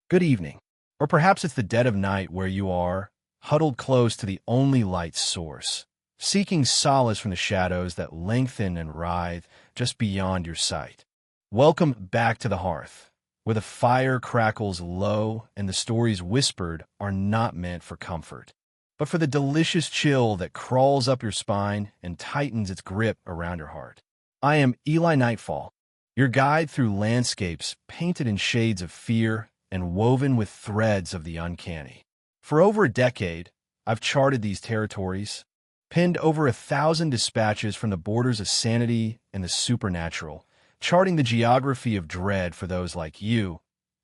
good evening. Or perhaps it's the dead of night where you are, huddled close to the only light source, seeking solace from the shadows that lengthen and writhe just beyond your sight. Welcome back to the hearth, where the fire crackles low and the stories whispered are not meant for comfort, but for the delicious chill that crawls up your spine and tightens its grip around your heart. I am Eli Nightfall, your guide through landscapes painted in shades of fear and woven with threads of the uncanny. For over a decade, I've charted these territories, penned over 1,000 dispatches from the borders of sanity and the supernatural, charting the geography of dread for those like you,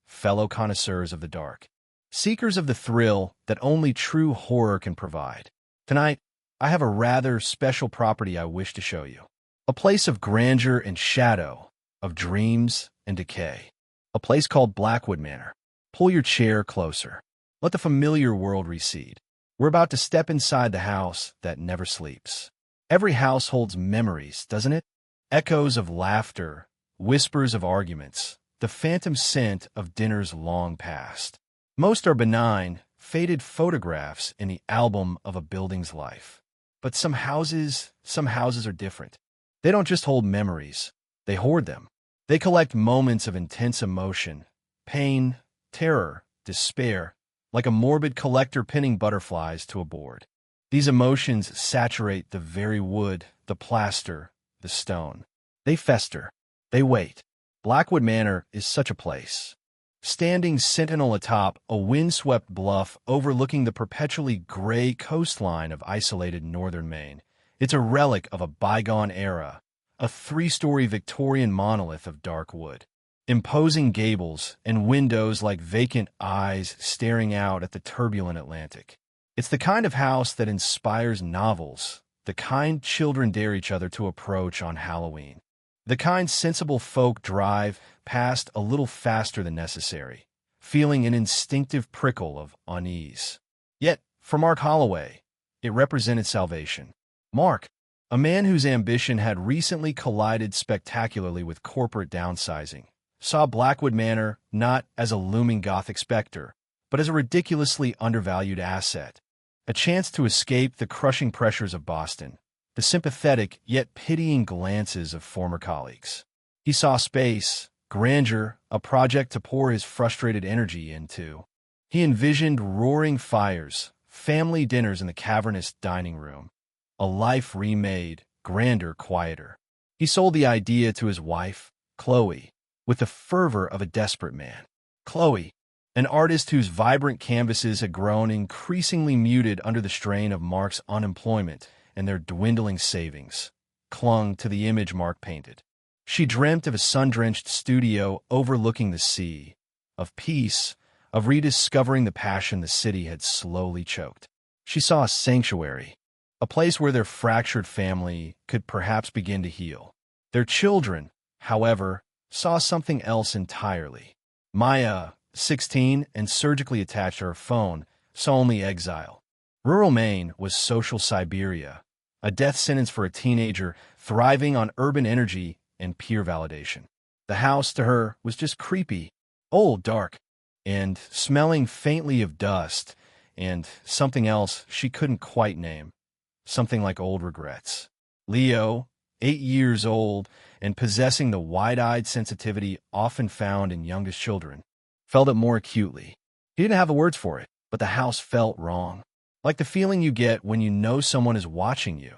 fellow connoisseurs of the dark, seekers of the thrill that only true horror can provide. Tonight, I have a rather special property I wish to show you. A place of grandeur and shadow, of dreams and decay. A place called Blackwood Manor. Pull your chair closer. Let the familiar world recede. We're about to step inside the house that never sleeps. Every house holds memories, doesn't it? Echoes of laughter, whispers of arguments, the phantom scent of dinners long past. Most are benign, faded photographs in the album of a building's life. But some houses are different. They don't just hold memories, they hoard them. They collect moments of intense emotion, pain, terror, despair, like a morbid collector pinning butterflies to a board. These emotions saturate the very wood, the plaster, the stone. They fester. They wait. Blackwood Manor is such a place. Standing sentinel atop a windswept bluff overlooking the perpetually gray coastline of isolated northern Maine, it's a relic of a bygone era, a 3-story Victorian monolith of dark wood. Imposing gables and windows like vacant eyes staring out at the turbulent Atlantic. It's the kind of house that inspires novels, the kind children dare each other to approach on Halloween, the kind sensible folk drive past a little faster than necessary, feeling an instinctive prickle of unease. Yet, for Mark Holloway, it represented salvation. Mark, a man whose ambition had recently collided spectacularly with corporate downsizing, saw Blackwood Manor not as a looming Gothic specter, but as a ridiculously undervalued asset, a chance to escape the crushing pressures of Boston, the sympathetic yet pitying glances of former colleagues. He saw space, grandeur, a project to pour his frustrated energy into. He envisioned roaring fires, family dinners in the cavernous dining room, a life remade, grander, quieter. He sold the idea to his wife, Chloe, with the fervor of a desperate man. Chloe, an artist whose vibrant canvases had grown increasingly muted under the strain of Mark's unemployment and their dwindling savings, clung to the image Mark painted. She dreamt of a sun-drenched studio overlooking the sea, of peace, of rediscovering the passion the city had slowly choked. She saw a sanctuary, a place where their fractured family could perhaps begin to heal. Their children, however, saw something else entirely. Maya, 16 and surgically attached to her phone, saw only exile. Rural Maine was social Siberia, a death sentence for a teenager thriving on urban energy and peer validation. The house to her was just creepy, old, dark, and smelling faintly of dust and something else she couldn't quite name. Something like old regrets. Leo, 8 years old and possessing the wide-eyed sensitivity often found in youngest children, felt it more acutely. He didn't have the words for it, but the house felt wrong. Like the feeling you get when you know someone is watching you,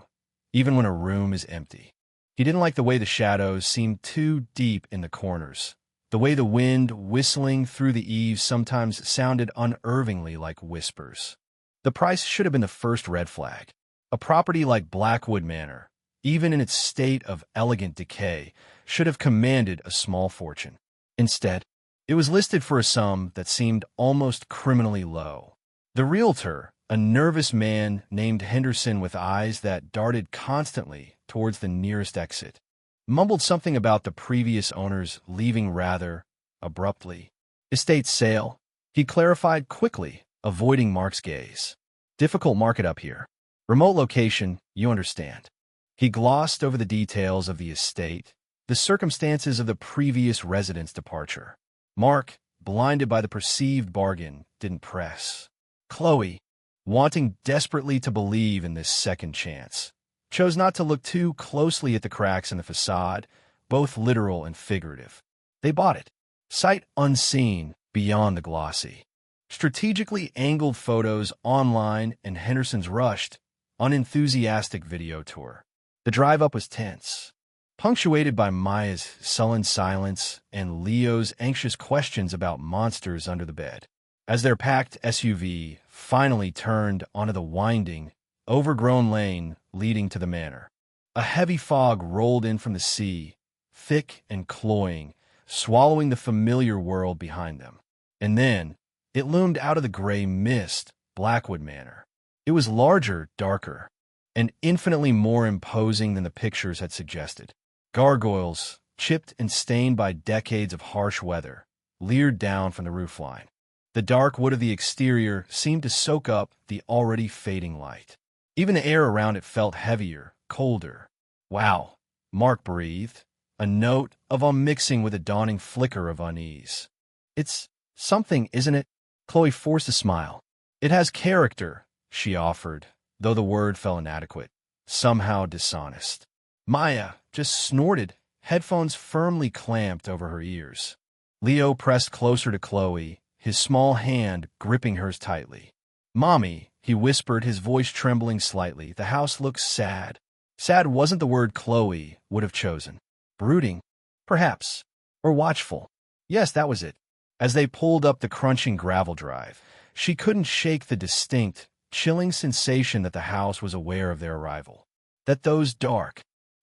even when a room is empty. He didn't like the way the shadows seemed too deep in the corners, the way the wind whistling through the eaves sometimes sounded unnervingly like whispers. The price should have been the first red flag. A property like Blackwood Manor, even in its state of elegant decay, should have commanded a small fortune. Instead, it was listed for a sum that seemed almost criminally low. The realtor, a nervous man named Henderson with eyes that darted constantly towards the nearest exit, mumbled something about the previous owners leaving rather abruptly. Estate sale, he clarified quickly, avoiding Mark's gaze. Difficult market up here. Remote location, you understand. He glossed over the details of the estate, the circumstances of the previous resident's departure. Mark, blinded by the perceived bargain, didn't press. Chloe, wanting desperately to believe in this second chance, chose not to look too closely at the cracks in the facade, both literal and figurative. They bought it, sight unseen, beyond the glossy. Strategically angled photos online, and Henderson's rushed, unenthusiastic video tour. The drive up was tense, punctuated by Maya's sullen silence and Leo's anxious questions about monsters under the bed. As their packed SUV finally turned onto the winding, overgrown lane leading to the manor, a heavy fog rolled in from the sea, thick and cloying, swallowing the familiar world behind them. And then it loomed out of the gray mist, Blackwood Manor. It was larger, darker, and infinitely more imposing than the pictures had suggested. Gargoyles, chipped and stained by decades of harsh weather, leered down from the roofline. The dark wood of the exterior seemed to soak up the already fading light. Even the air around it felt heavier, colder. Wow, Mark breathed, a note of unmixing with a dawning flicker of unease. It's something, isn't it? Chloe forced a smile. It has character, she offered, though the word felt inadequate, somehow dishonest. Maya just snorted, headphones firmly clamped over her ears. Leo pressed closer to Chloe, his small hand gripping hers tightly. "Mommy," he whispered, his voice trembling slightly, "the house looks sad." Sad wasn't the word Chloe would have chosen. Brooding, perhaps, or watchful. Yes, that was it. As they pulled up the crunching gravel drive, she couldn't shake the distinct, chilling sensation that the house was aware of their arrival. That those dark,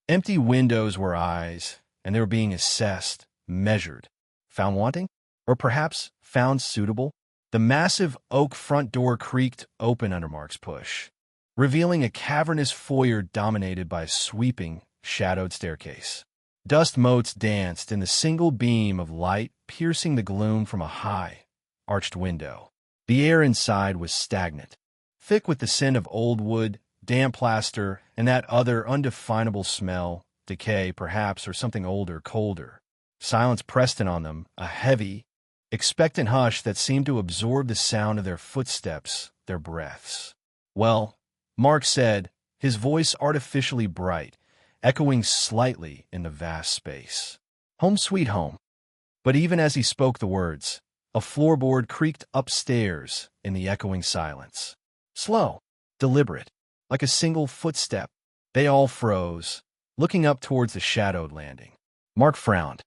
empty windows were eyes, and they were being assessed, measured, found wanting, or perhaps found suitable. The massive oak front door creaked open under Mark's push, revealing a cavernous foyer dominated by a sweeping, shadowed staircase. Dust motes danced in the single beam of light piercing the gloom from a high, arched window. The air inside was stagnant, thick with the scent of old wood, damp plaster, and that other undefinable smell, decay perhaps, or something older, colder. Silence pressed in on them, a heavy, expectant hush that seemed to absorb the sound of their footsteps, their breaths. "Well," Mark said, his voice artificially bright, echoing slightly in the vast space. "Home sweet home." But even as he spoke the words, a floorboard creaked upstairs in the echoing silence. Slow, deliberate, like a single footstep. They all froze, looking up towards the shadowed landing. Mark frowned.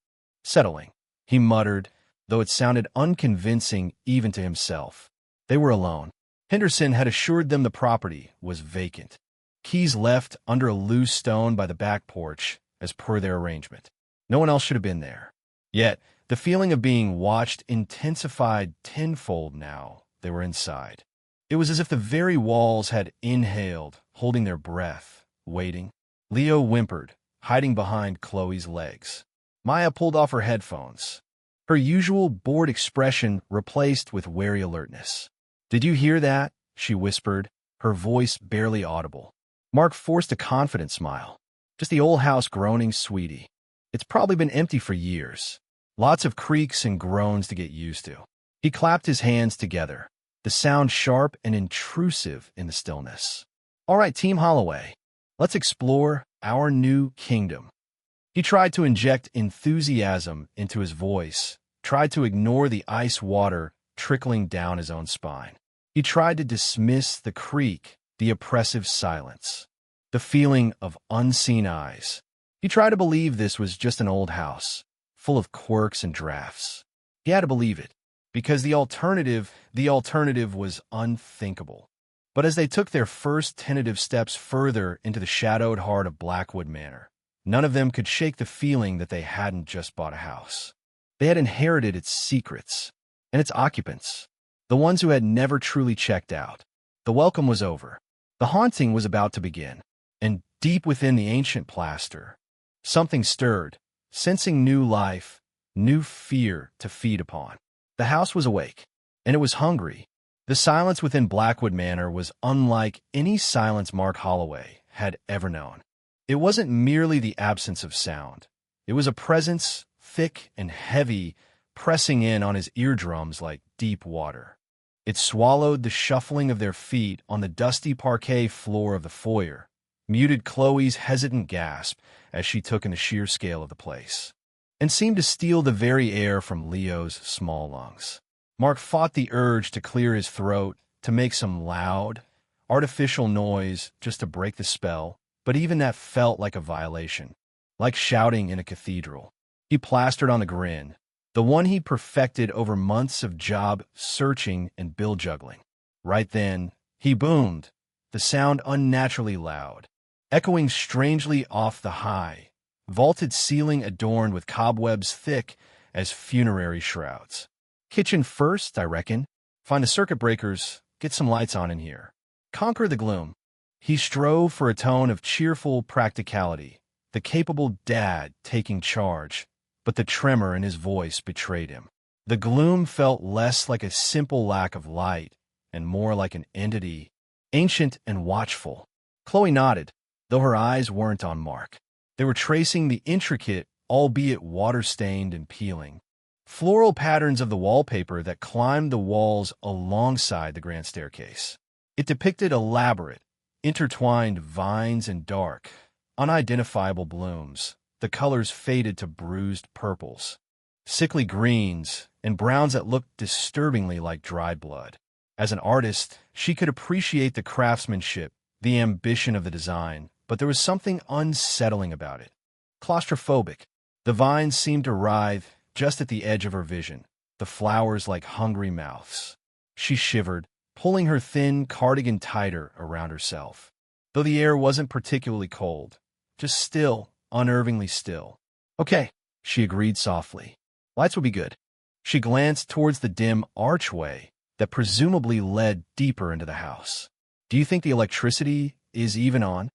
Settling, he muttered, though it sounded unconvincing even to himself. They were alone. Henderson had assured them the property was vacant. Keys left under a loose stone by the back porch, as per their arrangement. No one else should have been there. Yet, the feeling of being watched intensified tenfold now they were inside. It was as if the very walls had inhaled, holding their breath, waiting. Leo whimpered, hiding behind Chloe's legs. Maya pulled off her headphones, her usual bored expression replaced with wary alertness. "Did you hear that?" she whispered, her voice barely audible. Mark forced a confident smile. "Just the old house groaning, sweetie. It's probably been empty for years. Lots of creaks and groans to get used to." He clapped his hands together, the sound sharp and intrusive in the stillness. "All right, Team Holloway, let's explore our new kingdom." He tried to inject enthusiasm into his voice, tried to ignore the ice water trickling down his own spine. He tried to dismiss the creak, the oppressive silence, the feeling of unseen eyes. He tried to believe this was just an old house, full of quirks and drafts. He had to believe it, because the alternative was unthinkable. But as they took their first tentative steps further into the shadowed heart of Blackwood Manor, none of them could shake the feeling that they hadn't just bought a house. They had inherited its secrets and its occupants, the ones who had never truly checked out. The welcome was over. The haunting was about to begin. And deep within the ancient plaster, something stirred, sensing new life, new fear to feed upon. The house was awake, and it was hungry. The silence within Blackwood Manor was unlike any silence Mark Holloway had ever known. It wasn't merely the absence of sound. It was a presence, thick and heavy, pressing in on his eardrums like deep water. It swallowed the shuffling of their feet on the dusty parquet floor of the foyer, muted Chloe's hesitant gasp as she took in the sheer scale of the place, and seemed to steal the very air from Leo's small lungs. Mark fought the urge to clear his throat, to make some loud, artificial noise just to break the spell, but even that felt like a violation, like shouting in a cathedral. He plastered on the grin, the one he perfected over months of job searching and bill juggling. Right then, he boomed, the sound unnaturally loud, echoing strangely off the high, vaulted ceiling adorned with cobwebs thick as funerary shrouds. Kitchen first, I reckon. Find the circuit breakers, get some lights on in here. Conquer the gloom. He strove for a tone of cheerful practicality, the capable dad taking charge, but the tremor in his voice betrayed him. The gloom felt less like a simple lack of light and more like an entity, ancient and watchful. Chloe nodded, though her eyes weren't on Mark. They were tracing the intricate, albeit water-stained and peeling, floral patterns of the wallpaper that climbed the walls alongside the grand staircase. It depicted elaborate, intertwined vines and dark, unidentifiable blooms, the colors faded to bruised purples, sickly greens, and browns that looked disturbingly like dried blood. As an artist, she could appreciate the craftsmanship, the ambition of the design, but there was something unsettling about it. Claustrophobic. The vines seemed to writhe just at the edge of her vision, the flowers like hungry mouths. She shivered, pulling her thin cardigan tighter around herself, though the air wasn't particularly cold, just still, unnervingly still. Okay, she agreed softly. Lights will be good. She glanced towards the dim archway that presumably led deeper into the house. Do you think the electricity is even on?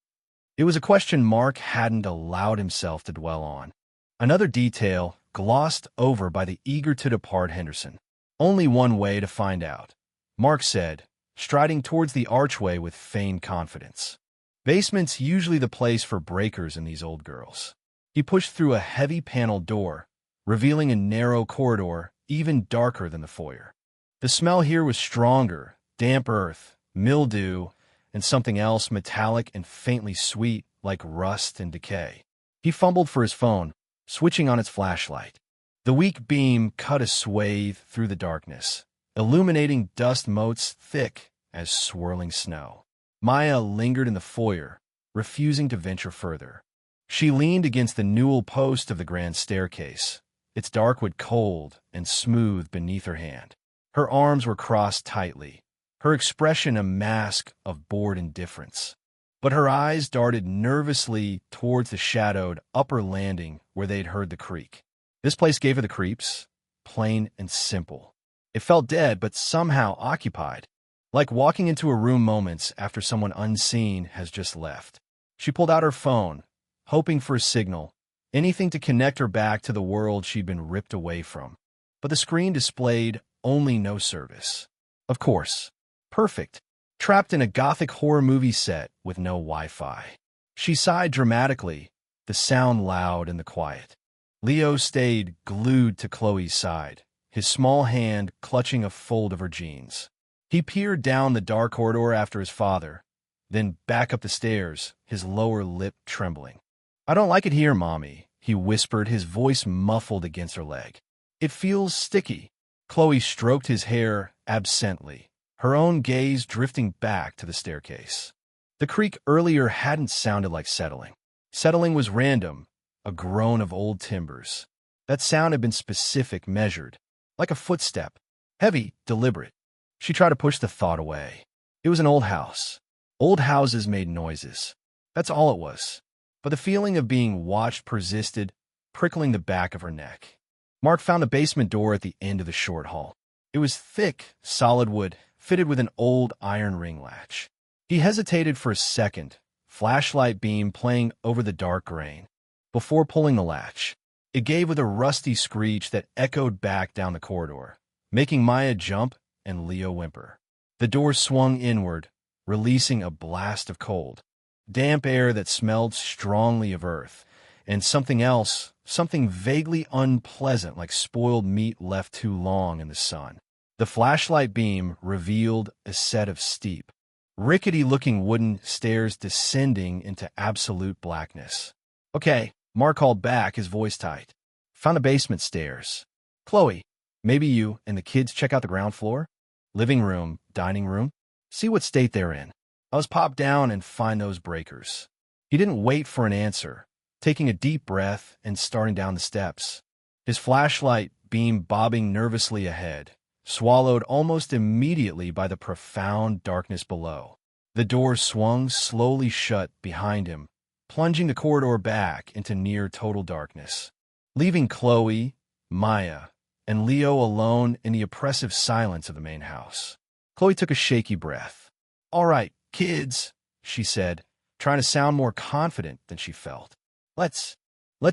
It was a question Mark hadn't allowed himself to dwell on. Another detail glossed over by the eager-to-depart Henderson. Only one way to find out, Mark said, striding towards the archway with feigned confidence. Basement's usually the place for breakers in these old girls. He pushed through a heavy paneled door, revealing a narrow corridor even darker than the foyer. The smell here was stronger, damp earth, mildew, and something else metallic and faintly sweet like rust and decay. He fumbled for his phone, switching on its flashlight. The weak beam cut a swathe through the darkness, illuminating dust motes thick as swirling snow. Maya lingered in the foyer, refusing to venture further. She leaned against the newel post of the grand staircase, its darkwood cold and smooth beneath her hand. Her arms were crossed tightly, her expression a mask of bored indifference. But her eyes darted nervously towards the shadowed upper landing where they'd heard the creak. This place gave her the creeps, plain and simple. It felt dead, but somehow occupied, like walking into a room moments after someone unseen has just left. She pulled out her phone, hoping for a signal, anything to connect her back to the world she'd been ripped away from. But the screen displayed only no service. Of course. Perfect. Trapped in a gothic horror movie set with no Wi-Fi. She sighed dramatically, the sound loud in the quiet. Leo stayed glued to Chloe's side, his small hand clutching a fold of her jeans. He peered down the dark corridor after his father, then back up the stairs, his lower lip trembling. I don't like it here, Mommy, he whispered, his voice muffled against her leg. It feels sticky. Chloe stroked his hair absently, her own gaze drifting back to the staircase. The creak earlier hadn't sounded like settling. Settling was random, a groan of old timbers. That sound had been specific, measured, like a footstep, heavy, deliberate. She tried to push the thought away. It was an old house. Old houses made noises. That's all it was. But the feeling of being watched persisted, prickling the back of her neck. Mark found a basement door at the end of the short hall. It was thick, solid wood, fitted with an old iron ring latch. He hesitated for a second, flashlight beam playing over the dark grain, before pulling the latch. It gave with a rusty screech that echoed back down the corridor, making Maya jump and Leo whimper. The door swung inward, releasing a blast of cold, damp air that smelled strongly of earth and something else, something vaguely unpleasant like spoiled meat left too long in the sun. The flashlight beam revealed a set of steep, rickety-looking wooden stairs descending into absolute blackness. "Okay," Mark called back, his voice tight. "Found the basement stairs. Chloe, maybe you and the kids check out the ground floor? Living room, dining room? See what state they're in. Let's pop down and find those breakers." He didn't wait for an answer, taking a deep breath and starting down the steps. His flashlight beam bobbing nervously ahead, swallowed almost immediately by the profound darkness below. The door swung slowly shut behind him, plunging the corridor back into near total darkness, leaving Chloe, Maya, and Leo alone in the oppressive silence of the main house. Chloe took a shaky breath. "All right, kids," she said, trying to sound more confident than she felt. Let's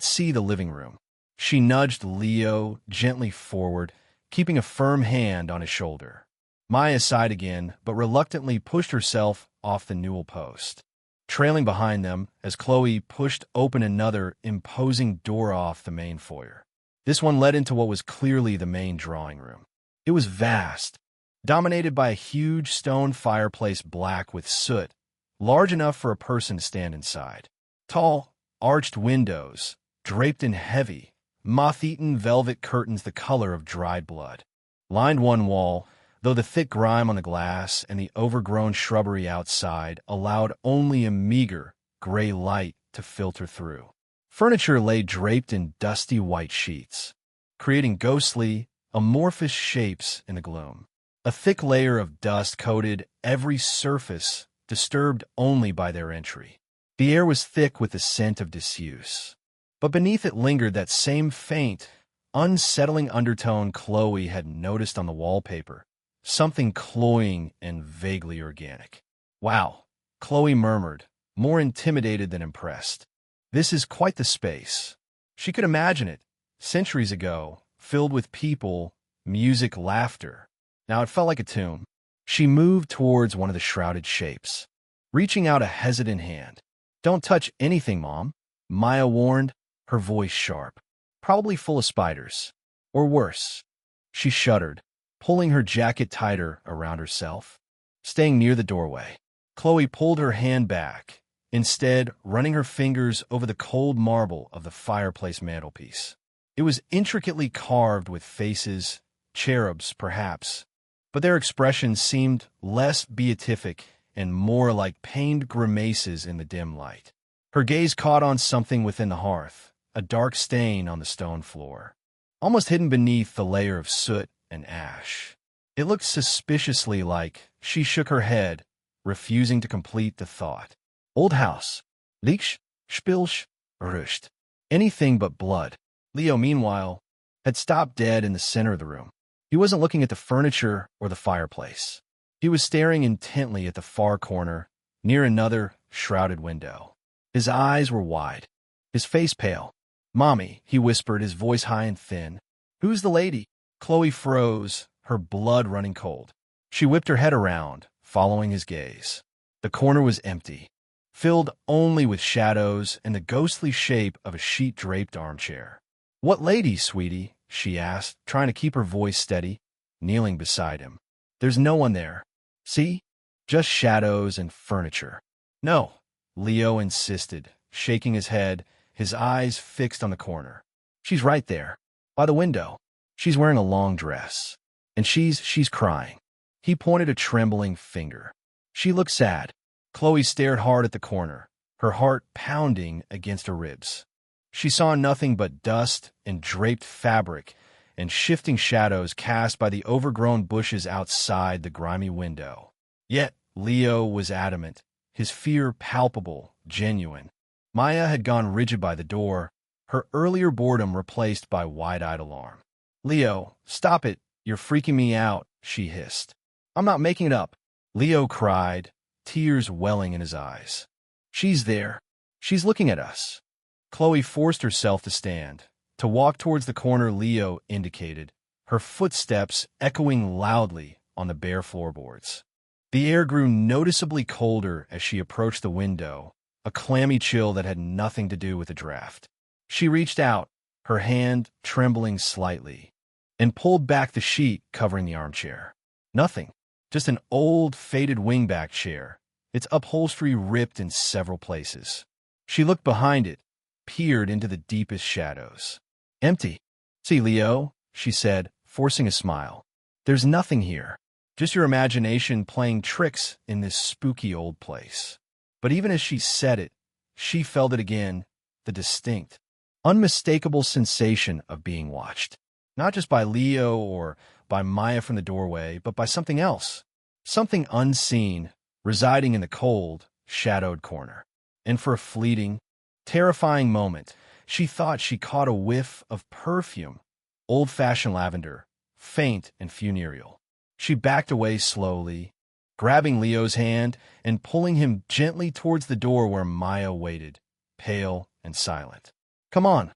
see the living room." She nudged Leo gently forward, keeping a firm hand on his shoulder. Maya sighed again, but reluctantly pushed herself off the newel post, trailing behind them as Chloe pushed open another imposing door off the main foyer. This one led into what was clearly the main drawing room. It was vast, dominated by a huge stone fireplace black with soot, large enough for a person to stand inside. Tall, arched windows, draped in heavy, moth-eaten velvet curtains the color of dried blood, lined one wall, though the thick grime on the glass and the overgrown shrubbery outside allowed only a meager, gray light to filter through. Furniture lay draped in dusty white sheets, creating ghostly, amorphous shapes in the gloom. A thick layer of dust coated every surface, disturbed only by their entry. The air was thick with the scent of disuse, but beneath it lingered that same faint, unsettling undertone Chloe had noticed on the wallpaper, something cloying and vaguely organic. "Wow," Chloe murmured, more intimidated than impressed. "This is quite the space." She could imagine it, centuries ago, filled with people, music, laughter. Now it felt like a tomb. She moved towards one of the shrouded shapes, reaching out a hesitant hand. "Don't touch anything, Mom," Maya warned, her voice sharp. "Probably full of spiders. Or worse." She shuddered, pulling her jacket tighter around herself. Staying near the doorway, Chloe pulled her hand back, instead running her fingers over the cold marble of the fireplace mantelpiece. It was intricately carved with faces, cherubs perhaps, but their expressions seemed less beatific and more like pained grimaces in the dim light. Her gaze caught on something within the hearth, a dark stain on the stone floor, almost hidden beneath the layer of soot and ash. It looked suspiciously like. She shook her head, refusing to complete the thought. "Old house. Liegsch, Spilsch, Rüst." Anything but blood. Leo, meanwhile, had stopped dead in the center of the room. He wasn't looking at the furniture or the fireplace. He was staring intently at the far corner, near another shrouded window. His eyes were wide, his face pale. "Mommy," he whispered, his voice high and thin. "Who's the lady?" Chloe froze, her blood running cold. She whipped her head around, following his gaze. The corner was empty, filled only with shadows and the ghostly shape of a sheet-draped armchair. "What lady, sweetie?" she asked, trying to keep her voice steady, kneeling beside him. "There's no one there. See? Just shadows and furniture." "No," Leo insisted, shaking his head, his eyes fixed on the corner. "She's right there, by the window. She's wearing a long dress, and she's crying." He pointed a trembling finger. "She looks sad." Chloe stared hard at the corner, her heart pounding against her ribs. She saw nothing but dust and draped fabric and shifting shadows cast by the overgrown bushes outside the grimy window. Yet Leo was adamant, his fear palpable, genuine. Maya had gone rigid by the door, her earlier boredom replaced by wide-eyed alarm. "Leo, stop it. You're freaking me out," she hissed. "I'm not making it up," Leo cried, tears welling in his eyes. "She's there. She's looking at us." Chloe forced herself to stand, to walk towards the corner Leo indicated, her footsteps echoing loudly on the bare floorboards. The air grew noticeably colder as she approached the window, a clammy chill that had nothing to do with the draft. She reached out, her hand trembling slightly, and pulled back the sheet covering the armchair. Nothing. Just an old, faded wingback chair, its upholstery ripped in several places. She looked behind it, peered into the deepest shadows. Empty. "See, Leo," she said, forcing a smile. "There's nothing here. Just your imagination playing tricks in this spooky old place." But even as she said it, she felt it again, the distinct, unmistakable sensation of being watched. Not just by Leo or by Maya from the doorway, but by something else. Something unseen, residing in the cold, shadowed corner. And for a fleeting, terrifying moment, she thought she caught a whiff of perfume, old-fashioned lavender, faint and funereal. She backed away slowly, grabbing Leo's hand and pulling him gently towards the door where Maya waited, pale and silent. "Come on,"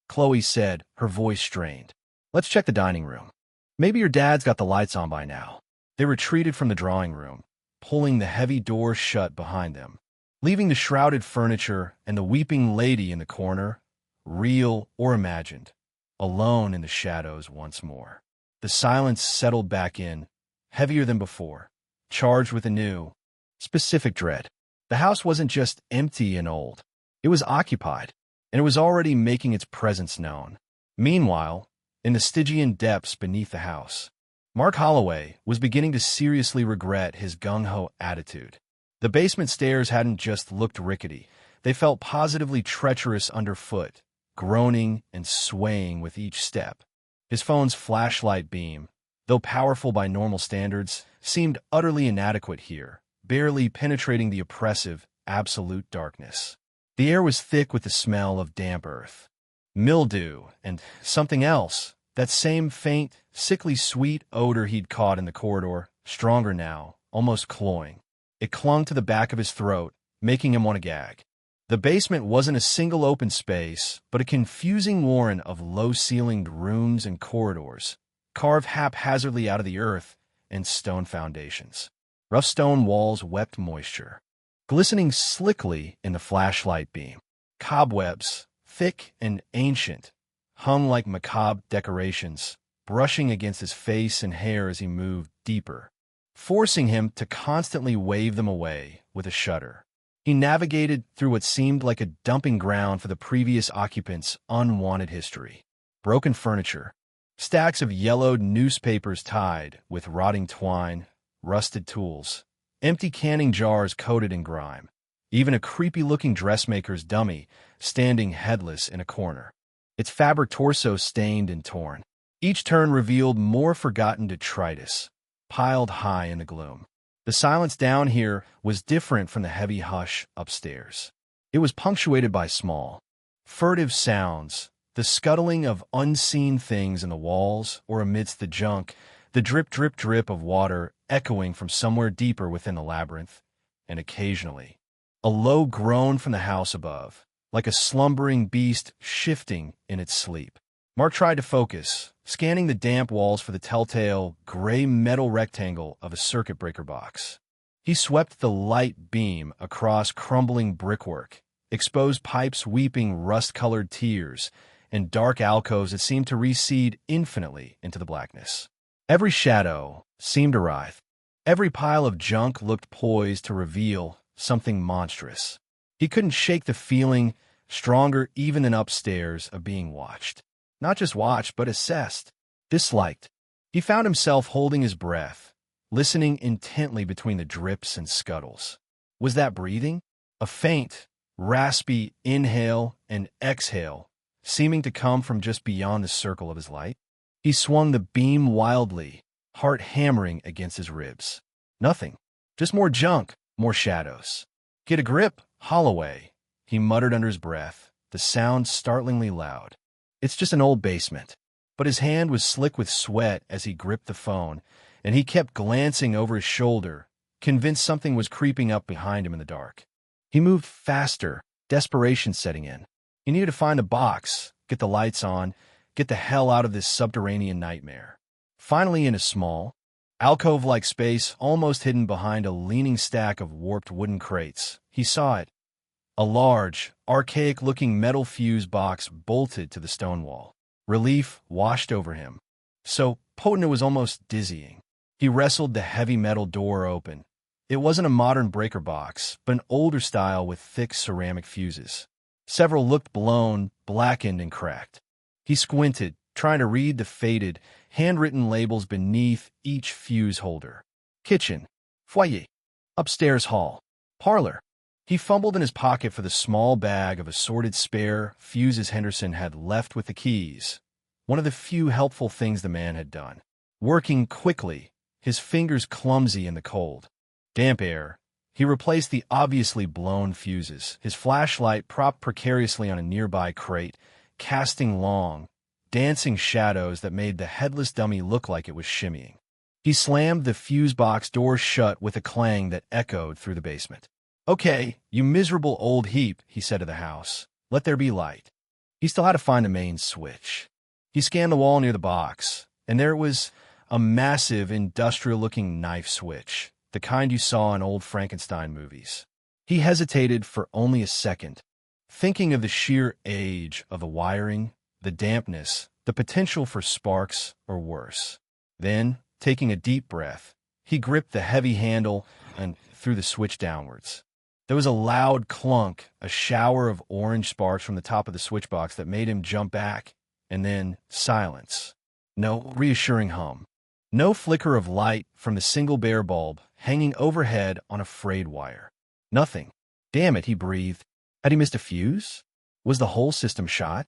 Chloe said, her voice strained. "Let's check the dining room. Maybe your dad's got the lights on by now." They retreated from the drawing room, pulling the heavy door shut behind them, leaving the shrouded furniture and the weeping lady in the corner, real or imagined, alone in the shadows once more. The silence settled back in, heavier than before, charged with a new, specific dread. The house wasn't just empty and old. It was occupied, and it was already making its presence known. Meanwhile, in the Stygian depths beneath the house, Mark Holloway was beginning to seriously regret his gung-ho attitude. The basement stairs hadn't just looked rickety. They felt positively treacherous underfoot, groaning and swaying with each step. His phone's flashlight beam, though powerful by normal standards, seemed utterly inadequate here, barely penetrating the oppressive, absolute darkness. The air was thick with the smell of damp earth, mildew, and something else, that same faint, sickly sweet odor he'd caught in the corridor, stronger now, almost cloying. It clung to the back of his throat, making him want to gag. The basement wasn't a single open space, but a confusing warren of low-ceilinged rooms and corridors, carved haphazardly out of the earth and stone foundations. Rough stone walls wept moisture, glistening slickly in the flashlight beam. Cobwebs, thick and ancient, hung like macabre decorations, brushing against his face and hair as he moved deeper, forcing him to constantly wave them away with a shudder. He navigated through what seemed like a dumping ground for the previous occupants' unwanted history. Broken furniture, stacks of yellowed newspapers tied with rotting twine, rusted tools, empty canning jars coated in grime, even a creepy-looking dressmaker's dummy standing headless in a corner, its fabric torso stained and torn. Each turn revealed more forgotten detritus, piled high in the gloom. The silence down here was different from the heavy hush upstairs. It was punctuated by small, furtive sounds, the scuttling of unseen things in the walls or amidst the junk, the drip, drip, drip of water echoing from somewhere deeper within the labyrinth, and occasionally, a low groan from the house above, like a slumbering beast shifting in its sleep. Mark tried to focus, scanning the damp walls for the telltale, gray metal rectangle of a circuit breaker box. He swept the light beam across crumbling brickwork, exposed pipes weeping rust-colored tears, and dark alcoves that seemed to recede infinitely into the blackness. Every shadow seemed to writhe. Every pile of junk looked poised to reveal something monstrous. He couldn't shake the feeling, stronger even than upstairs, of being watched. Not just watched, but assessed, disliked. He found himself holding his breath, listening intently between the drips and scuttles. Was that breathing? A faint, raspy inhale and exhale, seeming to come from just beyond the circle of his light? He swung the beam wildly, heart hammering against his ribs. Nothing. Just more junk, more shadows. "Get a grip, Holloway," he muttered under his breath, the sound startlingly loud. "It's just an old basement." But his hand was slick with sweat as he gripped the phone, and he kept glancing over his shoulder, convinced something was creeping up behind him in the dark. He moved faster, desperation setting in. He needed to find a box, get the lights on, get the hell out of this subterranean nightmare. Finally, in a small, alcove-like space almost hidden behind a leaning stack of warped wooden crates, he saw it. A large, archaic-looking metal fuse box bolted to the stone wall. Relief washed over him. So potent it was almost dizzying. He wrestled the heavy metal door open. It wasn't a modern breaker box, but an older style with thick ceramic fuses. Several looked blown, blackened, and cracked. He squinted, trying to read the faded, handwritten labels beneath each fuse holder. Kitchen, foyer, upstairs hall, parlor. He fumbled in his pocket for the small bag of assorted spare fuses Henderson had left with the keys. One of the few helpful things the man had done. Working quickly, his fingers clumsy in the cold, damp air, he replaced the obviously blown fuses, his flashlight propped precariously on a nearby crate, casting long, dancing shadows that made the headless dummy look like it was shimmying. He slammed the fuse box door shut with a clang that echoed through the basement. "Okay, you miserable old heap," he said to the house. "Let there be light." He still had to find the main switch. He scanned the wall near the box, and there it was, a massive, industrial-looking knife switch, the kind you saw in old Frankenstein movies. He hesitated for only a second, thinking of the sheer age of the wiring, the dampness, the potential for sparks or worse. Then, taking a deep breath, he gripped the heavy handle and threw the switch downwards. There was a loud clunk, a shower of orange sparks from the top of the switchbox that made him jump back, and then silence. No reassuring hum. No flicker of light from the single bare bulb hanging overhead on a frayed wire. Nothing. Damn it, he breathed. Had he missed a fuse? Was the whole system shot?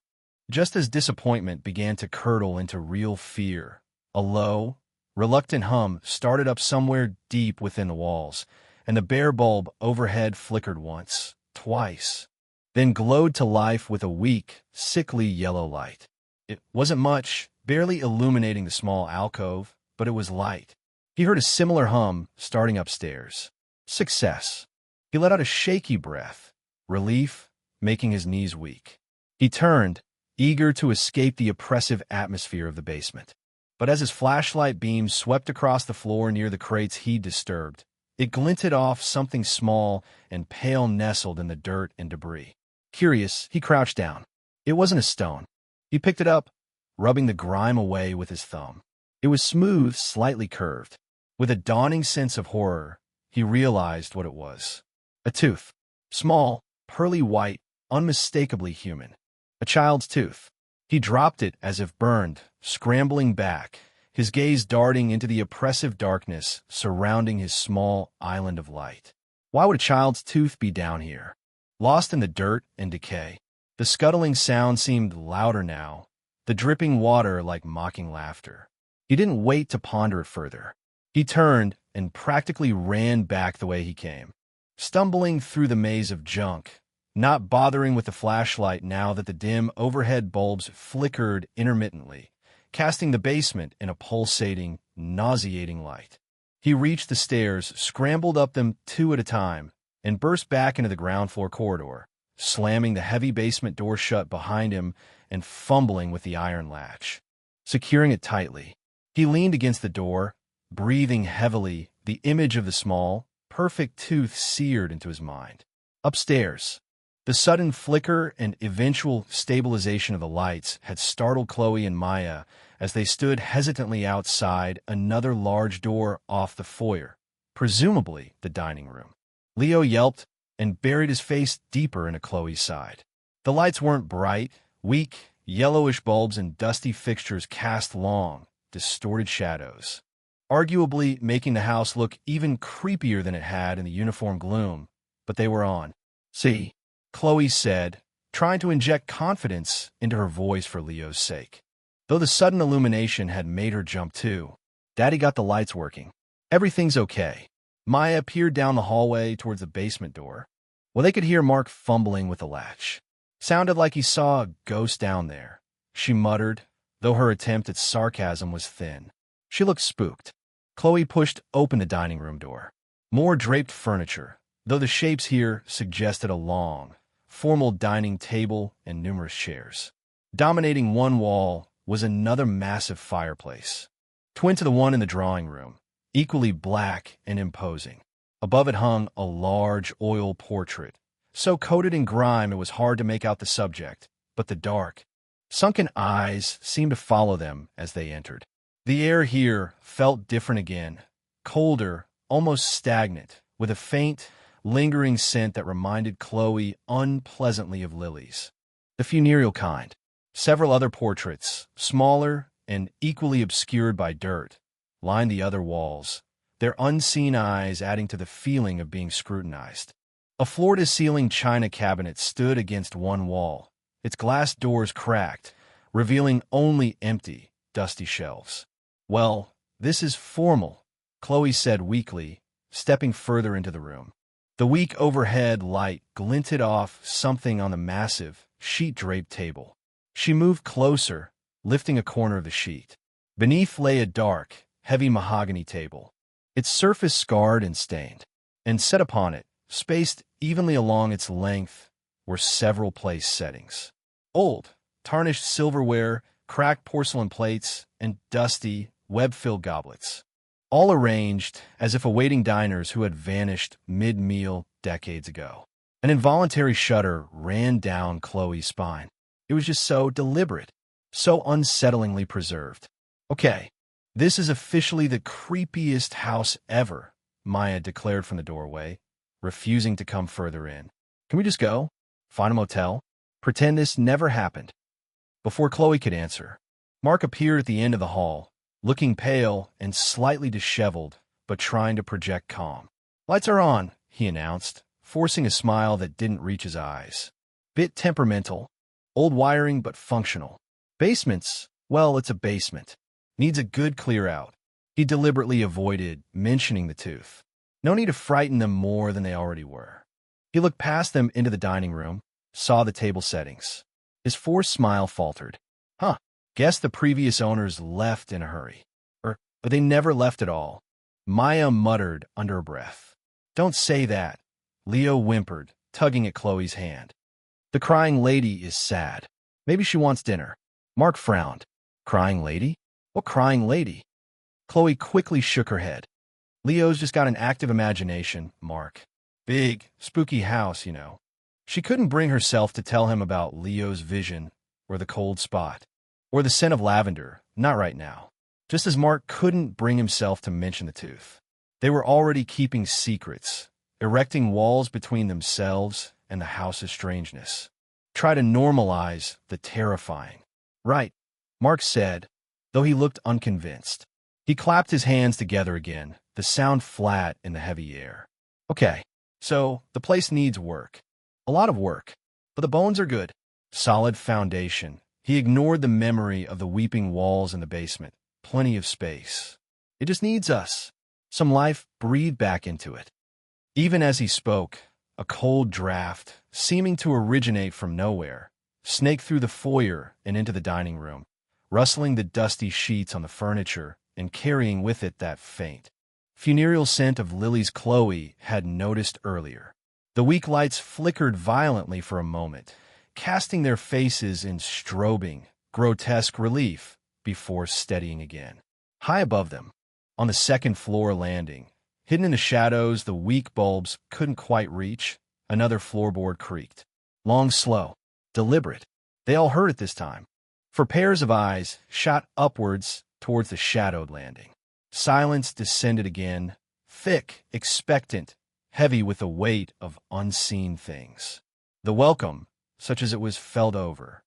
Just as disappointment began to curdle into real fear, a low, reluctant hum started up somewhere deep within the walls, and the bare bulb overhead flickered once, twice, then glowed to life with a weak, sickly yellow light. It wasn't much, barely illuminating the small alcove, but it was light. He heard a similar hum starting upstairs. Success. He let out a shaky breath, relief making his knees weak. He turned, eager to escape the oppressive atmosphere of the basement. But as his flashlight beam swept across the floor near the crates he'd disturbed, it glinted off something small and pale nestled in the dirt and debris. Curious, he crouched down. It wasn't a stone. He picked it up, rubbing the grime away with his thumb. It was smooth, slightly curved. With a dawning sense of horror, he realized what it was. A tooth. Small, pearly white, unmistakably human. A child's tooth. He dropped it as if burned, scrambling back, his gaze darting into the oppressive darkness surrounding his small island of light. Why would a child's tooth be down here? Lost in the dirt and decay. The scuttling sound seemed louder now, the dripping water like mocking laughter. He didn't wait to ponder it further. He turned and practically ran back the way he came, stumbling through the maze of junk, not bothering with the flashlight now that the dim overhead bulbs flickered intermittently, casting the basement in a pulsating, nauseating light. He reached the stairs, scrambled up them two at a time, and burst back into the ground floor corridor, slamming the heavy basement door shut behind him and fumbling with the iron latch. Securing it tightly, he leaned against the door, breathing heavily, the image of the small, perfect tooth seared into his mind. Upstairs, the sudden flicker and eventual stabilization of the lights had startled Chloe and Maya as they stood hesitantly outside another large door off the foyer, presumably the dining room. Leo yelped and buried his face deeper into Chloe's side. The lights weren't bright. Weak, yellowish bulbs and dusty fixtures cast long, distorted shadows, arguably making the house look even creepier than it had in the uniform gloom, but they were on. "See," Chloe said, trying to inject confidence into her voice for Leo's sake. Though the sudden illumination had made her jump too, Daddy got the lights working. Everything's okay. Maya peered down the hallway towards the basement door. Well, they could hear Mark fumbling with the latch. Sounded like he saw a ghost down there, she muttered, though her attempt at sarcasm was thin. She looked spooked. Chloe pushed open the dining room door. More draped furniture, though the shapes here suggested a long, formal dining table and numerous chairs. Dominating one wall was another massive fireplace, twin to the one in the drawing room, equally black and imposing. Above it hung a large oil portrait, so coated in grime it was hard to make out the subject, but the dark, sunken eyes seemed to follow them as they entered. The air here felt different again, colder, almost stagnant, with a faint, lingering scent that reminded Chloe unpleasantly of lilies. The funereal kind. Several other portraits, smaller and equally obscured by dirt, lined the other walls, their unseen eyes adding to the feeling of being scrutinized. A floor-to-ceiling china cabinet stood against one wall, its glass doors cracked, revealing only empty, dusty shelves. "Well, this is formal," Chloe said weakly, stepping further into the room. The weak overhead light glinted off something on the massive, sheet-draped table. She moved closer, lifting a corner of the sheet. Beneath lay a dark, heavy mahogany table, its surface scarred and stained, and set upon it, spaced evenly along its length, were several place settings. Old, tarnished silverware, cracked porcelain plates, and dusty, web-filled goblets, all arranged as if awaiting diners who had vanished mid-meal decades ago. An involuntary shudder ran down Chloe's spine. It was just so deliberate, so unsettlingly preserved. "Okay, this is officially the creepiest house ever," Maya declared from the doorway, refusing to come further in. "Can we just go? Find a motel? Pretend this never happened?" Before Chloe could answer, Mark appeared at the end of the hall, looking pale and slightly disheveled, but trying to project calm. "Lights are on," he announced, forcing a smile that didn't reach his eyes. "Bit temperamental. Old wiring, but functional. Basements, well, it's a basement. Needs a good clear-out." He deliberately avoided mentioning the tooth. No need to frighten them more than they already were. He looked past them into the dining room, saw the table settings. His forced smile faltered. "Huh, guess the previous owners left in a hurry. Or they never left at all." Maya muttered under her breath. "Don't say that," Leo whimpered, tugging at Chloe's hand. "The crying lady is sad. Maybe she wants dinner." Mark frowned. "Crying lady? What crying lady?" Chloe quickly shook her head. "Leo's just got an active imagination, Mark. Big, spooky house, you know." She couldn't bring herself to tell him about Leo's vision, or the cold spot, or the scent of lavender, not right now. Just as Mark couldn't bring himself to mention the tooth. They were already keeping secrets, erecting walls between themselves and the house's strangeness. Try to normalize the terrifying. "Right," Mark said, though he looked unconvinced. He clapped his hands together again, the sound flat in the heavy air. "Okay, so the place needs work. A lot of work, but the bones are good. Solid foundation." He ignored the memory of the weeping walls in the basement. Plenty of space. "It just needs us. Some life breathed back into it." Even as he spoke, a cold draft, seeming to originate from nowhere, snaked through the foyer and into the dining room, rustling the dusty sheets on the furniture and carrying with it that faint, funereal scent of lilies Chloe had noticed earlier. The weak lights flickered violently for a moment, casting their faces in strobing, grotesque relief before steadying again. High above them, on the second-floor landing, hidden in the shadows the weak bulbs couldn't quite reach, another floorboard creaked. Long, slow, deliberate. They all heard it this time, for pairs of eyes shot upwards towards the shadowed landing. Silence descended again, thick, expectant, heavy with the weight of unseen things. The welcome, such as it was felt over.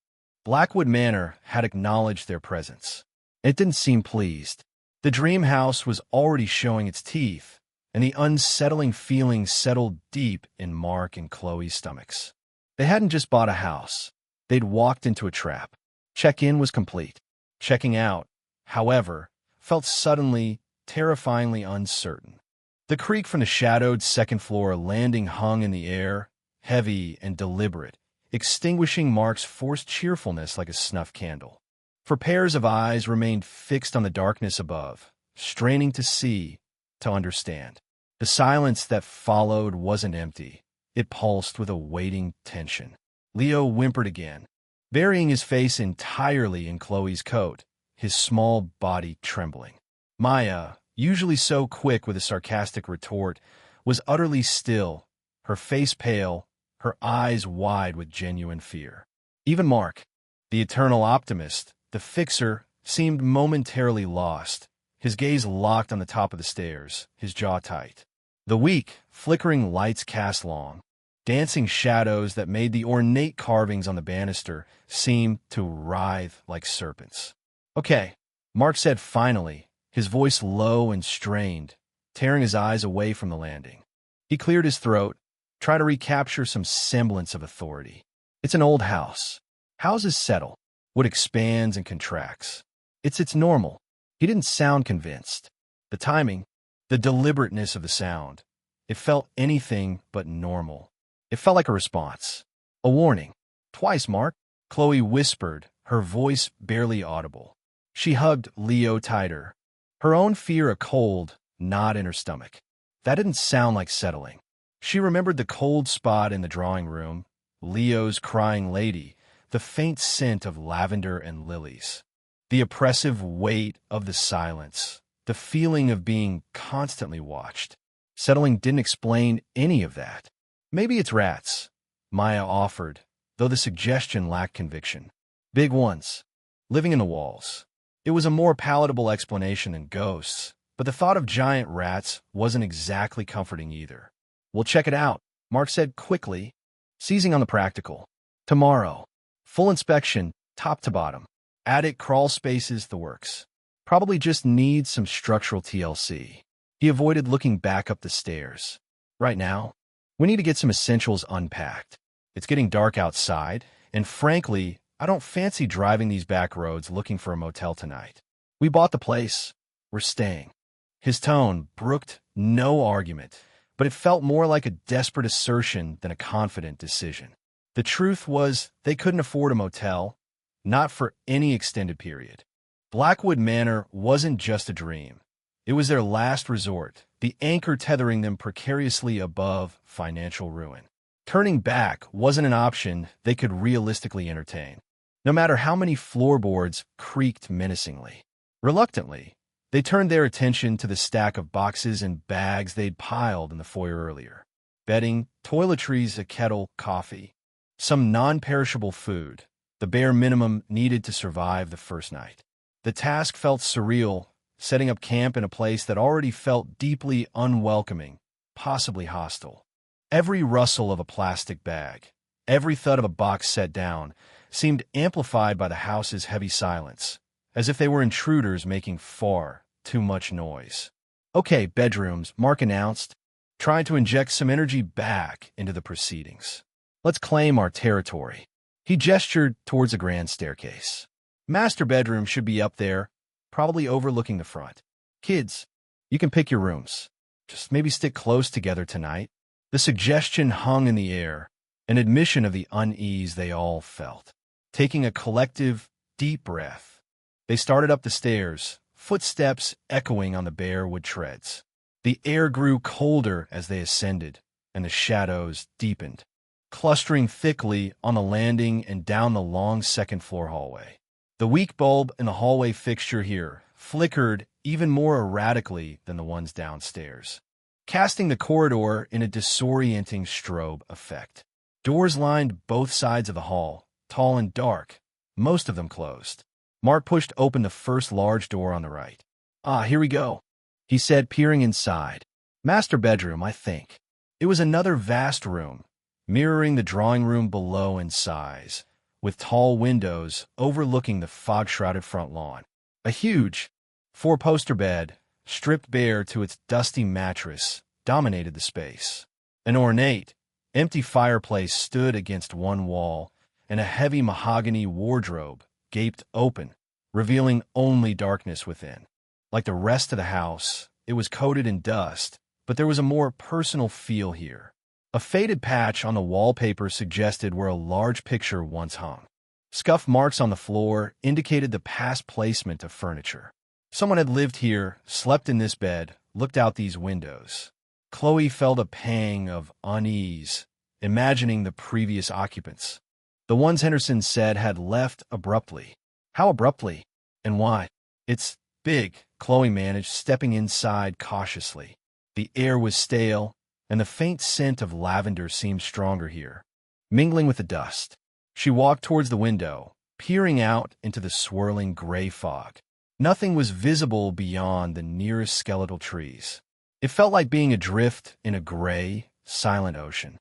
Blackwood Manor had acknowledged their presence. It didn't seem pleased. The dream house was already showing its teeth, and the unsettling feeling settled deep in Mark and Chloe's stomachs. They hadn't just bought a house. They'd walked into a trap. Check-in was complete. Checking out, however, felt suddenly, terrifyingly uncertain. The creak from the shadowed second-floor landing hung in the air, heavy and deliberate, extinguishing Mark's forced cheerfulness like a snuff candle. For pairs of eyes remained fixed on the darkness above, straining to see, to understand. The silence that followed wasn't empty. It pulsed with a waiting tension. Leo whimpered again, burying his face entirely in Chloe's coat, his small body trembling. Maya, usually so quick with a sarcastic retort, was utterly still, her face pale, her eyes wide with genuine fear. Even Mark, the eternal optimist, the fixer, seemed momentarily lost, his gaze locked on the top of the stairs, his jaw tight. The weak, flickering lights cast long, dancing shadows that made the ornate carvings on the banister seem to writhe like serpents. "Okay," Mark said finally, his voice low and strained, tearing his eyes away from the landing. He cleared his throat, trying to recapture some semblance of authority. "It's an old house. Houses settle. Wood expands and contracts. It's normal." He didn't sound convinced. The timing, the deliberateness of the sound, it felt anything but normal. It felt like a response. A warning. "Twice, Mark," Chloe whispered, her voice barely audible. She hugged Leo tighter, her own fear a cold knot in her stomach. That didn't sound like settling. She remembered the cold spot in the drawing room, Leo's crying lady, the faint scent of lavender and lilies, the oppressive weight of the silence, the feeling of being constantly watched. Settling didn't explain any of that. "Maybe it's rats," Maya offered, though the suggestion lacked conviction. "Big ones, living in the walls." It was a more palatable explanation than ghosts, but the thought of giant rats wasn't exactly comforting either. "We'll check it out," Mark said quickly, seizing on the practical. "Tomorrow. Full inspection, top to bottom. Attic, crawl spaces, the works. Probably just needs some structural TLC." He avoided looking back up the stairs. "Right now, we need to get some essentials unpacked. It's getting dark outside, and frankly, I don't fancy driving these back roads looking for a motel tonight. We bought the place. We're staying." His tone brooked no argument, but it felt more like a desperate assertion than a confident decision. The truth was they couldn't afford a motel, not for any extended period. Blackwood Manor wasn't just a dream. It was their last resort, the anchor tethering them precariously above financial ruin. Turning back wasn't an option they could realistically entertain, no matter how many floorboards creaked menacingly. Reluctantly, they turned their attention to the stack of boxes and bags they'd piled in the foyer earlier. Bedding, toiletries, a kettle, coffee, some non-perishable food, the bare minimum needed to survive the first night. The task felt surreal, setting up camp in a place that already felt deeply unwelcoming, possibly hostile. Every rustle of a plastic bag, every thud of a box set down, seemed amplified by the house's heavy silence, as if they were intruders making far too much noise. "Okay, bedrooms," Mark announced, trying to inject some energy back into the proceedings. "Let's claim our territory." He gestured towards a grand staircase. "Master bedroom should be up there, probably overlooking the front. Kids, you can pick your rooms. Just maybe stick close together tonight." The suggestion hung in the air, an admission of the unease they all felt. Taking a collective, deep breath, they started up the stairs, footsteps echoing on the bare wood treads. The air grew colder as they ascended, and the shadows deepened, clustering thickly on the landing and down the long second-floor hallway. The weak bulb in the hallway fixture here flickered even more erratically than the ones downstairs, casting the corridor in a disorienting strobe effect. Doors lined both sides of the hall, tall and dark, most of them closed. Mark pushed open the first large door on the right. "Ah, here we go," he said, peering inside. "Master bedroom, I think." It was another vast room, mirroring the drawing room below in size, with tall windows overlooking the fog-shrouded front lawn. A huge, four-poster bed, stripped bare to its dusty mattress, dominated the space. An ornate, empty fireplace stood against one wall, and a heavy mahogany wardrobe gaped open, revealing only darkness within. Like the rest of the house, it was coated in dust, but there was a more personal feel here. A faded patch on the wallpaper suggested where a large picture once hung. Scuff marks on the floor indicated the past placement of furniture. Someone had lived here, slept in this bed, looked out these windows. Chloe felt a pang of unease, imagining the previous occupants. The ones Henderson said had left abruptly. How abruptly? And why? "It's big," Chloe managed, stepping inside cautiously. The air was stale, and the faint scent of lavender seemed stronger here. mingling with the dust. She walked towards the window, peering out into the swirling gray fog. Nothing was visible beyond the nearest skeletal trees. It felt like being adrift in a gray, silent ocean.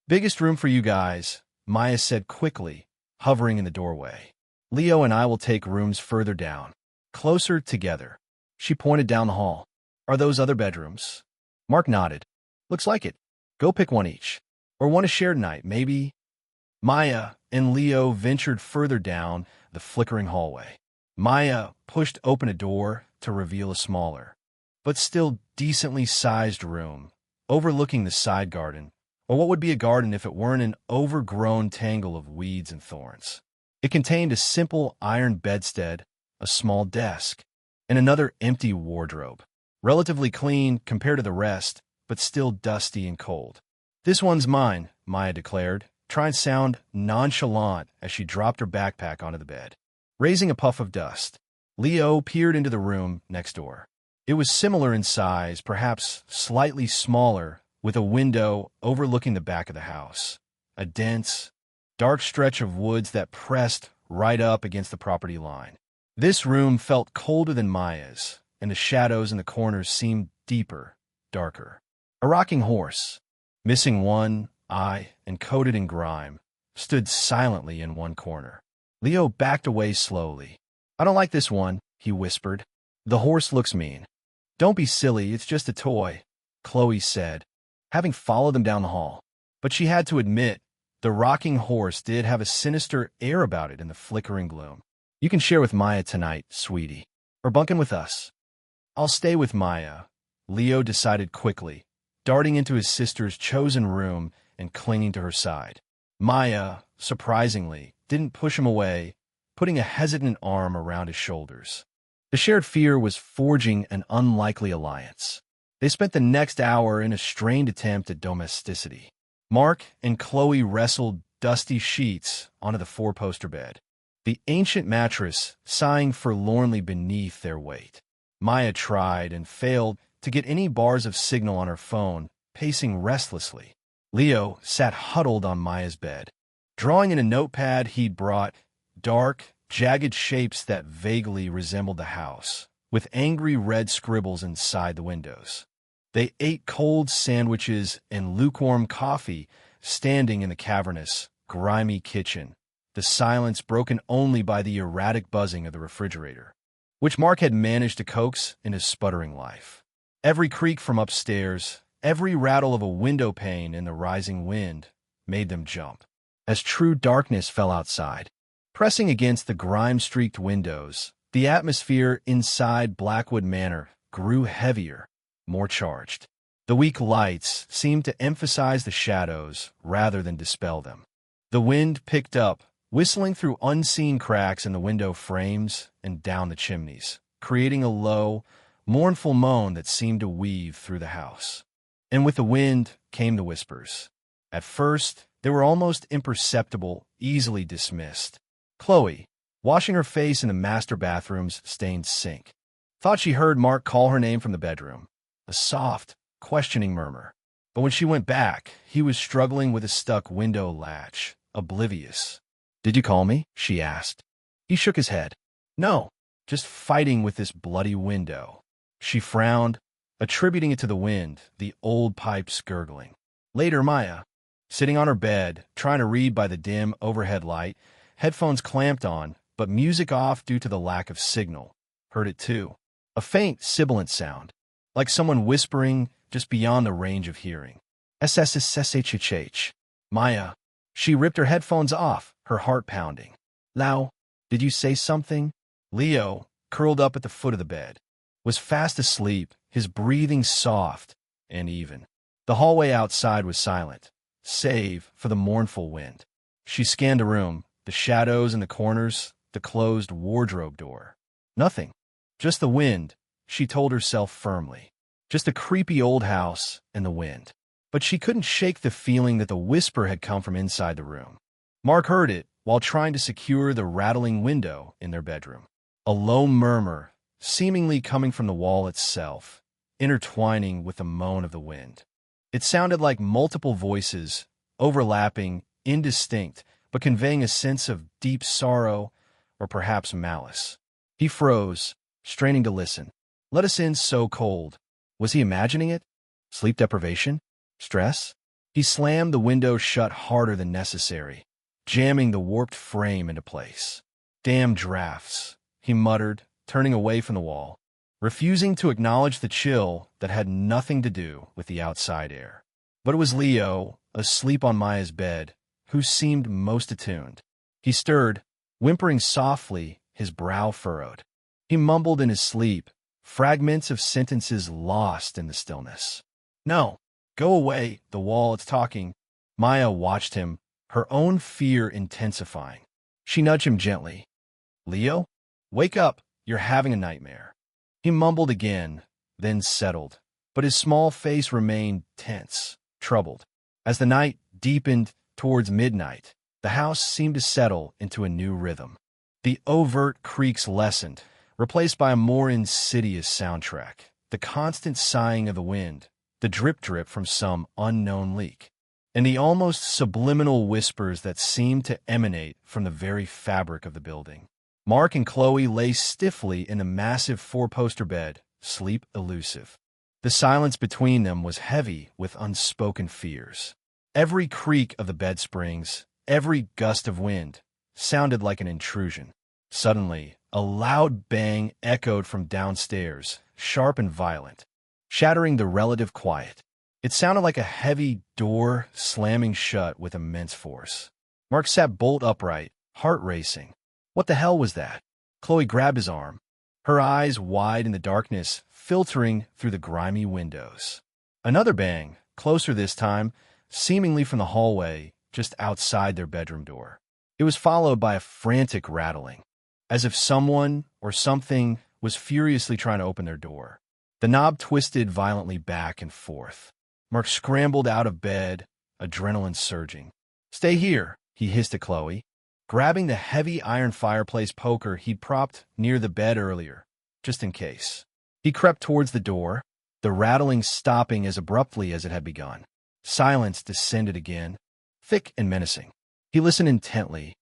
"Biggest room for you guys," Maya said quickly, hovering in the doorway. "Leo and I will take rooms further down, closer together." She pointed down the hall. "Are those other bedrooms?" Mark nodded. "Looks like it. Go pick one each. Or one a shared night, maybe." Maya and Leo ventured further down the flickering hallway. Maya pushed open a door to reveal a smaller, but still decently sized room, overlooking the side garden, or what would be a garden if it weren't an overgrown tangle of weeds and thorns. It contained a simple iron bedstead, a small desk, and another empty wardrobe, relatively clean compared to the rest, but still dusty and cold. "This one's mine," Maya declared, trying to sound nonchalant as she dropped her backpack onto the bed. Raising a puff of dust, Leo peered into the room next door. It was similar in size, perhaps slightly smaller, with a window overlooking the back of the house. A dense, dark stretch of woods that pressed right up against the property line. This room felt colder than Maya's, and the shadows in the corners seemed deeper, darker. A rocking horse, missing one eye and coated in grime, stood silently in one corner. Leo backed away slowly. "I don't like this one," he whispered. "The horse looks mean." "Don't be silly, it's just a toy," Chloe said, having followed them down the hall. But she had to admit, the rocking horse did have a sinister air about it in the flickering gloom. "You can share with Maya tonight, sweetie. Or bunk in with us." "I'll stay with Maya," Leo decided quickly, darting into his sister's chosen room and clinging to her side. Maya, surprisingly, didn't push him away, putting a hesitant arm around his shoulders. The shared fear was forging an unlikely alliance. They spent the next hour in a strained attempt at domesticity. Mark and Chloe wrestled dusty sheets onto the four-poster bed, the ancient mattress sighing forlornly beneath their weight. Maya tried and failed to get any bars of signal on her phone, pacing restlessly. Leo sat huddled on Maya's bed, drawing in a notepad he'd brought, dark, jagged shapes that vaguely resembled the house, with angry red scribbles inside the windows. They ate cold sandwiches and lukewarm coffee, standing in the cavernous, grimy kitchen, the silence broken only by the erratic buzzing of the refrigerator, which Mark had managed to coax in his sputtering life. Every creak from upstairs, every rattle of a window pane in the rising wind, made them jump. As true darkness fell outside, pressing against the grime-streaked windows, the atmosphere inside Blackwood Manor grew heavier, more charged. The weak lights seemed to emphasize the shadows rather than dispel them. The wind picked up, whistling through unseen cracks in the window frames and down the chimneys, creating a low, mournful moan that seemed to weave through the house. And with the wind came the whispers. At first, they were almost imperceptible, easily dismissed. Chloe, washing her face in the master bathroom's stained sink, thought she heard Mark call her name from the bedroom, a soft, questioning murmur. But when she went back, he was struggling with a stuck window latch, oblivious. "Did you call me?" she asked. He shook his head. "No, just fighting with this bloody window." She frowned, attributing it to the wind, the old pipes gurgling. Later, Maya, sitting on her bed, trying to read by the dim overhead light, headphones clamped on, but music off due to the lack of signal, heard it too. A faint, sibilant sound, like someone whispering just beyond the range of hearing. SSSSHHH. Maya. She ripped her headphones off, her heart pounding. "Lau, did you say something?" Leo, curled up at the foot of the bed, was fast asleep, his breathing soft and even. The hallway outside was silent, save for the mournful wind. She scanned the room, the shadows in the corners, the closed wardrobe door. Nothing. Just the wind, she told herself firmly. Just a creepy old house and the wind. But she couldn't shake the feeling that the whisper had come from inside the room. Mark heard it while trying to secure the rattling window in their bedroom. A low murmur, seemingly coming from the wall itself, intertwining with the moan of the wind. It sounded like multiple voices, overlapping, indistinct, but conveying a sense of deep sorrow or perhaps malice. He froze, straining to listen. Let us in so cold. Was he imagining it? Sleep deprivation? Stress? He slammed the window shut harder than necessary, jamming the warped frame into place. Damn drafts, he muttered, turning away from the wall, refusing to acknowledge the chill that had nothing to do with the outside air. But it was Leo, asleep on Maya's bed, who seemed most attuned. He stirred, whimpering softly, his brow furrowed. He mumbled in his sleep, fragments of sentences lost in the stillness. No, go away, the wall, it's talking. Maya watched him, her own fear intensifying. She nudged him gently. Leo, wake up, you're having a nightmare. He mumbled again, then settled, but his small face remained tense, troubled. As the night deepened towards midnight, the house seemed to settle into a new rhythm. The overt creaks lessened, replaced by a more insidious soundtrack, the constant sighing of the wind, the drip-drip from some unknown leak, and the almost subliminal whispers that seemed to emanate from the very fabric of the building. Mark and Chloe lay stiffly in the massive four-poster bed, sleep elusive. The silence between them was heavy with unspoken fears. Every creak of the bed springs, every gust of wind, sounded like an intrusion. Suddenly, a loud bang echoed from downstairs, sharp and violent, shattering the relative quiet. It sounded like a heavy door slamming shut with immense force. Mark sat bolt upright, heart racing. What the hell was that? Chloe grabbed his arm, her eyes wide in the darkness, filtering through the grimy windows. Another bang, closer this time, seemingly from the hallway just outside their bedroom door. It was followed by a frantic rattling, as if someone or something was furiously trying to open their door. The knob twisted violently back and forth. Mark scrambled out of bed, adrenaline surging. Stay here, he hissed at Chloe, grabbing the heavy iron fireplace poker he'd propped near the bed earlier, just in case. He crept towards the door, the rattling stopping as abruptly as it had begun. Silence descended again, thick and menacing. He listened intently,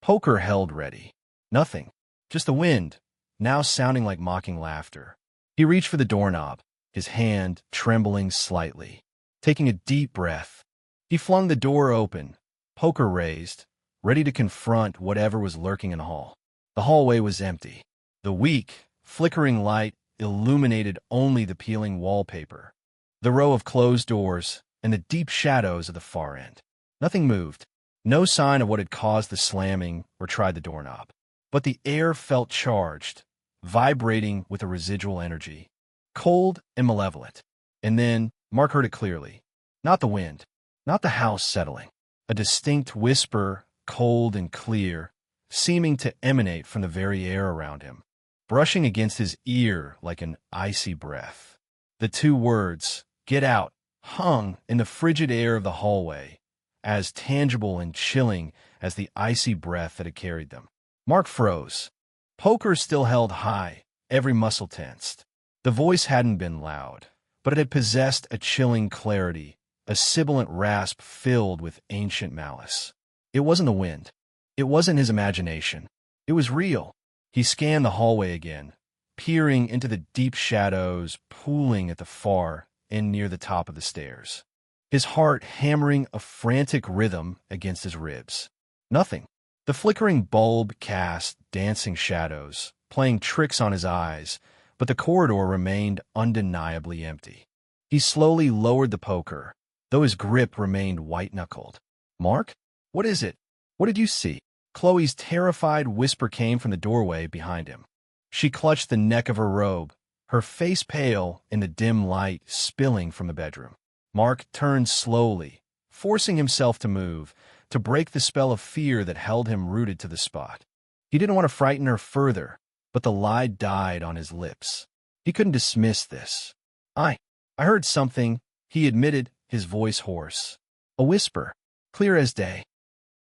poker held ready. Nothing, just the wind, now sounding like mocking laughter. He reached for the doorknob, his hand trembling slightly. Taking a deep breath, he flung the door open, poker raised, ready to confront whatever was lurking in the hall. The hallway was empty. The weak, flickering light illuminated only the peeling wallpaper, the row of closed doors, and the deep shadows of the far end. Nothing moved, no sign of what had caused the slamming or tried the doorknob. But the air felt charged, vibrating with a residual energy, cold and malevolent. And then Mark heard it clearly. Not the wind, not the house settling. A distinct whisper, cold and clear, seeming to emanate from the very air around him, brushing against his ear like an icy breath. The two words, "Get out," hung in the frigid air of the hallway, as tangible and chilling as the icy breath that had carried them. Mark froze. Poker still held high, every muscle tensed. The voice hadn't been loud, but it had possessed a chilling clarity, a sibilant rasp filled with ancient malice. It wasn't the wind. It wasn't his imagination. It was real. He scanned the hallway again, peering into the deep shadows pooling at the far and near the top of the stairs, his heart hammering a frantic rhythm against his ribs. Nothing. The flickering bulb cast dancing shadows, playing tricks on his eyes, but the corridor remained undeniably empty. He slowly lowered the poker, though his grip remained white-knuckled. "Mark? What is it? What did you see?" Chloe's terrified whisper came from the doorway behind him. She clutched the neck of her robe, her face pale in the dim light spilling from the bedroom. Mark turned slowly, forcing himself to move, to break the spell of fear that held him rooted to the spot. He didn't want to frighten her further, but the lie died on his lips. He couldn't dismiss this. I heard something," he admitted, his voice hoarse. A whisper, clear as day.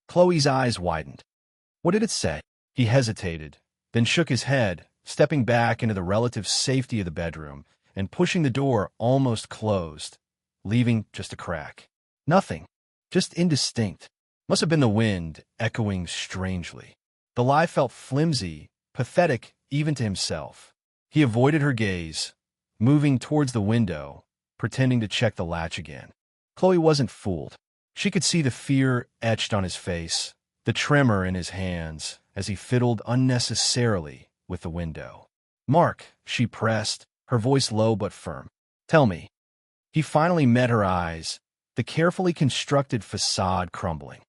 Chloe's eyes widened. "What did it say?" He hesitated, then shook his head, stepping back into the relative safety of the bedroom and pushing the door almost closed, leaving just a crack. "Nothing. Just indistinct." Must have been the wind, echoing strangely. The lie felt flimsy, pathetic even to himself. He avoided her gaze, moving towards the window, pretending to check the latch again. Chloe wasn't fooled. She could see the fear etched on his face, the tremor in his hands as he fiddled unnecessarily with the window. "Mark," she pressed, her voice low but firm. "Tell me." He finally met her eyes, the carefully constructed facade crumbling.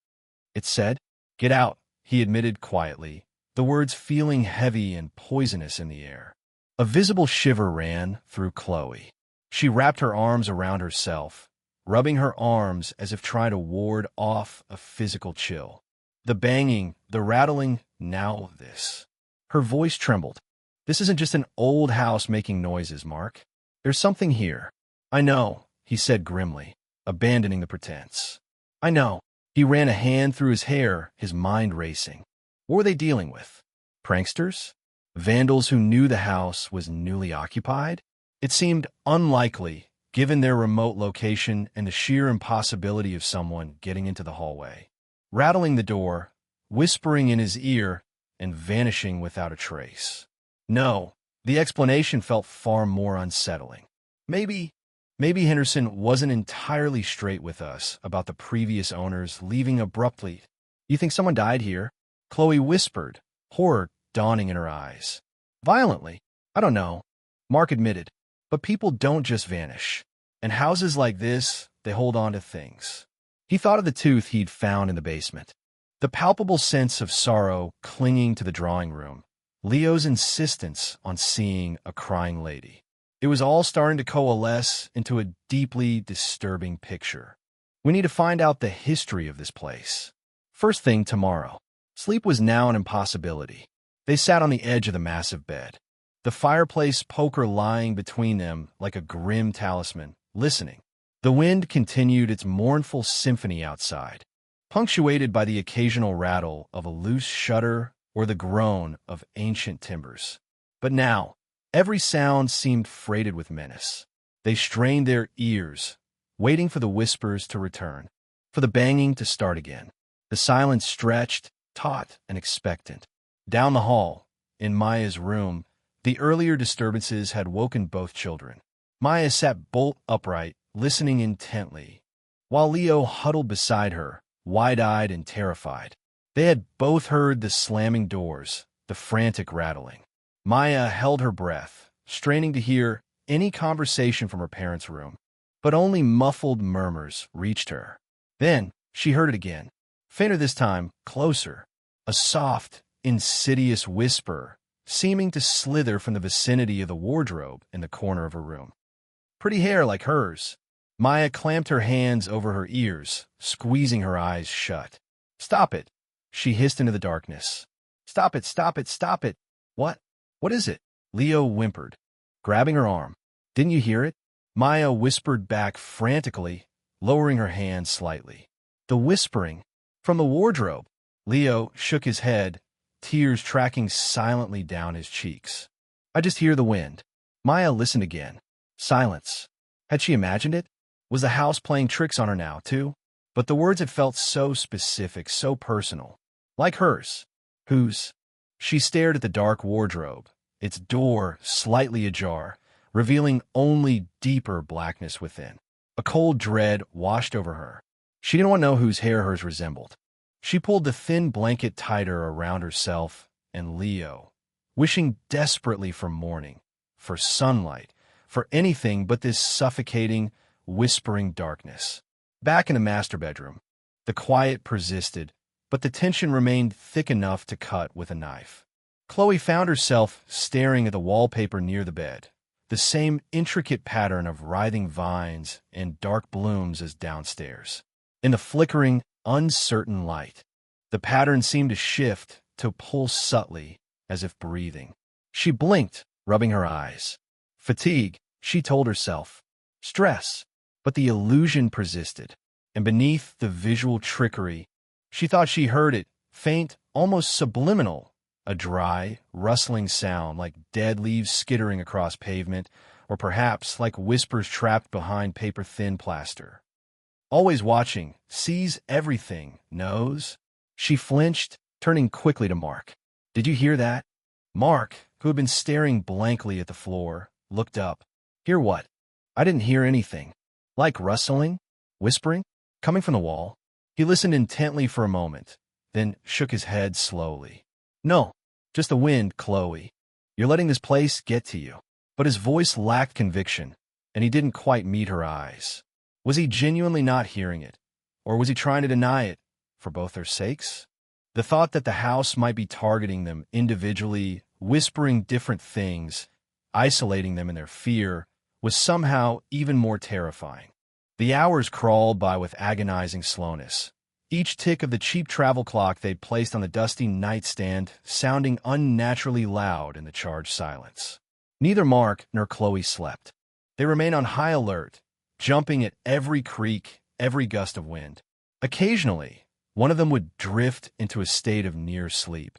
It said, "Get out," he admitted quietly, the words feeling heavy and poisonous in the air. A visible shiver ran through Chloe. She wrapped her arms around herself, rubbing her arms as if trying to ward off a physical chill. The banging, the rattling, now this. Her voice trembled. "This isn't just an old house making noises, Mark. There's something here." "I know," he said grimly, abandoning the pretense. "I know." He ran a hand through his hair, his mind racing. What were they dealing with? Pranksters? Vandals who knew the house was newly occupied? It seemed unlikely, given their remote location and the sheer impossibility of someone getting into the hallway, rattling the door, whispering in his ear, and vanishing without a trace. No, the explanation felt far more unsettling. Maybe Henderson wasn't entirely straight with us about the previous owners leaving abruptly. "You think someone died here?" Chloe whispered, horror dawning in her eyes. "Violently? I don't know," Mark admitted. "But people don't just vanish. And houses like this, they hold on to things." He thought of the tooth he'd found in the basement. The palpable sense of sorrow clinging to the drawing room. Leo's insistence on seeing a crying lady. It was all starting to coalesce into a deeply disturbing picture. "We need to find out the history of this place. First thing tomorrow." Sleep was now an impossibility. They sat on the edge of the massive bed, the fireplace poker lying between them like a grim talisman, listening. The wind continued its mournful symphony outside, punctuated by the occasional rattle of a loose shutter or the groan of ancient timbers. But now, every sound seemed freighted with menace. They strained their ears, waiting for the whispers to return, for the banging to start again. The silence stretched, taut and expectant. Down the hall, in Maya's room, the earlier disturbances had woken both children. Maya sat bolt upright, listening intently, while Leo huddled beside her, wide-eyed and terrified. They had both heard the slamming doors, the frantic rattling. Maya held her breath, straining to hear any conversation from her parents' room, but only muffled murmurs reached her. Then she heard it again, fainter this time, closer, a soft, insidious whisper, seeming to slither from the vicinity of the wardrobe in the corner of her room. "Pretty hair like hers." Maya clamped her hands over her ears, squeezing her eyes shut. "Stop it," she hissed into the darkness. "Stop it, stop it, stop it." What is it?" Leo whimpered, grabbing her arm. "Didn't you hear it?" Maya whispered back frantically, lowering her hand slightly. The whispering from the wardrobe. Leo shook his head, tears tracking silently down his cheeks. "I just hear the wind." Maya listened again. Silence. Had she imagined it? Was the house playing tricks on her now, too? But the words had felt so specific, so personal. Like hers. Whose? She stared at the dark wardrobe, its door slightly ajar, revealing only deeper blackness within. A cold dread washed over her. She didn't want to know whose hair hers resembled. She pulled the thin blanket tighter around herself and Leo, wishing desperately for morning, for sunlight, for anything but this suffocating, whispering darkness. Back in the master bedroom, the quiet persisted, but the tension remained thick enough to cut with a knife. Chloe found herself staring at the wallpaper near the bed, the same intricate pattern of writhing vines and dark blooms as downstairs. In the flickering, uncertain light, the pattern seemed to shift, to pulse subtly, as if breathing. She blinked, rubbing her eyes. Fatigue, she told herself. Stress. But the illusion persisted, and beneath the visual trickery, she thought she heard it, faint, almost subliminal, a dry, rustling sound like dead leaves skittering across pavement, or perhaps like whispers trapped behind paper-thin plaster. Always watching, sees everything, knows. She flinched, turning quickly to Mark. "Did you hear that?" Mark, who had been staring blankly at the floor, looked up. "Hear what?" "I didn't hear anything." "Like rustling? Whispering? Coming from the wall?" He listened intently for a moment, then shook his head slowly. "No, just the wind, Chloe. You're letting this place get to you." But his voice lacked conviction, and he didn't quite meet her eyes. Was he genuinely not hearing it, or was he trying to deny it, for both their sakes? The thought that the house might be targeting them individually, whispering different things, isolating them in their fear, was somehow even more terrifying. The hours crawled by with agonizing slowness, each tick of the cheap travel clock they'd placed on the dusty nightstand sounding unnaturally loud in the charged silence. Neither Mark nor Chloe slept. They remained on high alert, jumping at every creak, every gust of wind. Occasionally, one of them would drift into a state of near sleep,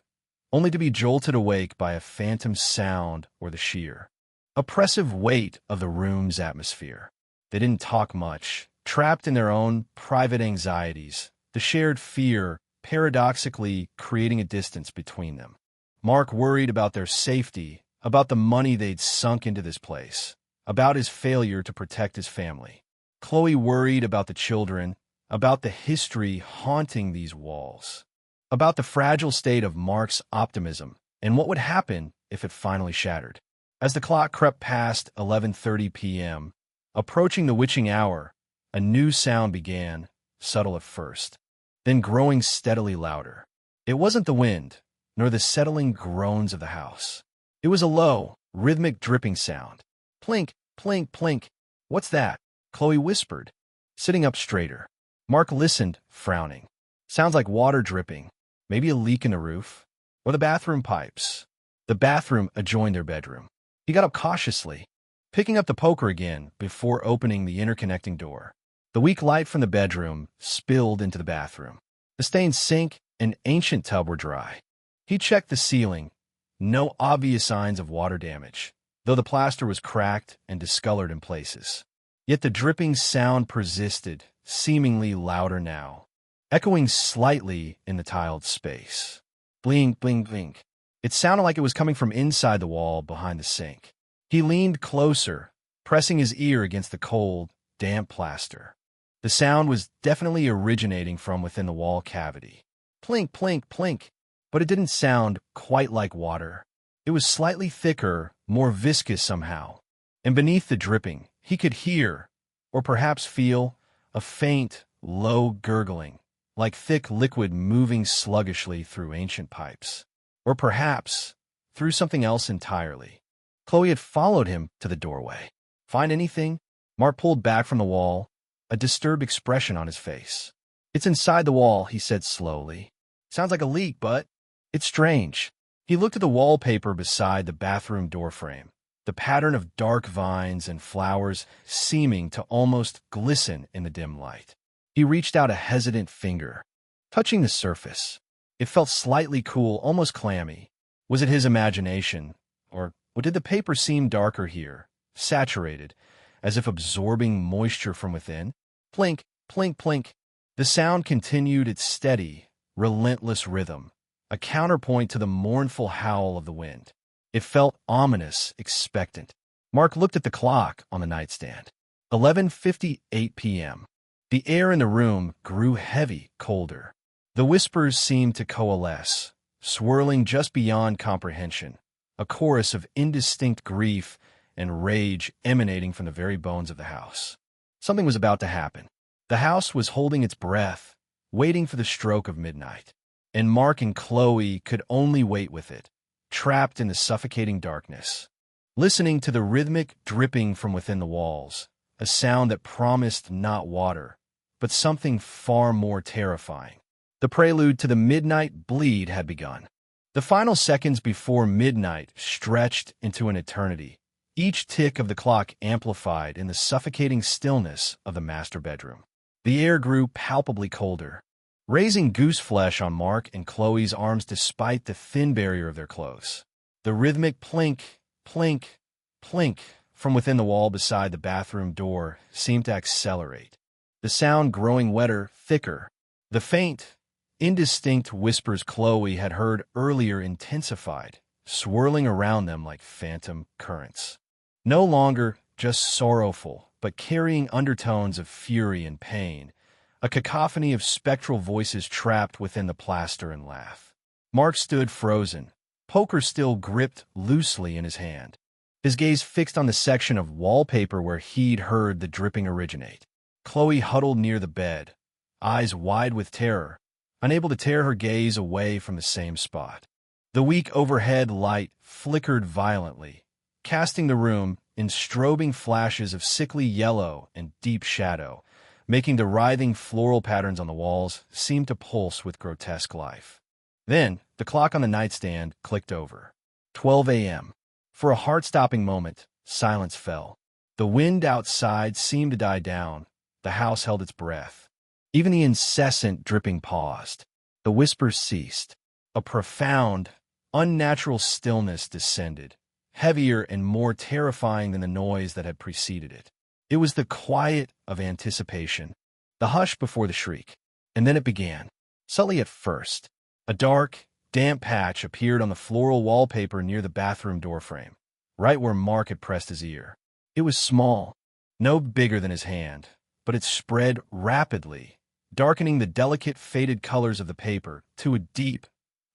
only to be jolted awake by a phantom sound or the sheer, oppressive weight of the room's atmosphere. They didn't talk much, trapped in their own private anxieties, the shared fear paradoxically creating a distance between them. Mark worried about their safety, about the money they'd sunk into this place, about his failure to protect his family. Chloe worried about the children, about the history haunting these walls, about the fragile state of Mark's optimism and what would happen if it finally shattered. As the clock crept past 11:30 p.m., approaching the witching hour, a new sound began, subtle at first, then growing steadily louder. It wasn't the wind, nor the settling groans of the house. It was a low, rhythmic dripping sound. "Plink, plink, plink." "What's that?" Chloe whispered, sitting up straighter. Mark listened, frowning. "Sounds like water dripping. Maybe a leak in the roof. Or the bathroom pipes." The bathroom adjoined their bedroom. He got up cautiously, picking up the poker again before opening the interconnecting door. The weak light from the bedroom spilled into the bathroom. The stained sink and ancient tub were dry. He checked the ceiling. No obvious signs of water damage, though the plaster was cracked and discolored in places. Yet the dripping sound persisted, seemingly louder now, echoing slightly in the tiled space. Blink, blink, blink. It sounded like it was coming from inside the wall behind the sink. He leaned closer, pressing his ear against the cold, damp plaster. The sound was definitely originating from within the wall cavity. Plink, plink, plink. But it didn't sound quite like water. It was slightly thicker, more viscous somehow. And beneath the dripping, he could hear, or perhaps feel, a faint, low gurgling, like thick liquid moving sluggishly through ancient pipes. Or perhaps through something else entirely. Chloe had followed him to the doorway. "Find anything?" Mark pulled back from the wall, a disturbed expression on his face. "It's inside the wall," he said slowly. "Sounds like a leak, but it's strange." He looked at the wallpaper beside the bathroom doorframe, the pattern of dark vines and flowers seeming to almost glisten in the dim light. He reached out a hesitant finger, touching the surface. It felt slightly cool, almost clammy. Was it his imagination, or did the paper seem darker here, saturated, as if absorbing moisture from within? Plink, plink, plink. The sound continued its steady, relentless rhythm, a counterpoint to the mournful howl of the wind. It felt ominous, expectant. Mark looked at the clock on the nightstand. 11:58 p.m. The air in the room grew heavy, colder. The whispers seemed to coalesce, swirling just beyond comprehension, a chorus of indistinct grief and rage emanating from the very bones of the house. Something was about to happen. The house was holding its breath, waiting for the stroke of midnight. And Mark and Chloe could only wait with it, trapped in the suffocating darkness, listening to the rhythmic dripping from within the walls, a sound that promised not water, but something far more terrifying. The prelude to the midnight bleed had begun. The final seconds before midnight stretched into an eternity, each tick of the clock amplified in the suffocating stillness of the master bedroom. The air grew palpably colder, raising goose flesh on Mark and Chloe's arms despite the thin barrier of their clothes. The rhythmic plink, plink, plink from within the wall beside the bathroom door seemed to accelerate. the sound growing wetter, thicker. The faint, indistinct whispers Chloe had heard earlier intensified, swirling around them like phantom currents. No longer just sorrowful, but carrying undertones of fury and pain, a cacophony of spectral voices trapped within the plaster and laugh. Mark stood frozen, poker still gripped loosely in his hand, his gaze fixed on the section of wallpaper where he'd heard the dripping originate. Chloe huddled near the bed, eyes wide with terror, unable to tear her gaze away from the same spot. The weak overhead light flickered violently, casting the room in strobing flashes of sickly yellow and deep shadow, making the writhing floral patterns on the walls seem to pulse with grotesque life. Then, the clock on the nightstand clicked over. 12 a.m. For a heart-stopping moment, silence fell. The wind outside seemed to die down. The house held its breath. Even the incessant dripping paused. The whispers ceased. A profound, unnatural stillness descended, heavier and more terrifying than the noise that had preceded it. It was the quiet of anticipation, the hush before the shriek. And then it began, subtly at first. A dark, damp patch appeared on the floral wallpaper near the bathroom doorframe, right where Mark had pressed his ear. It was small, no bigger than his hand, but it spread rapidly, darkening the delicate faded colors of the paper to a deep,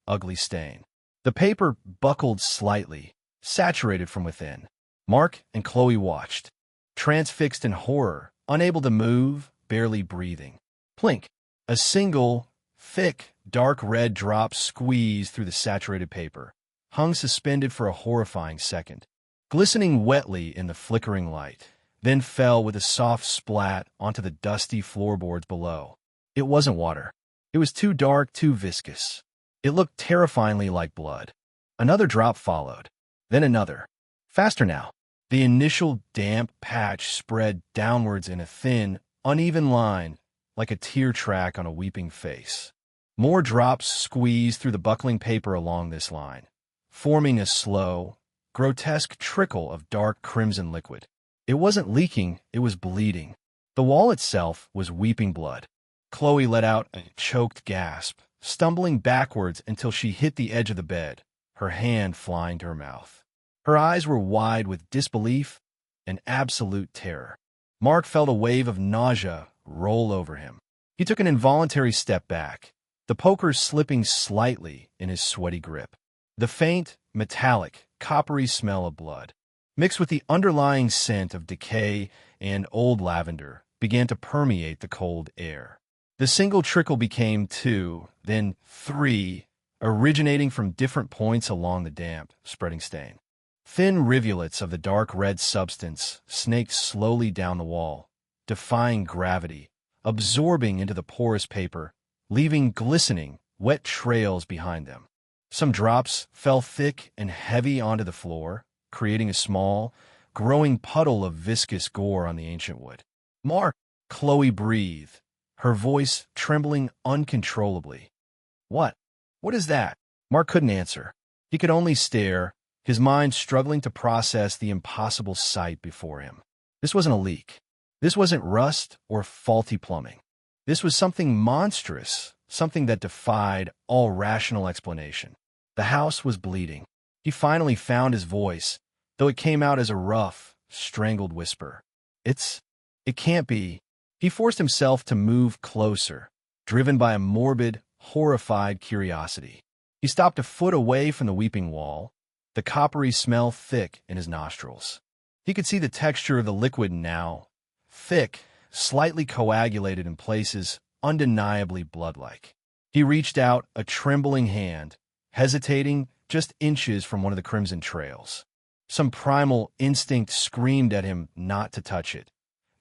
ugly stain. The paper buckled slightly, saturated from within. Mark and Chloe watched, transfixed in horror, unable to move, barely breathing. Plink! A single, thick, dark red drop squeezed through the saturated paper, hung suspended for a horrifying second, glistening wetly in the flickering light, then fell with a soft splat onto the dusty floorboards below. It wasn't water. It was too dark, too viscous. It looked terrifyingly like blood. Another drop followed, then another. Faster now. The initial damp patch spread downwards in a thin, uneven line, like a tear track on a weeping face. More drops squeezed through the buckling paper along this line, forming a slow, grotesque trickle of dark crimson liquid. It wasn't leaking, it was bleeding. The wall itself was weeping blood. Chloe let out a choked gasp, stumbling backwards until she hit the edge of the bed, her hand flying to her mouth. Her eyes were wide with disbelief and absolute terror. Mark felt a wave of nausea roll over him. He took an involuntary step back, the poker slipping slightly in his sweaty grip. The faint, metallic, coppery smell of blood, mixed with the underlying scent of decay and old lavender, began to permeate the cold air. The single trickle became 2, then 3, originating from different points along the damp, spreading stain. Thin rivulets of the dark red substance snaked slowly down the wall, defying gravity, absorbing into the porous paper, leaving glistening, wet trails behind them. Some drops fell thick and heavy onto the floor, creating a small, growing puddle of viscous gore on the ancient wood. Mark! Chloe breathed, her voice trembling uncontrollably. What? What is that? Mark couldn't answer. He could only stare, his mind struggling to process the impossible sight before him. This wasn't a leak. This wasn't rust or faulty plumbing. This was something monstrous, something that defied all rational explanation. The house was bleeding. He finally found his voice, though it came out as a rough, strangled whisper. It can't be. He forced himself to move closer, driven by a morbid, horrified curiosity. He stopped a foot away from the weeping wall, the coppery smell thick in his nostrils. He could see the texture of the liquid now, thick, slightly coagulated in places, undeniably blood-like. He reached out a trembling hand, hesitating just inches from one of the crimson trails. Some primal instinct screamed at him not to touch it,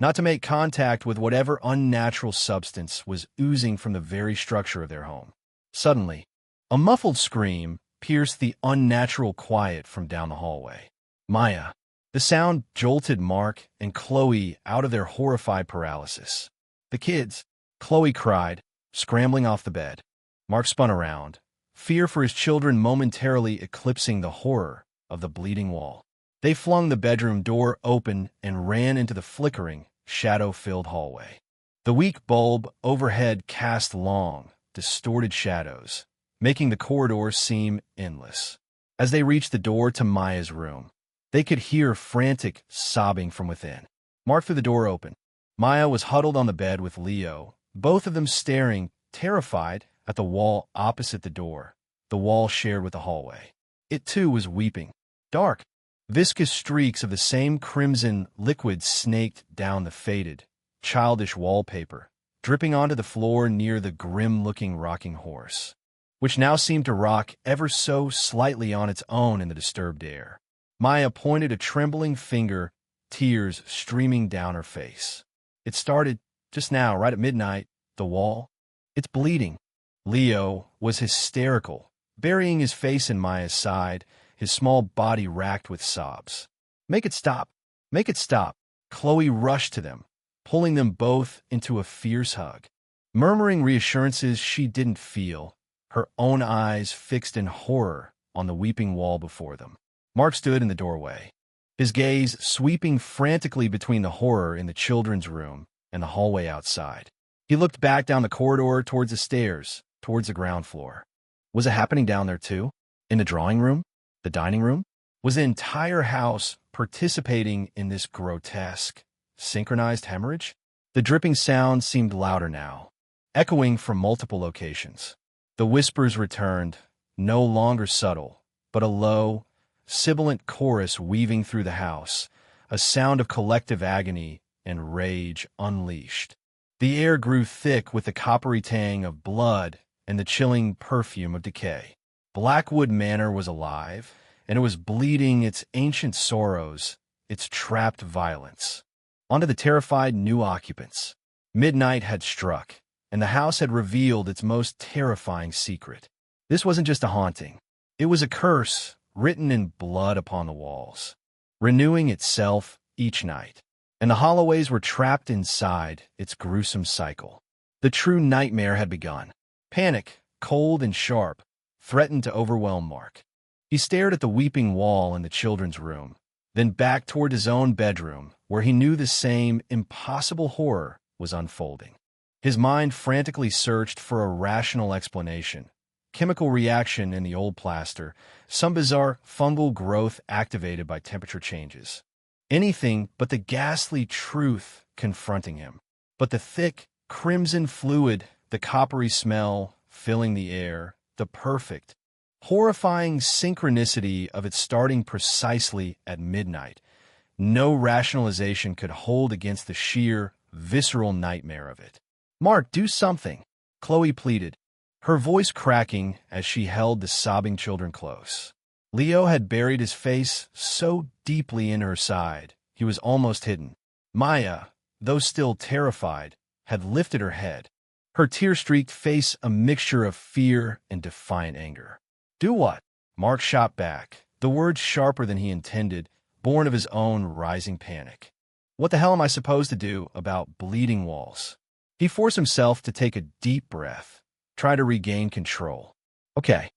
not to make contact with whatever unnatural substance was oozing from the very structure of their home. Suddenly, a muffled scream pierced the unnatural quiet from down the hallway. Maya. The sound jolted Mark and Chloe out of their horrified paralysis. The kids, Chloe cried, scrambling off the bed. Mark spun around, fear for his children momentarily eclipsing the horror of the bleeding wall. They flung the bedroom door open and ran into the flickering, shadow-filled hallway. The weak bulb overhead cast long, distorted shadows, making the corridor seem endless. As they reached the door to Maya's room, they could hear frantic sobbing from within. Mark threw the door open. Maya was huddled on the bed with Leo, both of them staring, terrified, at the wall opposite the door, the wall shared with the hallway. It too was weeping. Dark, viscous streaks of the same crimson liquid snaked down the faded, childish wallpaper, dripping onto the floor near the grim-looking rocking horse, which now seemed to rock ever so slightly on its own in the disturbed air. Maya pointed a trembling finger, tears streaming down her face. It started just now, right at midnight. The wall. It's bleeding. Leo was hysterical, burying his face in Maya's side, his small body racked with sobs. Make it stop. Make it stop. Chloe rushed to them, pulling them both into a fierce hug, murmuring reassurances she didn't feel, her own eyes fixed in horror on the weeping wall before them. Mark stood in the doorway, his gaze sweeping frantically between the horror in the children's room and the hallway outside. He looked back down the corridor towards the stairs, towards the ground floor. Was it happening down there too? In the drawing room? The dining room? Was the entire house participating in this grotesque, synchronized hemorrhage? The dripping sound seemed louder now, echoing from multiple locations. The whispers returned, no longer subtle, but a low, sibilant chorus weaving through the house, a sound of collective agony and rage unleashed. The air grew thick with the coppery tang of blood and the chilling perfume of decay. Blackwood Manor was alive, and it was bleeding its ancient sorrows, its trapped violence, onto the terrified new occupants. Midnight had struck, and the house had revealed its most terrifying secret. This wasn't just a haunting. It was a curse written in blood upon the walls, renewing itself each night. And the Holloways were trapped inside its gruesome cycle. The true nightmare had begun. Panic, cold and sharp, threatened to overwhelm Mark. He stared at the weeping wall in the children's room, then back toward his own bedroom, where he knew the same impossible horror was unfolding. His mind frantically searched for a rational explanation. Chemical reaction in the old plaster, some bizarre fungal growth activated by temperature changes. Anything but the ghastly truth confronting him. But the thick, crimson fluid, the coppery smell filling the air, the perfect, horrifying synchronicity of it starting precisely at midnight. No rationalization could hold against the sheer, visceral nightmare of it. Mark, do something, Chloe pleaded, her voice cracking as she held the sobbing children close. Leo had buried his face so deeply in her side, he was almost hidden. Maya, though still terrified, had lifted her head, her tear-streaked face a mixture of fear and defiant anger. Do what? Mark shot back, the words sharper than he intended, born of his own rising panic. What the hell am I supposed to do about bleeding walls? He forced himself to take a deep breath, try to regain control. Okay.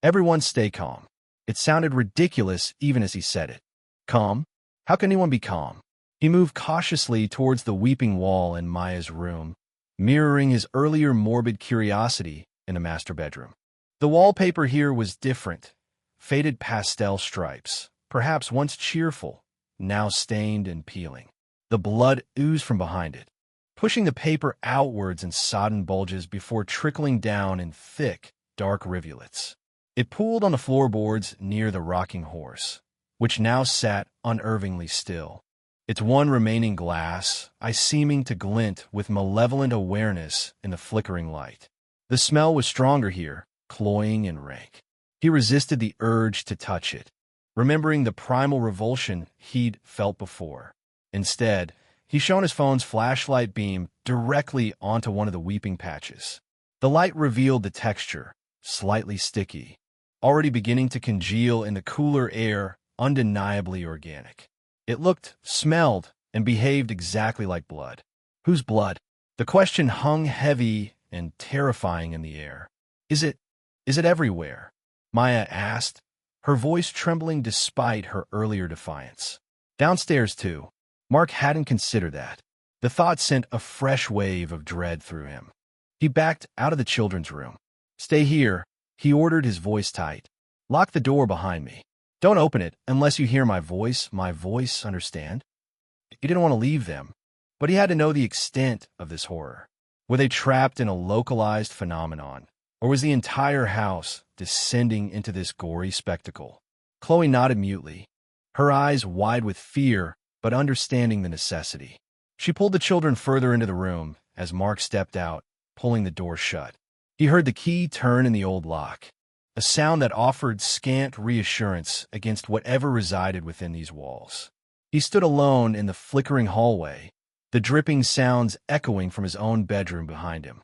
Everyone stay calm. It sounded ridiculous even as he said it. Calm? How can anyone be calm? He moved cautiously towards the weeping wall in Maya's room, mirroring his earlier morbid curiosity in the master bedroom. The wallpaper here was different. Faded pastel stripes, perhaps once cheerful, now stained and peeling. The blood oozed from behind it, pushing the paper outwards in sodden bulges before trickling down in thick, dark rivulets. It pooled on the floorboards near the rocking horse, which now sat unnervingly still, its one remaining glass eye seeming to glint with malevolent awareness in the flickering light. The smell was stronger here, cloying and rank. He resisted the urge to touch it, remembering the primal revulsion he'd felt before. Instead, he shone his phone's flashlight beam directly onto one of the weeping patches. The light revealed the texture, slightly sticky, already beginning to congeal in the cooler air, undeniably organic. It looked, smelled, and behaved exactly like blood. Whose blood? The question hung heavy and terrifying in the air. Is it everywhere? Maya asked, her voice trembling despite her earlier defiance. Downstairs, too. Mark hadn't considered that. The thought sent a fresh wave of dread through him. He backed out of the children's room. "Stay here," he ordered, his voice tight. "Lock the door behind me. Don't open it unless you hear my voice, understand?" He didn't want to leave them, but he had to know the extent of this horror. Were they trapped in a localized phenomenon, or was the entire house descending into this gory spectacle? Chloe nodded mutely, her eyes wide with fear, but understanding the necessity. She pulled the children further into the room as Mark stepped out, pulling the door shut. He heard the key turn in the old lock, a sound that offered scant reassurance against whatever resided within these walls. He stood alone in the flickering hallway, the dripping sounds echoing from his own bedroom behind him.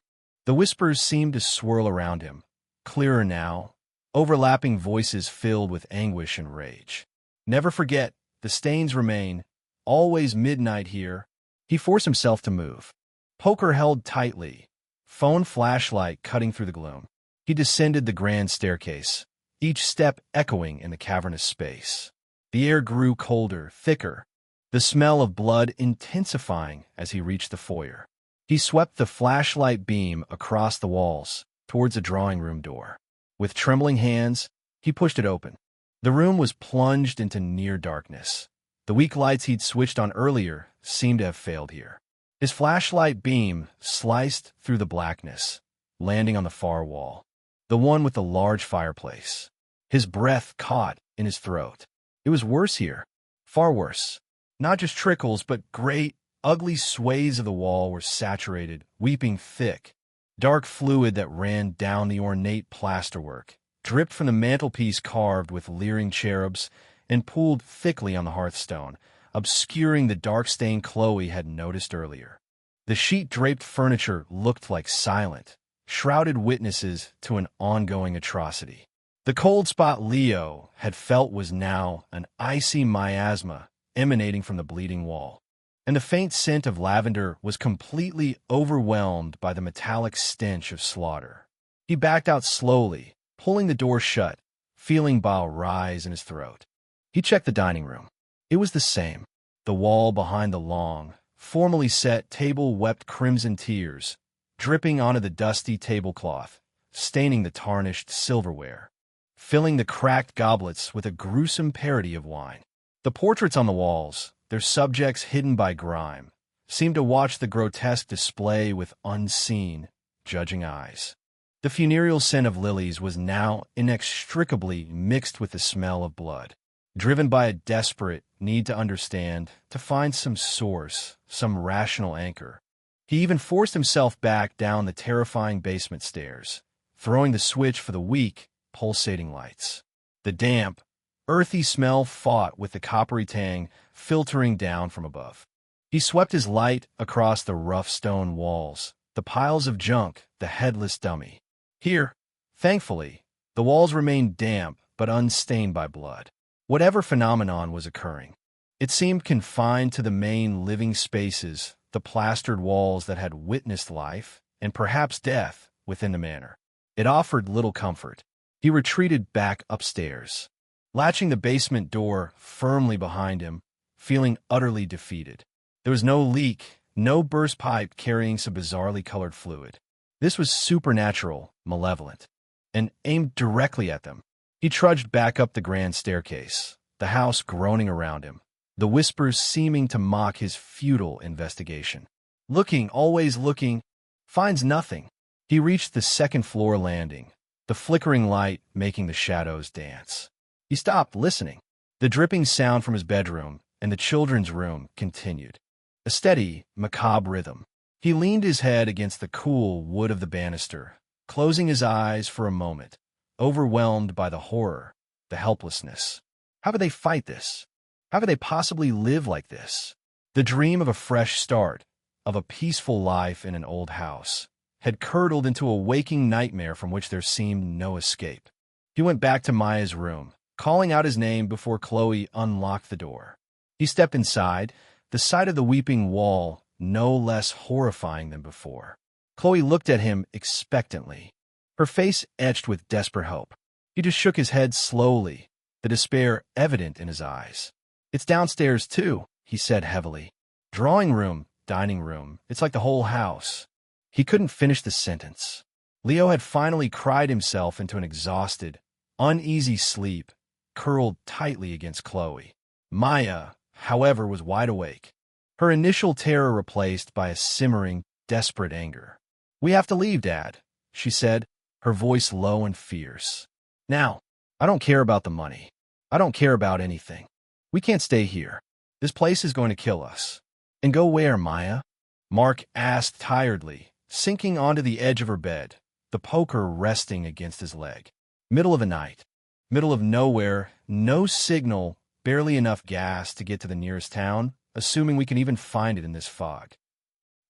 The whispers seemed to swirl around him, clearer now, overlapping voices filled with anguish and rage. "Never forget, the stains remain. Always midnight here." He forced himself to move. Poker held tightly, phone flashlight cutting through the gloom. He descended the grand staircase, each step echoing in the cavernous space. The air grew colder, thicker, the smell of blood intensifying as he reached the foyer. He swept the flashlight beam across the walls towards a drawing room door. With trembling hands, he pushed it open. The room was plunged into near darkness. The weak lights he'd switched on earlier seemed to have failed here. His flashlight beam sliced through the blackness, landing on the far wall, the one with the large fireplace. His breath caught in his throat. It was worse here, far worse. Not just trickles, but great, ugly swathes of the wall were saturated, weeping thick. Dark fluid that ran down the ornate plasterwork, dripped from the mantelpiece carved with leering cherubs, and pooled thickly on the hearthstone, obscuring the dark stain Chloe had noticed earlier. The sheet-draped furniture looked like silent, shrouded witnesses to an ongoing atrocity. The cold spot Leo had felt was now an icy miasma emanating from the bleeding wall, and the faint scent of lavender was completely overwhelmed by the metallic stench of slaughter. He backed out slowly, pulling the door shut, feeling bile rise in his throat. He checked the dining room. It was the same. The wall behind the long, formally set table wept crimson tears, dripping onto the dusty tablecloth, staining the tarnished silverware, filling the cracked goblets with a gruesome parody of wine. The portraits on the walls, their subjects hidden by grime, seemed to watch the grotesque display with unseen, judging eyes. The funereal scent of lilies was now inextricably mixed with the smell of blood. Driven by a desperate need to understand, to find some source, some rational anchor, he even forced himself back down the terrifying basement stairs, throwing the switch for the weak, pulsating lights. The damp, earthy smell fought with the coppery tang filtering down from above. He swept his light across the rough stone walls, the piles of junk, the headless dummy. Here, thankfully, the walls remained damp but unstained by blood. Whatever phenomenon was occurring, it seemed confined to the main living spaces, the plastered walls that had witnessed life, and perhaps death, within the manor. It offered little comfort. He retreated back upstairs, latching the basement door firmly behind him, feeling utterly defeated. There was no leak, no burst pipe carrying some bizarrely colored fluid. This was supernatural, malevolent, and aimed directly at them. He trudged back up the grand staircase, the house groaning around him, the whispers seeming to mock his futile investigation. Looking, always looking, finds nothing. He reached the second-floor landing, the flickering light making the shadows dance. He stopped, listening. The dripping sound from his bedroom and the children's room continued, a steady, macabre rhythm. He leaned his head against the cool wood of the banister, closing his eyes for a moment, overwhelmed by the horror, the helplessness. How could they fight this? How could they possibly live like this? The dream of a fresh start, of a peaceful life in an old house, had curdled into a waking nightmare from which there seemed no escape. He went back to Maya's room, calling out his name before Chloe unlocked the door. He stepped inside, the sight of the weeping wall no less horrifying than before. Chloe looked at him expectantly, her face etched with desperate hope. He just shook his head slowly, the despair evident in his eyes. "It's downstairs, too," he said heavily. "Drawing room, dining room. It's like the whole house." He couldn't finish the sentence. Leo had finally cried himself into an exhausted, uneasy sleep, curled tightly against Chloe. Maya, however, was wide awake, her initial terror replaced by a simmering, desperate anger. "We have to leave, Dad," she said, her voice low and fierce. "Now, I don't care about the money. I don't care about anything. We can't stay here. This place is going to kill us." "And go where, Maya?" Mark asked tiredly, sinking onto the edge of her bed, the poker resting against his leg. Middle of the night. Middle of nowhere, no signal, barely enough gas to get to the nearest town, assuming we can even find it in this fog.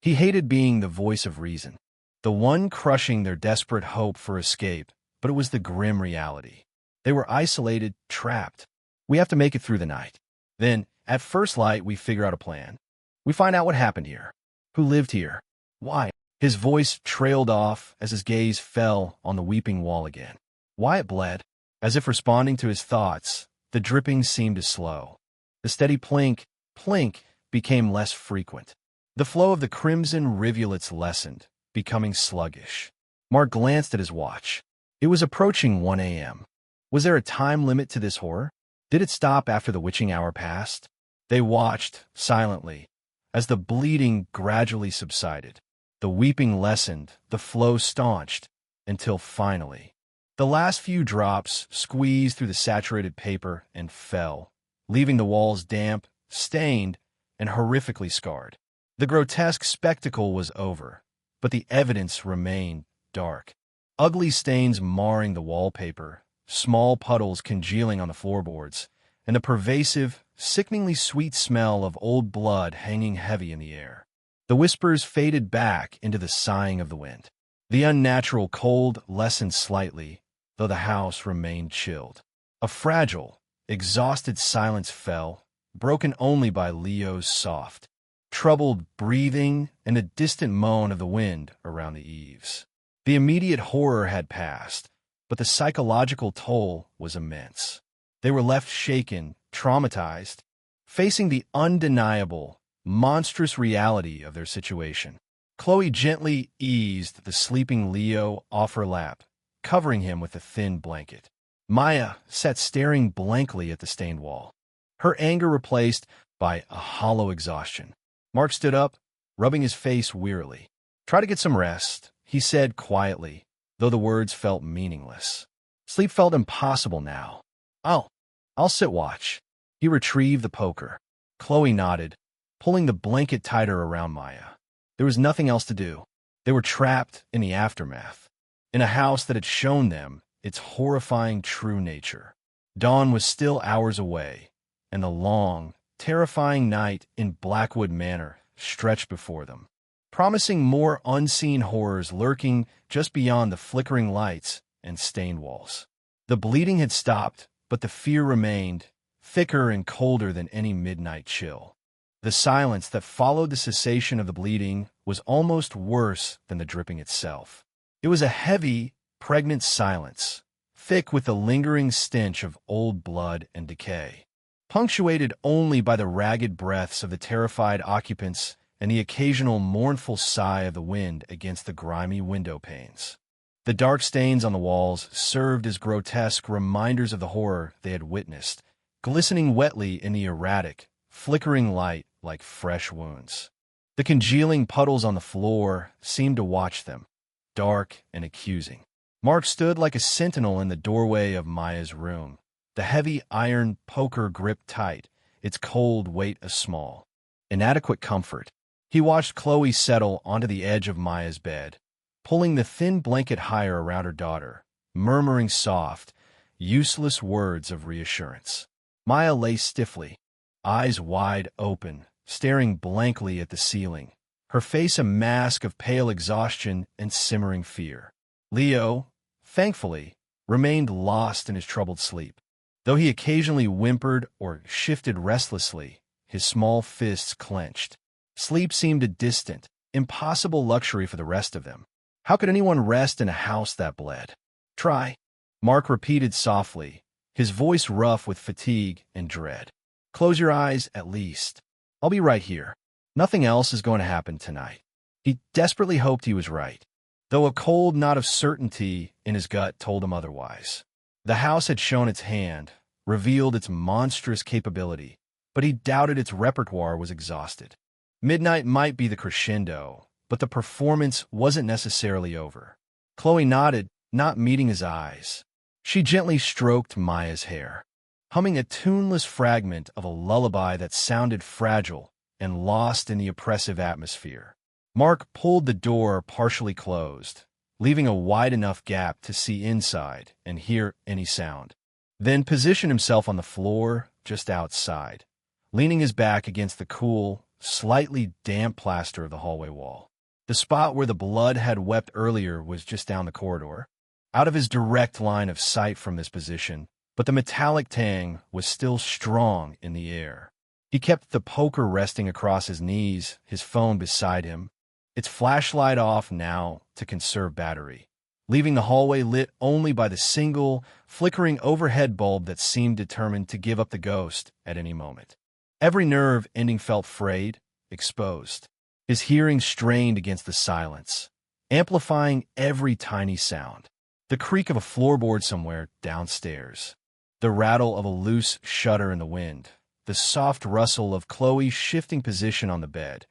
He hated being the voice of reason, the one crushing their desperate hope for escape, but it was the grim reality. They were isolated, trapped. "We have to make it through the night. Then, at first light, we figure out a plan. We find out what happened here. Who lived here? Why?" His voice trailed off as his gaze fell on the weeping wall again. Wyatt bled. As if responding to his thoughts, the dripping seemed to slow. The steady plink, plink became less frequent. The flow of the crimson rivulets lessened, becoming sluggish. Mark glanced at his watch. It was approaching 1 a.m. Was there a time limit to this horror? Did it stop after the witching hour passed? They watched, silently, as the bleeding gradually subsided. The weeping lessened, the flow staunched, until finally, the last few drops squeezed through the saturated paper and fell, leaving the walls damp, stained, and horrifically scarred. The grotesque spectacle was over, but the evidence remained dark. Ugly stains marring the wallpaper, small puddles congealing on the floorboards, and the pervasive, sickeningly sweet smell of old blood hanging heavy in the air. The whispers faded back into the sighing of the wind. The unnatural cold lessened slightly, though the house remained chilled. A fragile, exhausted silence fell, broken only by Leo's soft, troubled breathing and the distant moan of the wind around the eaves. The immediate horror had passed, but the psychological toll was immense. They were left shaken, traumatized, facing the undeniable, monstrous reality of their situation. Chloe gently eased the sleeping Leo off her lap, covering him with a thin blanket. Maya sat staring blankly at the stained wall, her anger replaced by a hollow exhaustion. Mark stood up, rubbing his face wearily. "Try to get some rest," he said quietly, though the words felt meaningless. Sleep felt impossible now. I'll sit watch." He retrieved the poker. Chloe nodded, pulling the blanket tighter around Maya. There was nothing else to do. They were trapped in the aftermath, in a house that had shown them its horrifying true nature. Dawn was still hours away, and the long, terrifying night in Blackwood Manor stretched before them, promising more unseen horrors lurking just beyond the flickering lights and stained walls. The bleeding had stopped, but the fear remained, thicker and colder than any midnight chill. The silence that followed the cessation of the bleeding was almost worse than the dripping itself. It was a heavy, pregnant silence, thick with the lingering stench of old blood and decay, punctuated only by the ragged breaths of the terrified occupants and the occasional mournful sigh of the wind against the grimy window panes. The dark stains on the walls served as grotesque reminders of the horror they had witnessed, glistening wetly in the erratic, flickering light like fresh wounds. The congealing puddles on the floor seemed to watch them, dark and accusing. Mark stood like a sentinel in the doorway of Maya's room, the heavy iron poker gripped tight, its cold weight a small, inadequate comfort. He watched Chloe settle onto the edge of Maya's bed, pulling the thin blanket higher around her daughter, murmuring soft, useless words of reassurance. Maya lay stiffly, eyes wide open, staring blankly at the ceiling, her face a mask of pale exhaustion and simmering fear. Leo, thankfully, remained lost in his troubled sleep. Though he occasionally whimpered or shifted restlessly, his small fists clenched. Sleep seemed a distant, impossible luxury for the rest of them. How could anyone rest in a house that bled? "Try," Mark repeated softly, his voice rough with fatigue and dread. "Close your eyes, at least. I'll be right here." Nothing else is going to happen tonight. He desperately hoped he was right, though a cold knot of certainty in his gut told him otherwise. The house had shown its hand, revealed its monstrous capability, but he doubted its repertoire was exhausted. Midnight might be the crescendo, but the performance wasn't necessarily over. Chloe nodded, not meeting his eyes. She gently stroked Maya's hair, humming a tuneless fragment of a lullaby that sounded fragile and lost in the oppressive atmosphere. Mark pulled the door partially closed, leaving a wide enough gap to see inside and hear any sound. Then positioned himself on the floor just outside, leaning his back against the cool, slightly damp plaster of the hallway wall. The spot where the blood had wept earlier was just down the corridor, out of his direct line of sight from this position, but the metallic tang was still strong in the air. He kept the poker resting across his knees, his phone beside him, its flashlight off now to conserve battery, leaving the hallway lit only by the single, flickering overhead bulb that seemed determined to give up the ghost at any moment. Every nerve ending felt frayed, exposed, his hearing strained against the silence, amplifying every tiny sound. The creak of a floorboard somewhere downstairs, the rattle of a loose shutter in the wind, the soft rustle of Chloe's shifting position on the bed.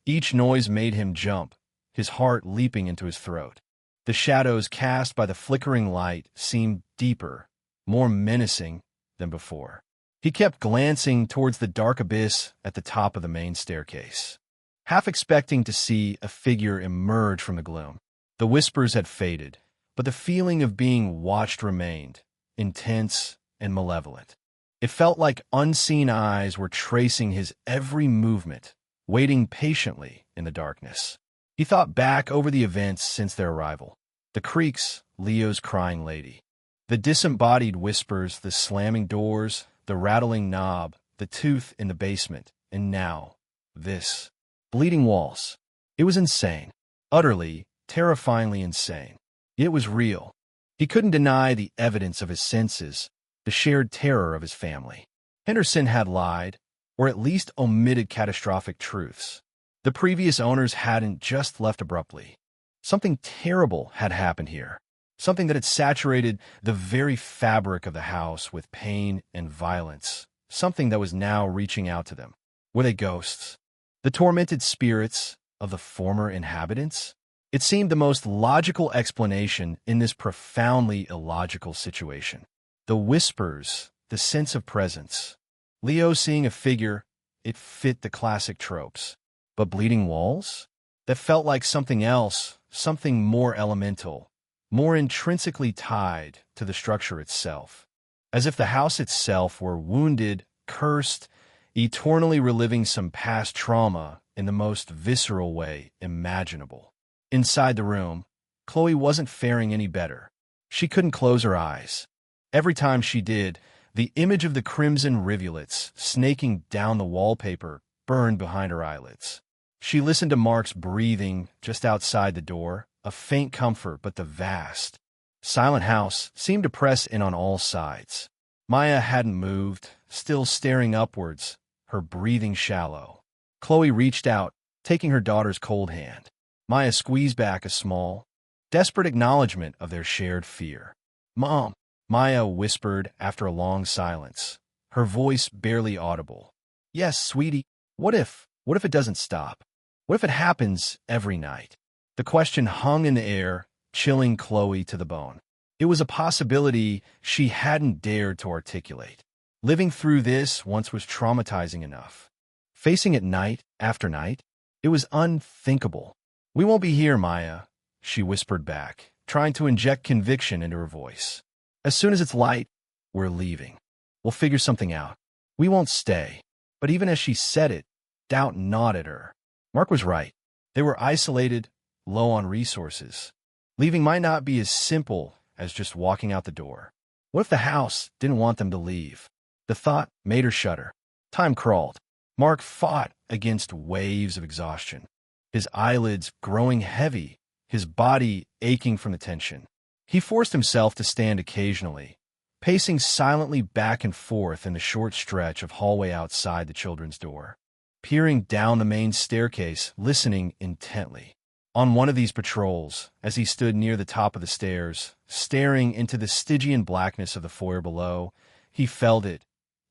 Each noise made him jump, his heart leaping into his throat. The shadows cast by the flickering light seemed deeper, more menacing than before. He kept glancing towards the dark abyss at the top of the main staircase, half expecting to see a figure emerge from the gloom. The whispers had faded, but the feeling of being watched remained, intense and malevolent. It felt like unseen eyes were tracing his every movement, waiting patiently in the darkness. He thought back over the events since their arrival. The creaks, Leo's crying lady. The disembodied whispers, the slamming doors, the rattling knob, the tooth in the basement, and now, this. Bleeding walls. It was insane. Utterly, terrifyingly insane. It was real. He couldn't deny the evidence of his senses, the shared terror of his family. Henderson had lied, or at least omitted catastrophic truths. The previous owners hadn't just left abruptly. Something terrible had happened here. Something that had saturated the very fabric of the house with pain and violence. Something that was now reaching out to them. Were they ghosts? The tormented spirits of the former inhabitants? It seemed the most logical explanation in this profoundly illogical situation. The whispers, the sense of presence. Leo seeing a figure, it fit the classic tropes. But bleeding walls? That felt like something else, something more elemental, more intrinsically tied to the structure itself. As if the house itself were wounded, cursed, eternally reliving some past trauma in the most visceral way imaginable. Inside the room, Chloe wasn't faring any better. She couldn't close her eyes. Every time she did, the image of the crimson rivulets snaking down the wallpaper burned behind her eyelids. She listened to Mark's breathing just outside the door, a faint comfort, but the vast, silent house seemed to press in on all sides. Maya hadn't moved, still staring upwards, her breathing shallow. Chloe reached out, taking her daughter's cold hand. Maya squeezed back a small, desperate acknowledgement of their shared fear. "Mom," Maya whispered after a long silence, her voice barely audible. "Yes, sweetie. What if it doesn't stop? What if it happens every night?" The question hung in the air, chilling Chloe to the bone. It was a possibility she hadn't dared to articulate. Living through this once was traumatizing enough. Facing it night after night, it was unthinkable. "We won't be here, Maya," she whispered back, trying to inject conviction into her voice. "As soon as it's light, we're leaving. We'll figure something out. We won't stay." But even as she said it, doubt gnawed at her. Mark was right. They were isolated, low on resources. Leaving might not be as simple as just walking out the door. What if the house didn't want them to leave? The thought made her shudder. Time crawled. Mark fought against waves of exhaustion, his eyelids growing heavy, his body aching from the tension. He forced himself to stand occasionally, pacing silently back and forth in the short stretch of hallway outside the children's door. peering down the main staircase, listening intently. On one of these patrols, as he stood near the top of the stairs, staring into the Stygian blackness of the foyer below, he felt it,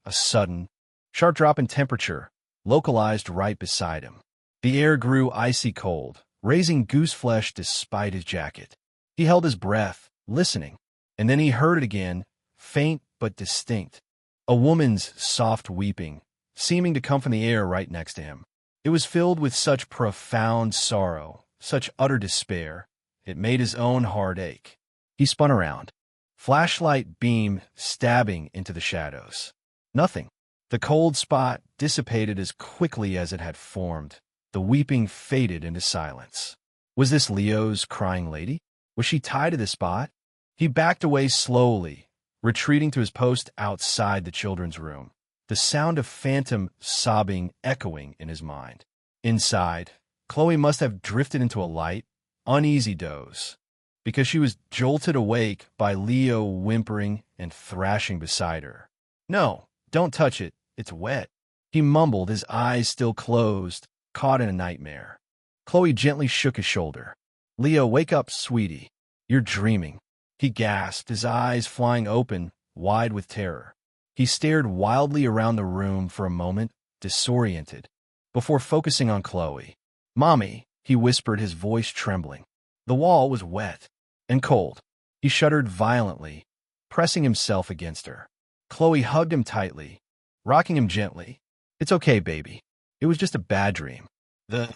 a sudden, sharp drop in temperature, localized right beside him. The air grew icy cold, raising goose flesh despite his jacket. He held his breath, listening, and then he heard it again, faint but distinct. A woman's soft weeping, seeming to come from the air right next to him. It was filled with such profound sorrow, such utter despair, it made his own heart ache. He spun around, flashlight beam stabbing into the shadows. Nothing. The cold spot dissipated as quickly as it had formed. The weeping faded into silence. Was this Leo's crying lady? Was she tied to the spot? He backed away slowly, retreating to his post outside the children's room, the sound of phantom sobbing echoing in his mind. Inside, Chloe must have drifted into a light, uneasy doze, because she was jolted awake by Leo whimpering and thrashing beside her. "No, don't touch it, it's wet," he mumbled, his eyes still closed, caught in a nightmare. Chloe gently shook his shoulder. "Leo, wake up, sweetie. You're dreaming," he gasped, his eyes flying open, wide with terror. He stared wildly around the room for a moment, disoriented, before focusing on Chloe. "Mommy," he whispered, his voice trembling. The wall was wet and cold. He shuddered violently, pressing himself against her. Chloe hugged him tightly, rocking him gently. "It's okay, baby. It was just a bad dream." The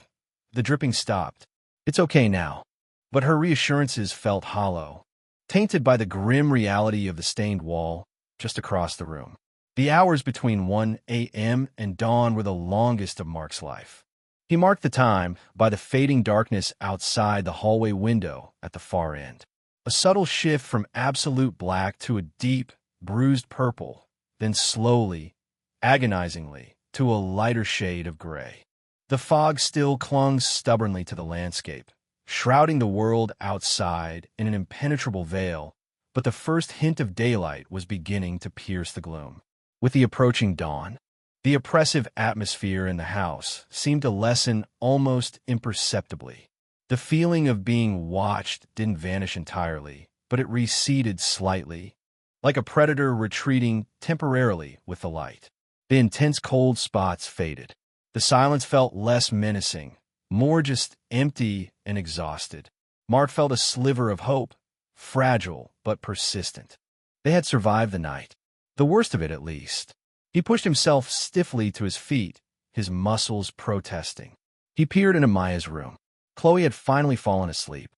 dripping stopped. "It's okay now." But her reassurances felt hollow, tainted by the grim reality of the stained wall just across the room. The hours between 1 a.m. and dawn were the longest of Mark's life. He marked the time by the fading darkness outside the hallway window at the far end. A subtle shift from absolute black to a deep, bruised purple, then slowly, agonizingly, to a lighter shade of gray. The fog still clung stubbornly to the landscape, shrouding the world outside in an impenetrable veil, but the first hint of daylight was beginning to pierce the gloom. With the approaching dawn, the oppressive atmosphere in the house seemed to lessen almost imperceptibly. The feeling of being watched didn't vanish entirely, but it receded slightly, like a predator retreating temporarily with the light. The intense cold spots faded. The silence felt less menacing, more just empty and exhausted. Mark felt a sliver of hope, fragile but persistent. They had survived the night, the worst of it at least. He pushed himself stiffly to his feet, his muscles protesting. He peered into Maya's room. Chloe had finally fallen asleep,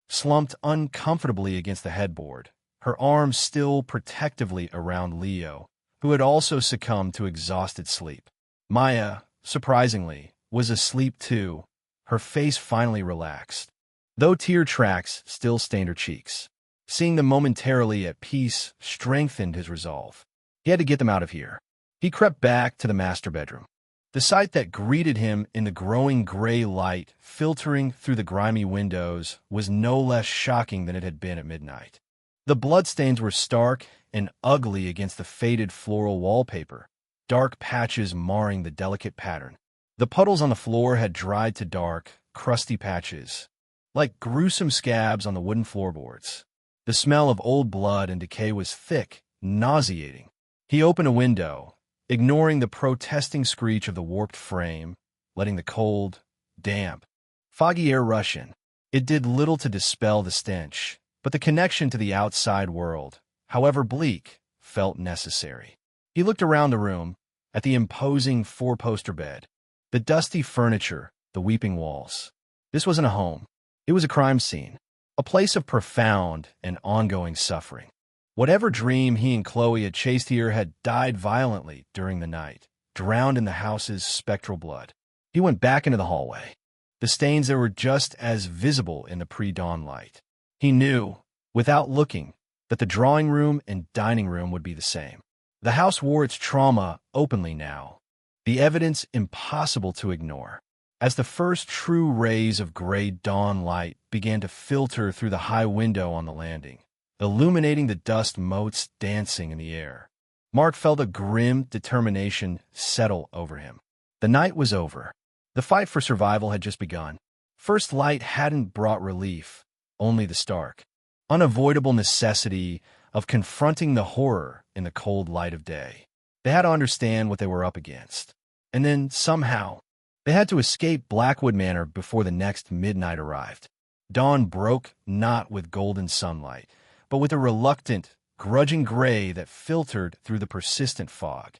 slumped uncomfortably against the headboard, her arms still protectively around Leo, who had also succumbed to exhausted sleep. Maya, surprisingly, was asleep too, her face finally relaxed, though tear tracks still stained her cheeks. Seeing them momentarily at peace strengthened his resolve. He had to get them out of here. He crept back to the master bedroom. The sight that greeted him in the growing gray light filtering through the grimy windows was no less shocking than it had been at midnight. The bloodstains were stark and ugly against the faded floral wallpaper, dark patches marring the delicate pattern. The puddles on the floor had dried to dark, crusty patches, like gruesome scabs on the wooden floorboards. The smell of old blood and decay was thick, nauseating. He opened a window, ignoring the protesting screech of the warped frame, letting the cold, damp, foggy air rush in. It did little to dispel the stench, but the connection to the outside world, however bleak, felt necessary. He looked around the room, at the imposing four-poster bed, the dusty furniture, the weeping walls. This wasn't a home. It was a crime scene, a place of profound and ongoing suffering. Whatever dream he and Chloe had chased here had died violently during the night, drowned in the house's spectral blood. He went back into the hallway. The stains there were just as visible in the pre-dawn light. He knew, without looking, that the drawing room and dining room would be the same. The house wore its trauma openly now, the evidence impossible to ignore. As the first true rays of gray dawn light began to filter through the high window on the landing, illuminating the dust motes dancing in the air, Mark felt a grim determination settle over him. The night was over. The fight for survival had just begun. First light hadn't brought relief, only the stark, unavoidable necessity of confronting the horror in the cold light of day. They had to understand what they were up against. And then, somehow, they had to escape Blackwood Manor before the next midnight arrived. Dawn broke not with golden sunlight, but with a reluctant, grudging gray that filtered through the persistent fog,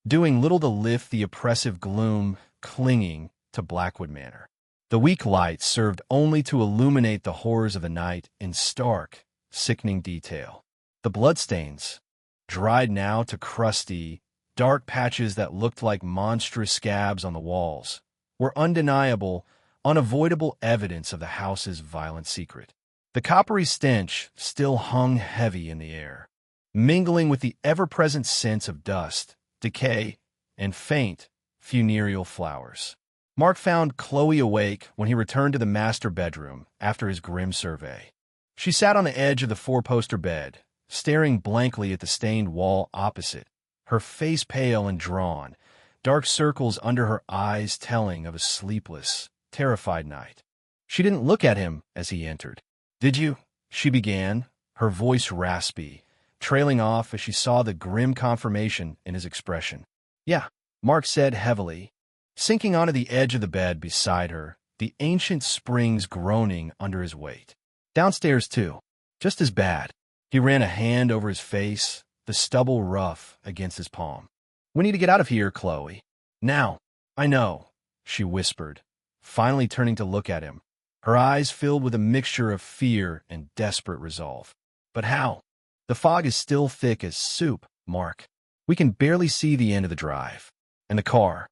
doing little to lift the oppressive gloom clinging to Blackwood Manor. The weak light served only to illuminate the horrors of the night in stark, sickening detail. The bloodstains, dried now to crusty, dark patches that looked like monstrous scabs on the walls, were undeniable, unavoidable evidence of the house's violent secret. The coppery stench still hung heavy in the air, mingling with the ever-present sense of dust, decay, and faint, funereal flowers. Mark found Chloe awake when he returned to the master bedroom after his grim survey. She sat on the edge of the four-poster bed, staring blankly at the stained wall opposite, her face pale and drawn, dark circles under her eyes telling of a sleepless, terrified night. She didn't look at him as he entered. "Did you?" she began, her voice raspy, trailing off as she saw the grim confirmation in his expression. "Yeah," Mark said heavily, sinking onto the edge of the bed beside her, the ancient springs groaning under his weight. "Downstairs, too. Just as bad." He ran a hand over his face, the stubble rough against his palm. "We need to get out of here, Chloe. Now." "I know," she whispered, finally turning to look at him, her eyes filled with a mixture of fear and desperate resolve. "But how?" "The fog is still thick as soup, Mark. We can barely see the end of the drive. And the car.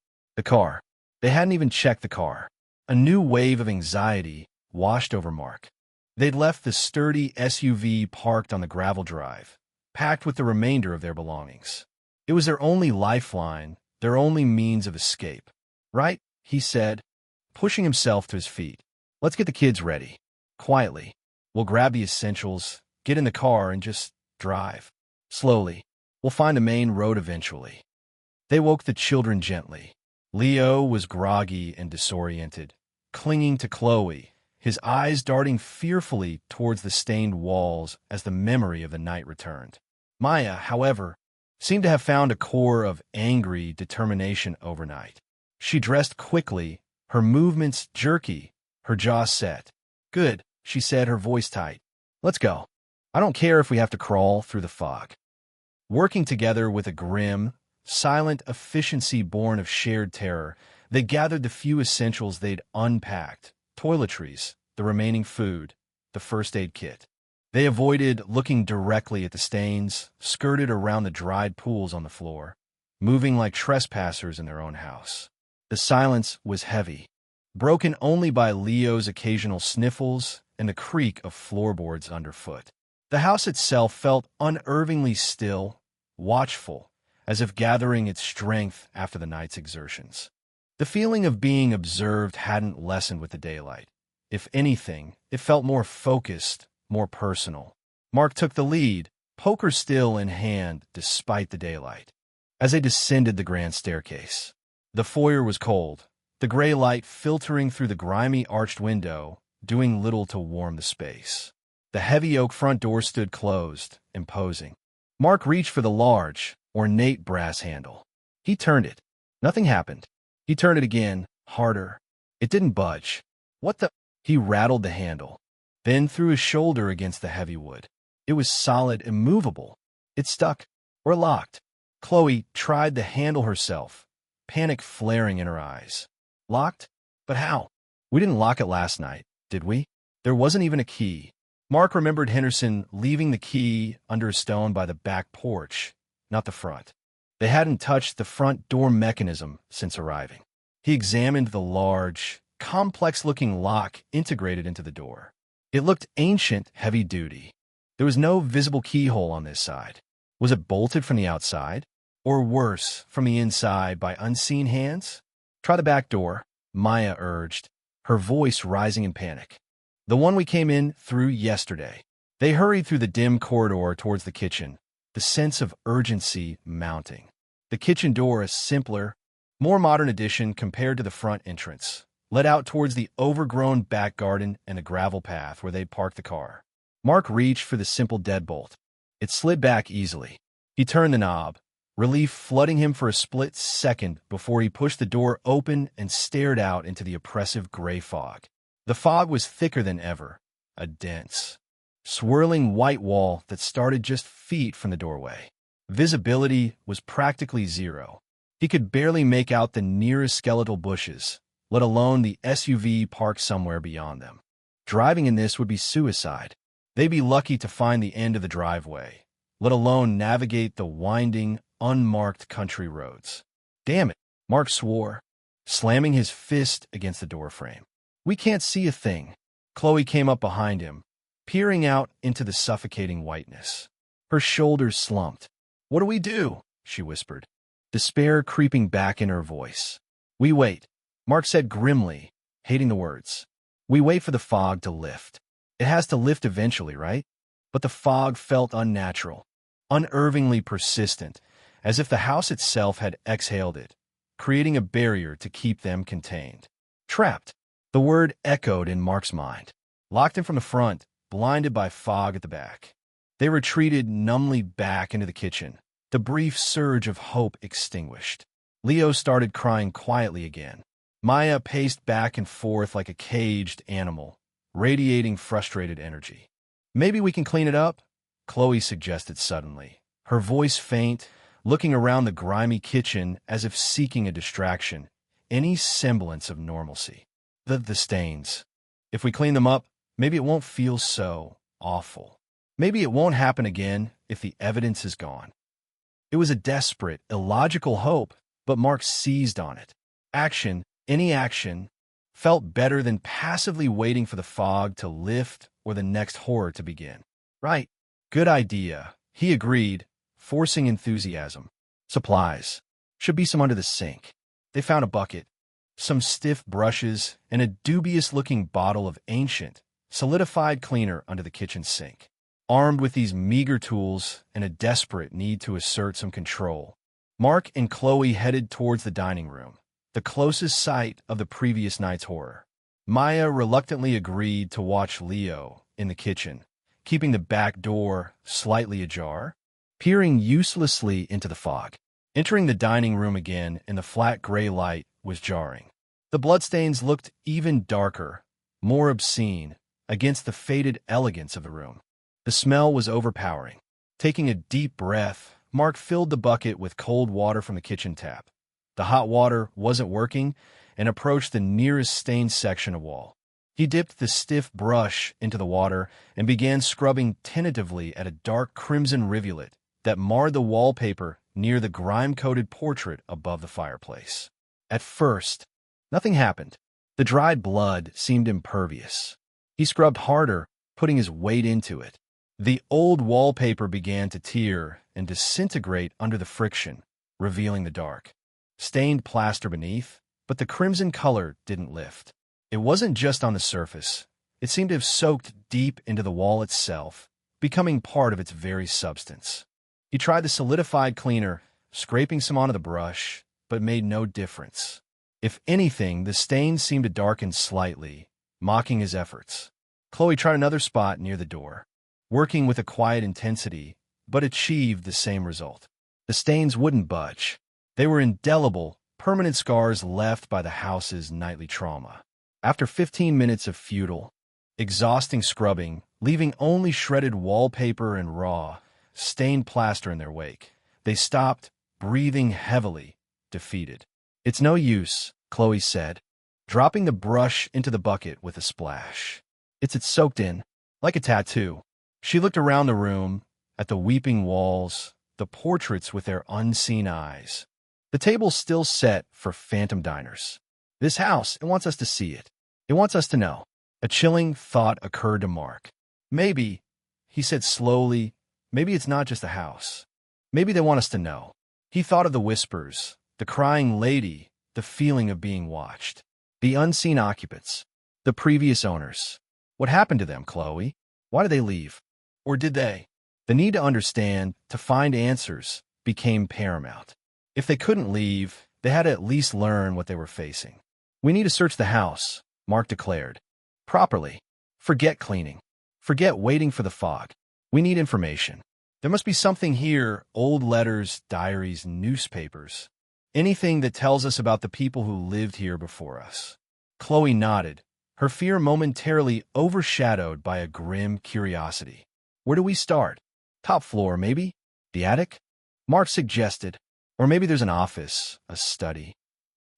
They hadn't even checked the car." A new wave of anxiety washed over Mark. They'd left the sturdy SUV parked on the gravel drive, packed with the remainder of their belongings. It was their only lifeline, their only means of escape. "Right," he said, pushing himself to his feet. "Let's get the kids ready. Quietly. We'll grab the essentials, get in the car, and just drive. Slowly. We'll find the main road eventually." They woke the children gently. Leo was groggy and disoriented, clinging to Chloe, his eyes darting fearfully towards the stained walls as the memory of the night returned. Maya, however, seemed to have found a core of angry determination overnight. She dressed quickly, her movements jerky, her jaw set. "Good," she said, her voice tight. "Let's go. I don't care if we have to crawl through the fog." Working together with a grim, silent efficiency born of shared terror, they gathered the few essentials they'd unpacked: toiletries, the remaining food, the first aid kit. They avoided looking directly at the stains, skirted around the dried pools on the floor, moving like trespassers in their own house. The silence was heavy, broken only by Leo's occasional sniffles and the creak of floorboards underfoot. The house itself felt unnervingly still, watchful, as if gathering its strength after the night's exertions. The feeling of being observed hadn't lessened with the daylight. If anything, it felt more focused, more personal. Mark took the lead, poker still in hand despite the daylight. As they descended the grand staircase, the foyer was cold, the gray light filtering through the grimy arched window, doing little to warm the space. The heavy oak front door stood closed, imposing. Mark reached for the large, ornate brass handle. He turned it. Nothing happened. He turned it again, harder. It didn't budge. "What the—" He rattled the handle, then threw his shoulder against the heavy wood. It was solid, immovable. It stuck, or locked. Chloe tried the handle herself, panic flaring in her eyes. "Locked? But how? We didn't lock it last night, did we? There wasn't even a key." Mark remembered Henderson leaving the key under a stone by the back porch, not the front. They hadn't touched the front door mechanism since arriving. He examined the large, complex-looking lock integrated into the door. It looked ancient, heavy-duty. There was no visible keyhole on this side. Was it bolted from the outside? Or worse, from the inside by unseen hands? "Try the back door," Maya urged, her voice rising in panic. "The one we came in through yesterday." They hurried through the dim corridor towards the kitchen, the sense of urgency mounting. The kitchen door, a simpler, More modern addition compared to the front entrance, led out towards the overgrown back garden and a gravel path where they'd parked the car. Mark reached for the simple deadbolt. It slid back easily. He turned the knob, relief flooding him for a split second before he pushed the door open and stared out into the oppressive gray fog. The fog was thicker than ever, a dense, swirling white wall that started just feet from the doorway. Visibility was practically zero. He could barely make out the nearest skeletal bushes, let alone the SUV parked somewhere beyond them. Driving in this would be suicide. They'd be lucky to find the end of the driveway, let alone navigate the winding, unmarked country roads. Damn it, Mark swore, slamming his fist against the doorframe. We can't see a thing. Chloe came up behind him, peering out into the suffocating whiteness. Her shoulders slumped. What do we do? She whispered, despair creeping back in her voice. We wait, Mark said grimly, hating the words. We wait for the fog to lift. It has to lift eventually, right? But the fog felt unnatural, unnervingly persistent, as if the house itself had exhaled it, creating a barrier to keep them contained. Trapped. The word echoed in Mark's mind. Locked in from the front, blinded by fog at the back. They retreated numbly back into the kitchen, the brief surge of hope extinguished. Leo started crying quietly again. Maya paced back and forth like a caged animal, radiating frustrated energy. Maybe we can clean it up? Chloe suggested suddenly, her voice faint, looking around the grimy kitchen as if seeking a distraction, any semblance of normalcy. The stains. If we clean them up, maybe it won't feel so awful. Maybe it won't happen again if the evidence is gone. It was a desperate, illogical hope, but Mark seized on it. Action, any action, felt better than passively waiting for the fog to lift or the next horror to begin. Right. Good idea, he agreed, forcing enthusiasm. Supplies. Should be some under the sink. They found a bucket, some stiff brushes, and a dubious-looking bottle of ancient, solidified cleaner under the kitchen sink. Armed with these meager tools and a desperate need to assert some control, Mark and Chloe headed towards the dining room, the closest site of the previous night's horror. Maya reluctantly agreed to watch Leo in the kitchen, keeping the back door slightly ajar, peering uselessly into the fog. Entering the dining room again in the flat gray light was jarring. The bloodstains looked even darker, more obscene, against the faded elegance of the room. The smell was overpowering. Taking a deep breath, Mark filled the bucket with cold water from the kitchen tap. The hot water wasn't working and approached the nearest stained section of wall. He dipped the stiff brush into the water and began scrubbing tentatively at a dark crimson rivulet that marred the wallpaper near the grime-coated portrait above the fireplace. At first, nothing happened. The dried blood seemed impervious. He scrubbed harder, putting his weight into it. The old wallpaper began to tear and disintegrate under the friction, revealing the dark, stained plaster beneath, but the crimson color didn't lift. It wasn't just on the surface. It seemed to have soaked deep into the wall itself, becoming part of its very substance. He tried the solidified cleaner, scraping some onto the brush, but made no difference. If anything, the stains seemed to darken slightly, mocking his efforts. Chloe tried another spot near the door, working with a quiet intensity, but achieved the same result. The stains wouldn't budge. They were indelible, permanent scars left by the house's nightly trauma. After 15 minutes of futile, exhausting scrubbing, leaving only shredded wallpaper and raw, stained plaster in their wake, they stopped, breathing heavily, defeated. It's no use, Chloe said, dropping the brush into the bucket with a splash. It's soaked in, like a tattoo. She looked around the room, at the weeping walls, the portraits with their unseen eyes. The table's still set for phantom diners. This house, it wants us to see it. It wants us to know. A chilling thought occurred to Mark. Maybe, he said slowly, maybe it's not just a house. Maybe they want us to know. He thought of the whispers, the crying lady, the feeling of being watched. The unseen occupants, the previous owners. What happened to them, Chloe? Why did they leave? Or did they? The need to understand, to find answers, became paramount. If they couldn't leave, They had to at least learn what they were facing. "We need to search the house," Mark declared. "Properly. Forget cleaning. Forget waiting for the fog. We need information. There must be something here, old letters, diaries, newspapers. Anything that tells us about the people who lived here before us." Chloe nodded, her fear momentarily overshadowed by a grim curiosity. "Where do we start? Top floor, maybe? The attic?" Mark suggested. "Or maybe there's an office, a study."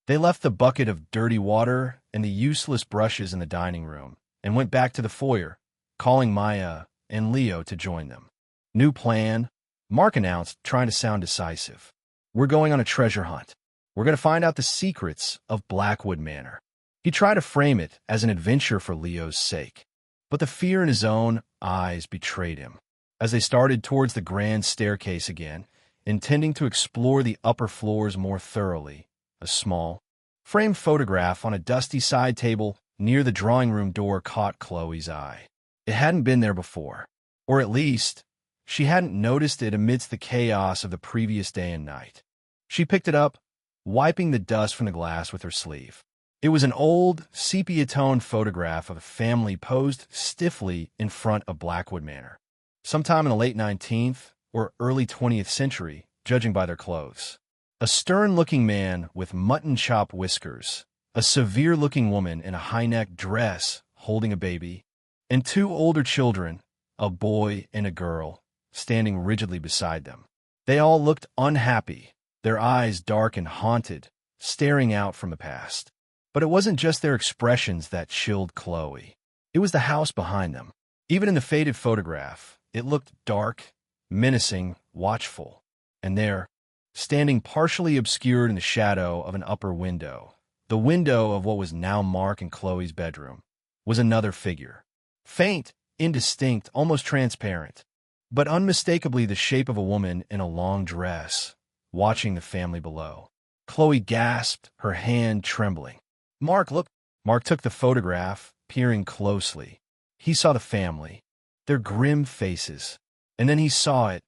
They left the bucket of dirty water and the useless brushes in the dining room and went back to the foyer, calling Maya and Leo to join them. "New plan," Mark announced, trying to sound decisive. "We're going on a treasure hunt. We're going to find out the secrets of Blackwood Manor." He tried to frame it as an adventure for Leo's sake, but the fear in his own eyes betrayed him. As they started towards the grand staircase again, intending to explore the upper floors more thoroughly, a small, framed photograph on a dusty side table near the drawing room door caught Chloe's eye. It hadn't been there before, or at least, she hadn't noticed it amidst the chaos of the previous day and night. She picked it up, wiping the dust from the glass with her sleeve. It was an old, sepia-toned photograph of a family posed stiffly in front of Blackwood Manor, sometime in the late 19th or early 20th century, judging by their clothes. A stern-looking man with mutton-chop whiskers, a severe-looking woman in a high-necked dress holding a baby, and two older children, a boy and a girl, standing rigidly beside them. They all looked unhappy, their eyes dark and haunted, staring out from the past. But it wasn't just their expressions that chilled Chloe. It was the house behind them. Even in the faded photograph, it looked dark, menacing, watchful. And there, standing partially obscured in the shadow of an upper window, the window of what was now Mark and Chloe's bedroom, was another figure. Faint, indistinct, almost transparent, but unmistakably the shape of a woman in a long dress, watching the family below. Chloe gasped, her hand trembling. "Mark, look." Mark took the photograph, peering closely. He saw the family, their grim faces, and then he saw it,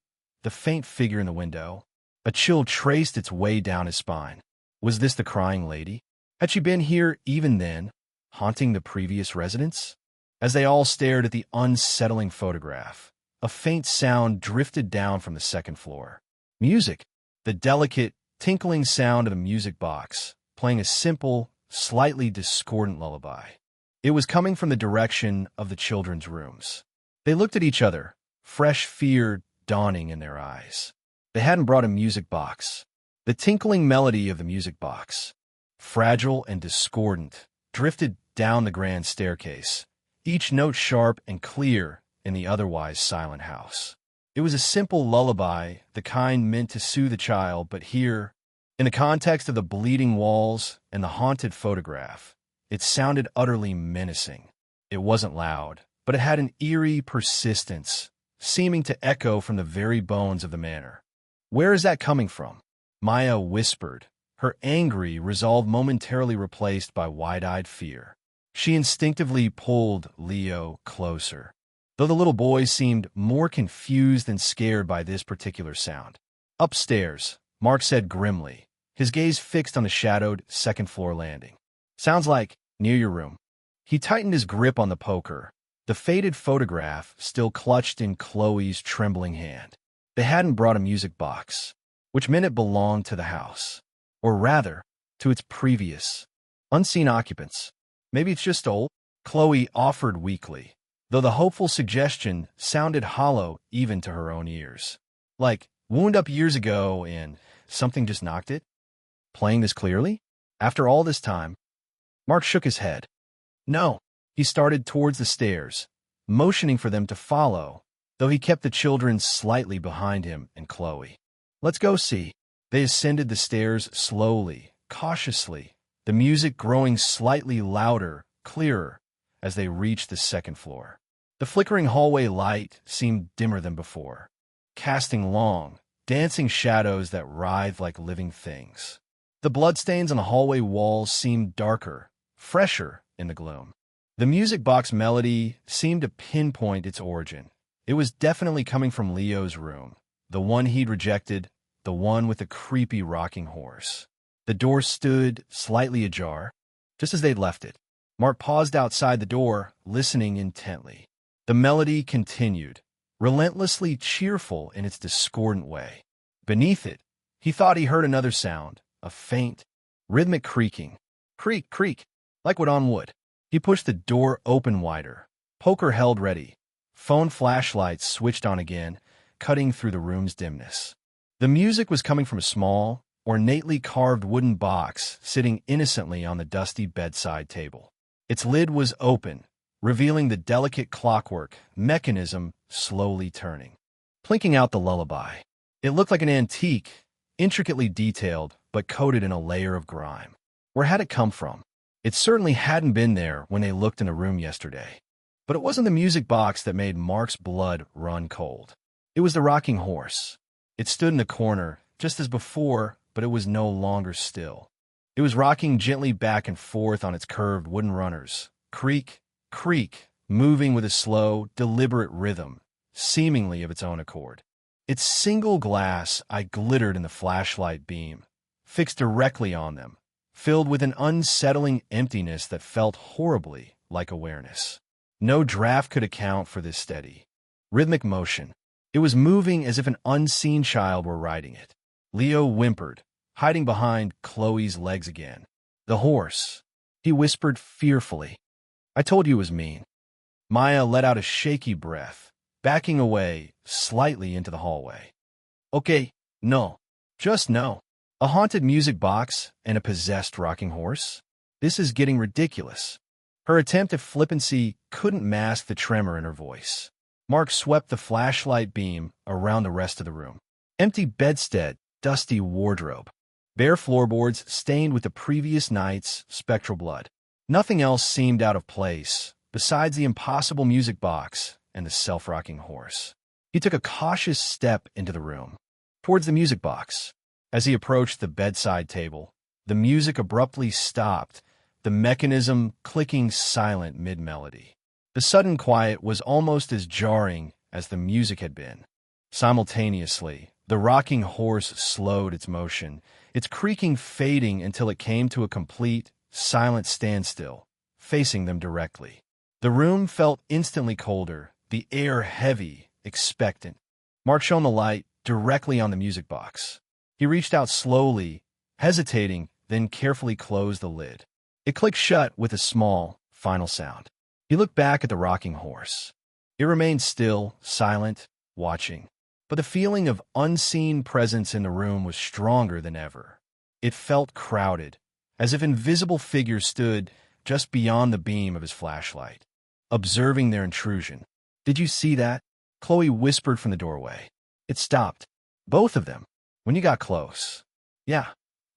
the faint figure in the window. A chill traced its way down his spine. Was this the crying lady? Had she been here even then, haunting the previous residents? As they all stared at the unsettling photograph, a faint sound drifted down from the second floor. Music. The delicate, tinkling sound of the music box, playing a simple, slightly discordant lullaby. It was coming from the direction of the children's rooms. They looked at each other, fresh fear dawning in their eyes. They hadn't brought a music box. The tinkling melody of the music box, fragile and discordant, drifted down the grand staircase, each note sharp and clear in the otherwise silent house. It was a simple lullaby, the kind meant to soothe a child, but here, in the context of the bleeding walls and the haunted photograph, it sounded utterly menacing. It wasn't loud, but it had an eerie persistence, seeming to echo from the very bones of the manor. "Where is that coming from?" Maya whispered, her angry resolve momentarily replaced by wide-eyed fear. She instinctively pulled Leo closer, though the little boy seemed more confused than scared by this particular sound. "Upstairs," Mark said grimly, his gaze fixed on the shadowed second-floor landing. "Sounds like near your room." He tightened his grip on the poker, the faded photograph still clutched in Chloe's trembling hand. They hadn't brought a music box, which meant it belonged to the house, or rather, to its previous, unseen occupants. "Maybe it's just old," Chloe offered weakly, though the hopeful suggestion sounded hollow even to her own ears. "Like, wound up years ago and something just knocked it?" Playing this clearly? After all this time? Mark shook his head. "No." He started towards the stairs, motioning for them to follow, though he kept the children slightly behind him and Chloe. "Let's go see." They ascended the stairs slowly, cautiously, the music growing slightly louder, clearer, as they reached the second floor. The flickering hallway light seemed dimmer than before, casting long, dancing shadows that writhed like living things. The bloodstains on the hallway walls seemed darker, fresher in the gloom. The music box melody seemed to pinpoint its origin. It was definitely coming from Leo's room, the one he'd rejected, the one with the creepy rocking horse. The door stood slightly ajar, just as they'd left it. Mark paused outside the door, listening intently. The melody continued, relentlessly cheerful in its discordant way. Beneath it, he thought he heard another sound, a faint, rhythmic creaking. Creak, creak, like wood on wood. He pushed the door open wider, poker held ready. Phone flashlights switched on again, cutting through the room's dimness. The music was coming from a small, ornately carved wooden box sitting innocently on the dusty bedside table. Its lid was open, revealing the delicate clockwork mechanism slowly turning, plinking out the lullaby. It looked like an antique, intricately detailed, but coated in a layer of grime. Where had it come from? It certainly hadn't been there when they looked in the room yesterday. But it wasn't the music box that made Mark's blood run cold. It was the rocking horse. It stood in the corner, just as before, but it was no longer still. It was rocking gently back and forth on its curved wooden runners, creak, creak, moving with a slow, deliberate rhythm, seemingly of its own accord. Its single glass eye glittered in the flashlight beam, fixed directly on them, filled with an unsettling emptiness that felt horribly like awareness. No draft could account for this steady, rhythmic motion. It was moving as if an unseen child were riding it. Leo whimpered, hiding behind Chloe's legs again. The horse, he whispered fearfully. I told you it was mean. Maya let out a shaky breath, backing away slightly into the hallway. Okay, no. Just no. A haunted music box and a possessed rocking horse? This is getting ridiculous. Her attempt at flippancy couldn't mask the tremor in her voice. Mark swept the flashlight beam around the rest of the room. Empty bedstead, dusty wardrobe, bare floorboards stained with the previous night's spectral blood. Nothing else seemed out of place, besides the impossible music box and the self-rocking horse. He took a cautious step into the room, towards the music box. As he approached the bedside table, the music abruptly stopped, the mechanism clicking silent mid-melody. The sudden quiet was almost as jarring as the music had been. Simultaneously, the rocking horse slowed its motion, its creaking fading until it came to a complete, silent standstill, facing them directly. The room felt instantly colder, the air heavy, expectant. Mark shone the light directly on the music box. He reached out slowly, hesitating, then carefully closed the lid. It clicked shut with a small, final sound. He looked back at the rocking horse. It remained still, silent, watching. But the feeling of unseen presence in the room was stronger than ever. It felt crowded, as if invisible figures stood just beyond the beam of his flashlight, observing their intrusion. Did you see that? Chloe whispered from the doorway. It stopped. Both of them. When you got close. Yeah.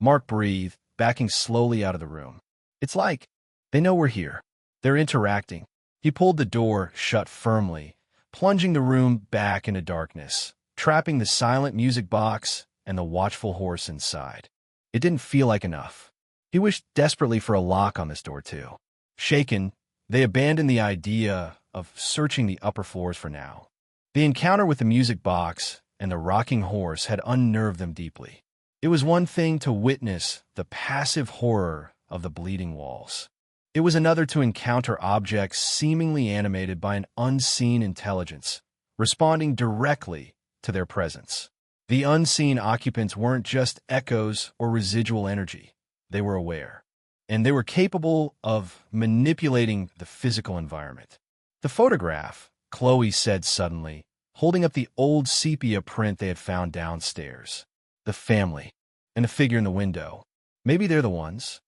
Mark breathed, backing slowly out of the room. It's like they know we're here. They're interacting. He pulled the door shut firmly, plunging the room back into darkness, trapping the silent music box and the watchful horse inside. It didn't feel like enough. He wished desperately for a lock on this door, too. Shaken, they abandoned the idea of searching the upper floors for now. The encounter with the music box and the rocking horse had unnerved them deeply. It was one thing to witness the passive horror of the bleeding walls. It was another to encounter objects seemingly animated by an unseen intelligence, responding directly to their presence. The unseen occupants weren't just echoes or residual energy. They were aware, and they were capable of manipulating the physical environment. The photograph, Chloe said suddenly, holding up the old sepia print they had found downstairs. The family, and the figure in the window. Maybe they're the ones.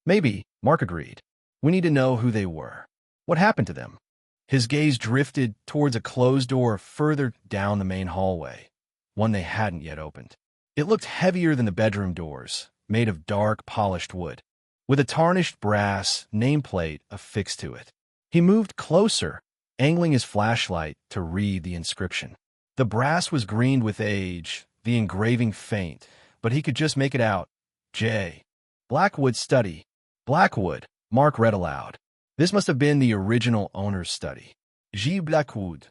Maybe, Mark agreed. We need to know who they were. What happened to them? His gaze drifted towards a closed door further down the main hallway, one they hadn't yet opened. It looked heavier than the bedroom doors, made of dark, polished wood, with a tarnished brass nameplate affixed to it. He moved closer, angling his flashlight to read the inscription. The brass was greened with age, the engraving faint, but he could just make it out. J. Blackwood study. Blackwood, Mark read aloud. This must have been the original owner's study. J. Blackwood.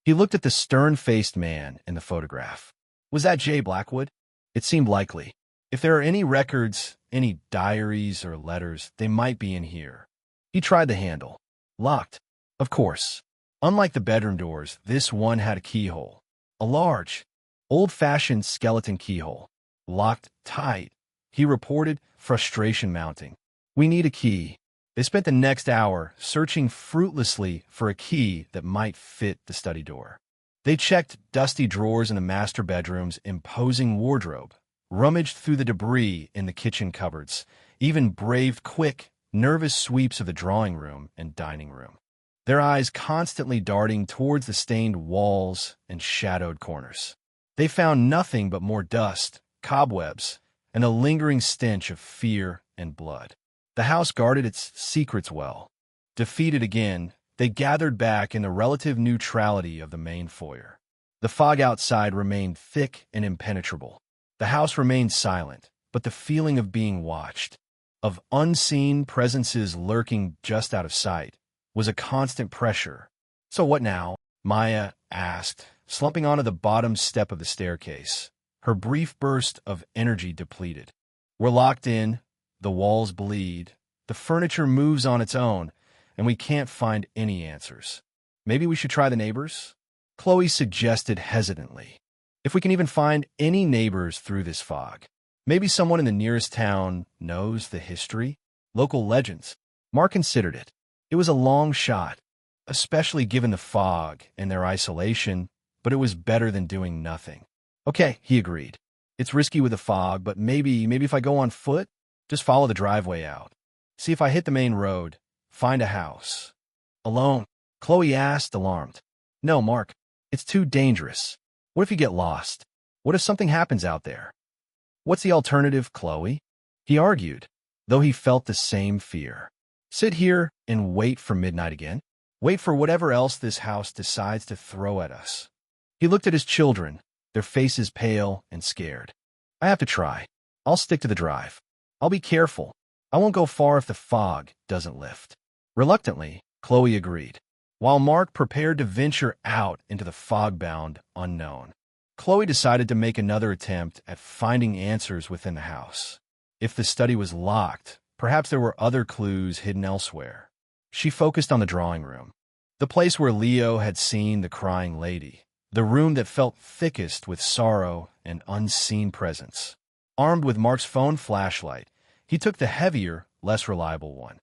He looked at the stern-faced man in the photograph. Was that J. Blackwood? It seemed likely. If there are any records any diaries or letters. They might be in here. He tried the handle. Locked. Of course. Unlike the bedroom doors, this one had a keyhole. A large, old-fashioned skeleton keyhole. Locked tight. He reported, frustration mounting. We need a key. They spent the next hour searching fruitlessly for a key that might fit the study door. They checked dusty drawers in the master bedroom's imposing wardrobe, rummaged through the debris in the kitchen cupboards, even braved quick, nervous sweeps of the drawing room and dining room, their eyes constantly darting towards the stained walls and shadowed corners. They found nothing but more dust, cobwebs, and a lingering stench of fear and blood. The house guarded its secrets well. Defeated again, they gathered back in the relative neutrality of the main foyer. The fog outside remained thick and impenetrable. The house remained silent, but the feeling of being watched, of unseen presences lurking just out of sight, was a constant pressure. So what now? Maya asked, slumping onto the bottom step of the staircase, her brief burst of energy depleted. We're locked in, the walls bleed, the furniture moves on its own, and we can't find any answers. Maybe we should try the neighbors? Chloe suggested hesitantly. If we can even find any neighbors through this fog. Maybe someone in the nearest town knows the history, local legends. Mark considered it. It was a long shot, especially given the fog and their isolation, but it was better than doing nothing. Okay, he agreed. It's risky with the fog, but maybe if I go on foot, just follow the driveway out. See if I hit the main road. Find a house. Alone? Chloe asked, alarmed. No, Mark. It's too dangerous. What if you get lost? What if something happens out there? What's the alternative, Chloe? He argued, though he felt the same fear. Sit here and wait for midnight again. Wait for whatever else this house decides to throw at us. He looked at his children, their faces pale and scared. I have to try. I'll stick to the drive. I'll be careful. I won't go far if the fog doesn't lift. Reluctantly, Chloe agreed, while Mark prepared to venture out into the fog-bound unknown. Chloe decided to make another attempt at finding answers within the house. If the study was locked, perhaps there were other clues hidden elsewhere. She focused on the drawing room, the place where Leo had seen the crying lady, the room that felt thickest with sorrow and unseen presence. Armed with Mark's phone flashlight, he took the heavier, less reliable one.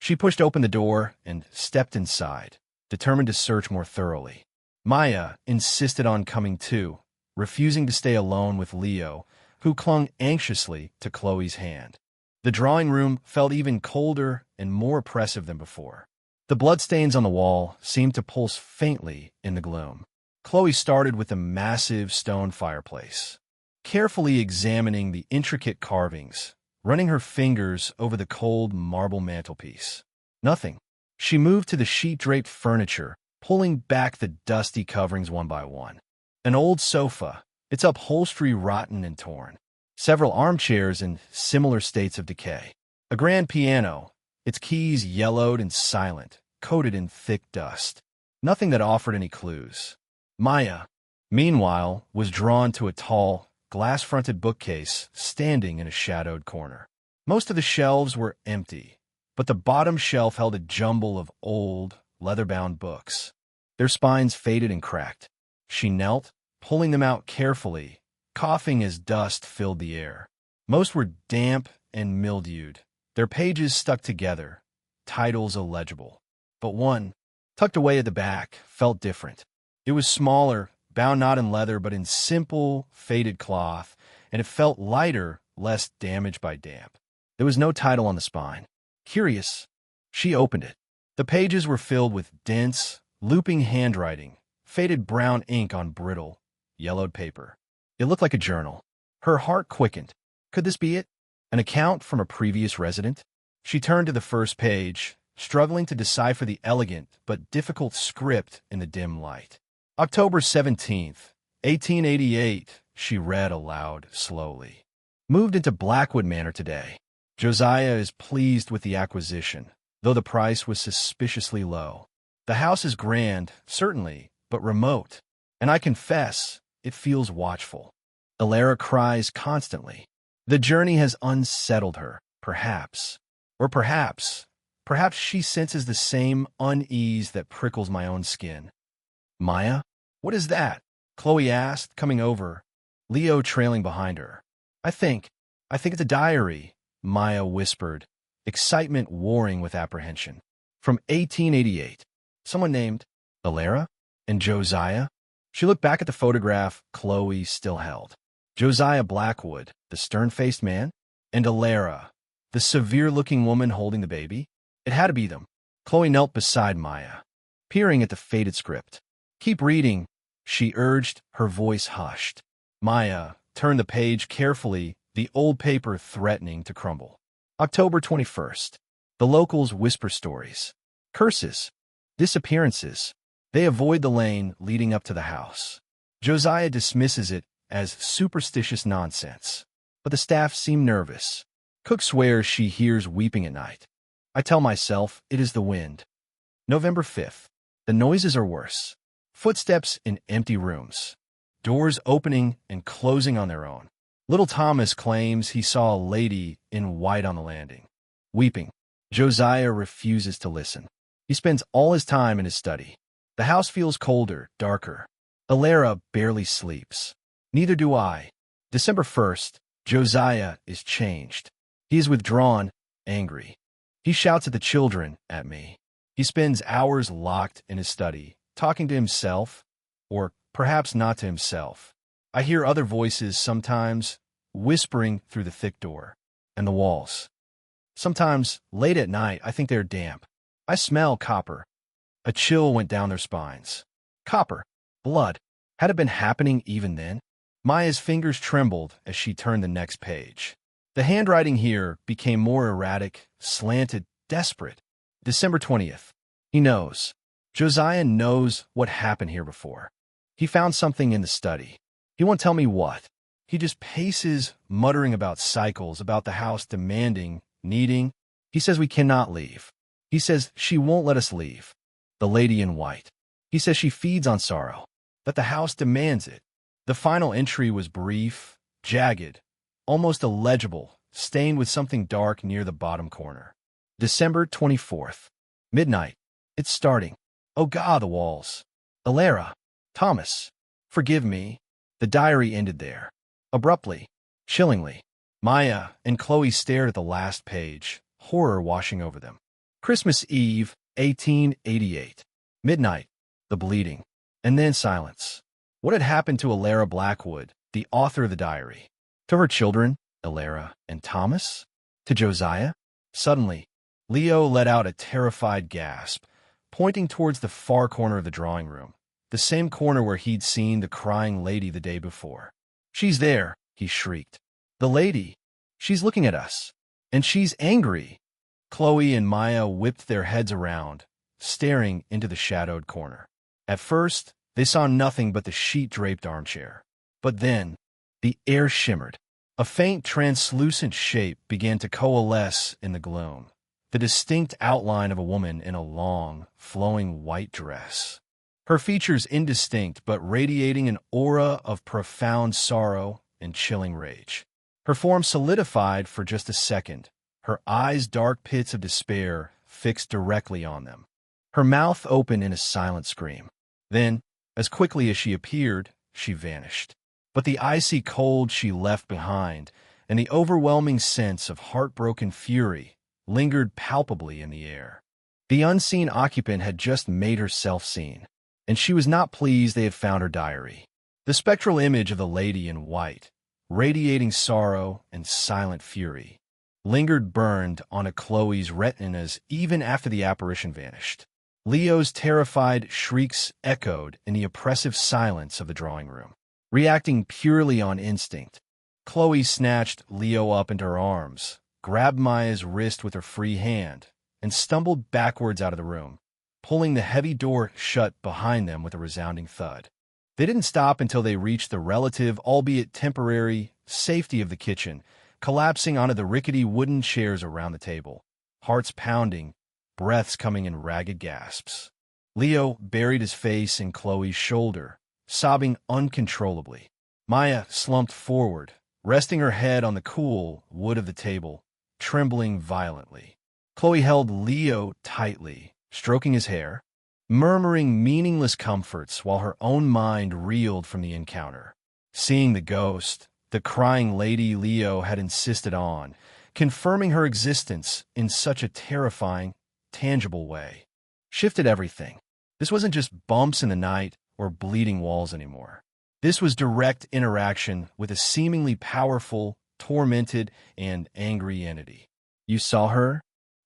She pushed open the door and stepped inside, determined to search more thoroughly. Maya insisted on coming too, refusing to stay alone with Leo, who clung anxiously to Chloe's hand. The drawing room felt even colder and more oppressive than before. The bloodstains on the wall seemed to pulse faintly in the gloom. Chloe started with the massive stone fireplace, carefully examining the intricate carvings, running her fingers over the cold marble mantelpiece. Nothing. She moved to the sheet-draped furniture, pulling back the dusty coverings one by one. An old sofa, its upholstery rotten and torn. Several armchairs in similar states of decay. A grand piano, its keys yellowed and silent, coated in thick dust. Nothing that offered any clues. Maya, meanwhile, was drawn to a tall, glass-fronted bookcase standing in a shadowed corner. Most of the shelves were empty, but the bottom shelf held a jumble of old, leather-bound books. Their spines faded and cracked. She knelt, pulling them out carefully, coughing as dust filled the air. Most were damp and mildewed, their pages stuck together, titles illegible. But one, tucked away at the back, felt different. It was smaller, bound not in leather but in simple, faded cloth, and it felt lighter, less damaged by damp. There was no title on the spine. Curious, she opened it. The pages were filled with dense, looping handwriting, faded brown ink on brittle, yellowed paper. It looked like a journal. Her heart quickened. Could this be it? An account from a previous resident? She turned to the first page, struggling to decipher the elegant but difficult script in the dim light. October 17th, 1888, she read aloud slowly. Moved into Blackwood Manor today. Josiah is pleased with the acquisition, though the price was suspiciously low. The house is grand, certainly, but remote, and I confess, it feels watchful. Elara cries constantly. The journey has unsettled her, perhaps. Or perhaps she senses the same unease that prickles my own skin. Maya? What is that? Chloe asked, coming over, Leo trailing behind her. I think it's a diary, Maya whispered, excitement warring with apprehension. From 1888. Someone named Alara and Josiah? She looked back at the photograph Chloe still held. Josiah Blackwood, the stern-faced man, and Alara, the severe-looking woman holding the baby. It had to be them. Chloe knelt beside Maya, peering at the faded script. Keep reading, she urged, her voice hushed. Maya turned the page carefully, the old paper threatening to crumble. October 21st. The locals whisper stories. Curses. Disappearances. They avoid the lane leading up to the house. Josiah dismisses it as superstitious nonsense. But the staff seem nervous. Cook swears she hears weeping at night. I tell myself it is the wind. November 5th. The noises are worse. Footsteps in empty rooms. Doors opening and closing on their own. Little Thomas claims he saw a lady in white on the landing. Weeping. Josiah refuses to listen. He spends all his time in his study. The house feels colder, darker. Alara barely sleeps. Neither do I. December 1st. Josiah is changed. He is withdrawn, angry. He shouts at the children, at me. He spends hours locked in his study, talking to himself, or perhaps not to himself. I hear other voices sometimes, whispering through the thick door, and the walls. Sometimes, late at night, I think they're damp. I smell copper. A chill went down their spines. Copper. Blood. Had it been happening even then? Maya's fingers trembled as she turned the next page. The handwriting here became more erratic, slanted, desperate. December 20th. He knows. Josiah knows what happened here before. He found something in the study. He won't tell me what. He just paces, muttering about cycles, about the house demanding, needing. He says we cannot leave. He says she won't let us leave. The lady in white. He says she feeds on sorrow, that the house demands it. The final entry was brief, jagged, almost illegible, stained with something dark near the bottom corner. December 24th. Midnight. It's starting. Oh God, the walls. Alara. Thomas. Forgive me. The diary ended there. Abruptly. Chillingly. Maya and Chloe stared at the last page, horror washing over them. Christmas Eve, 1888. Midnight. The bleeding. And then silence. What had happened to Alara Blackwood, the author of the diary? To her children, Alara and Thomas? To Josiah? Suddenly, Leo let out a terrified gasp, pointing towards the far corner of the drawing room, the same corner where he'd seen the crying lady the day before. She's there, he shrieked. The lady. She's looking at us. And she's angry. Chloe and Maya whipped their heads around, staring into the shadowed corner. At first, they saw nothing but the sheet-draped armchair. But then, the air shimmered. A faint, translucent shape began to coalesce in the gloom, the distinct outline of a woman in a long, flowing white dress. Her features indistinct but radiating an aura of profound sorrow and chilling rage. Her form solidified for just a second, her eyes dark pits of despair fixed directly on them. Her mouth open in a silent scream. Then, as quickly as she appeared, she vanished. But the icy cold she left behind and the overwhelming sense of heartbroken fury lingered palpably in the air. The unseen occupant had just made herself seen, and she was not pleased they had found her diary. The spectral image of the lady in white, radiating sorrow and silent fury, lingered burned on a Chloe's retinas even after the apparition vanished. Leo's terrified shrieks echoed in the oppressive silence of the drawing room. Reacting purely on instinct, Chloe snatched Leo up into her arms, grabbed Maya's wrist with her free hand, and stumbled backwards out of the room, pulling the heavy door shut behind them with a resounding thud. They didn't stop until they reached the relative, albeit temporary, safety of the kitchen, collapsing onto the rickety wooden chairs around the table, hearts pounding, breaths coming in ragged gasps. Leo buried his face in Chloe's shoulder, sobbing uncontrollably. Maya slumped forward, resting her head on the cool wood of the table, trembling violently. Chloe held Leo tightly, stroking his hair, murmuring meaningless comforts while her own mind reeled from the encounter. Seeing the ghost, the crying lady Leo had insisted on, confirming her existence in such a terrifying, tangible way, shifted everything. This wasn't just bumps in the night or bleeding walls anymore. This was direct interaction with a seemingly powerful, tormented, and angry entity. "You saw her?"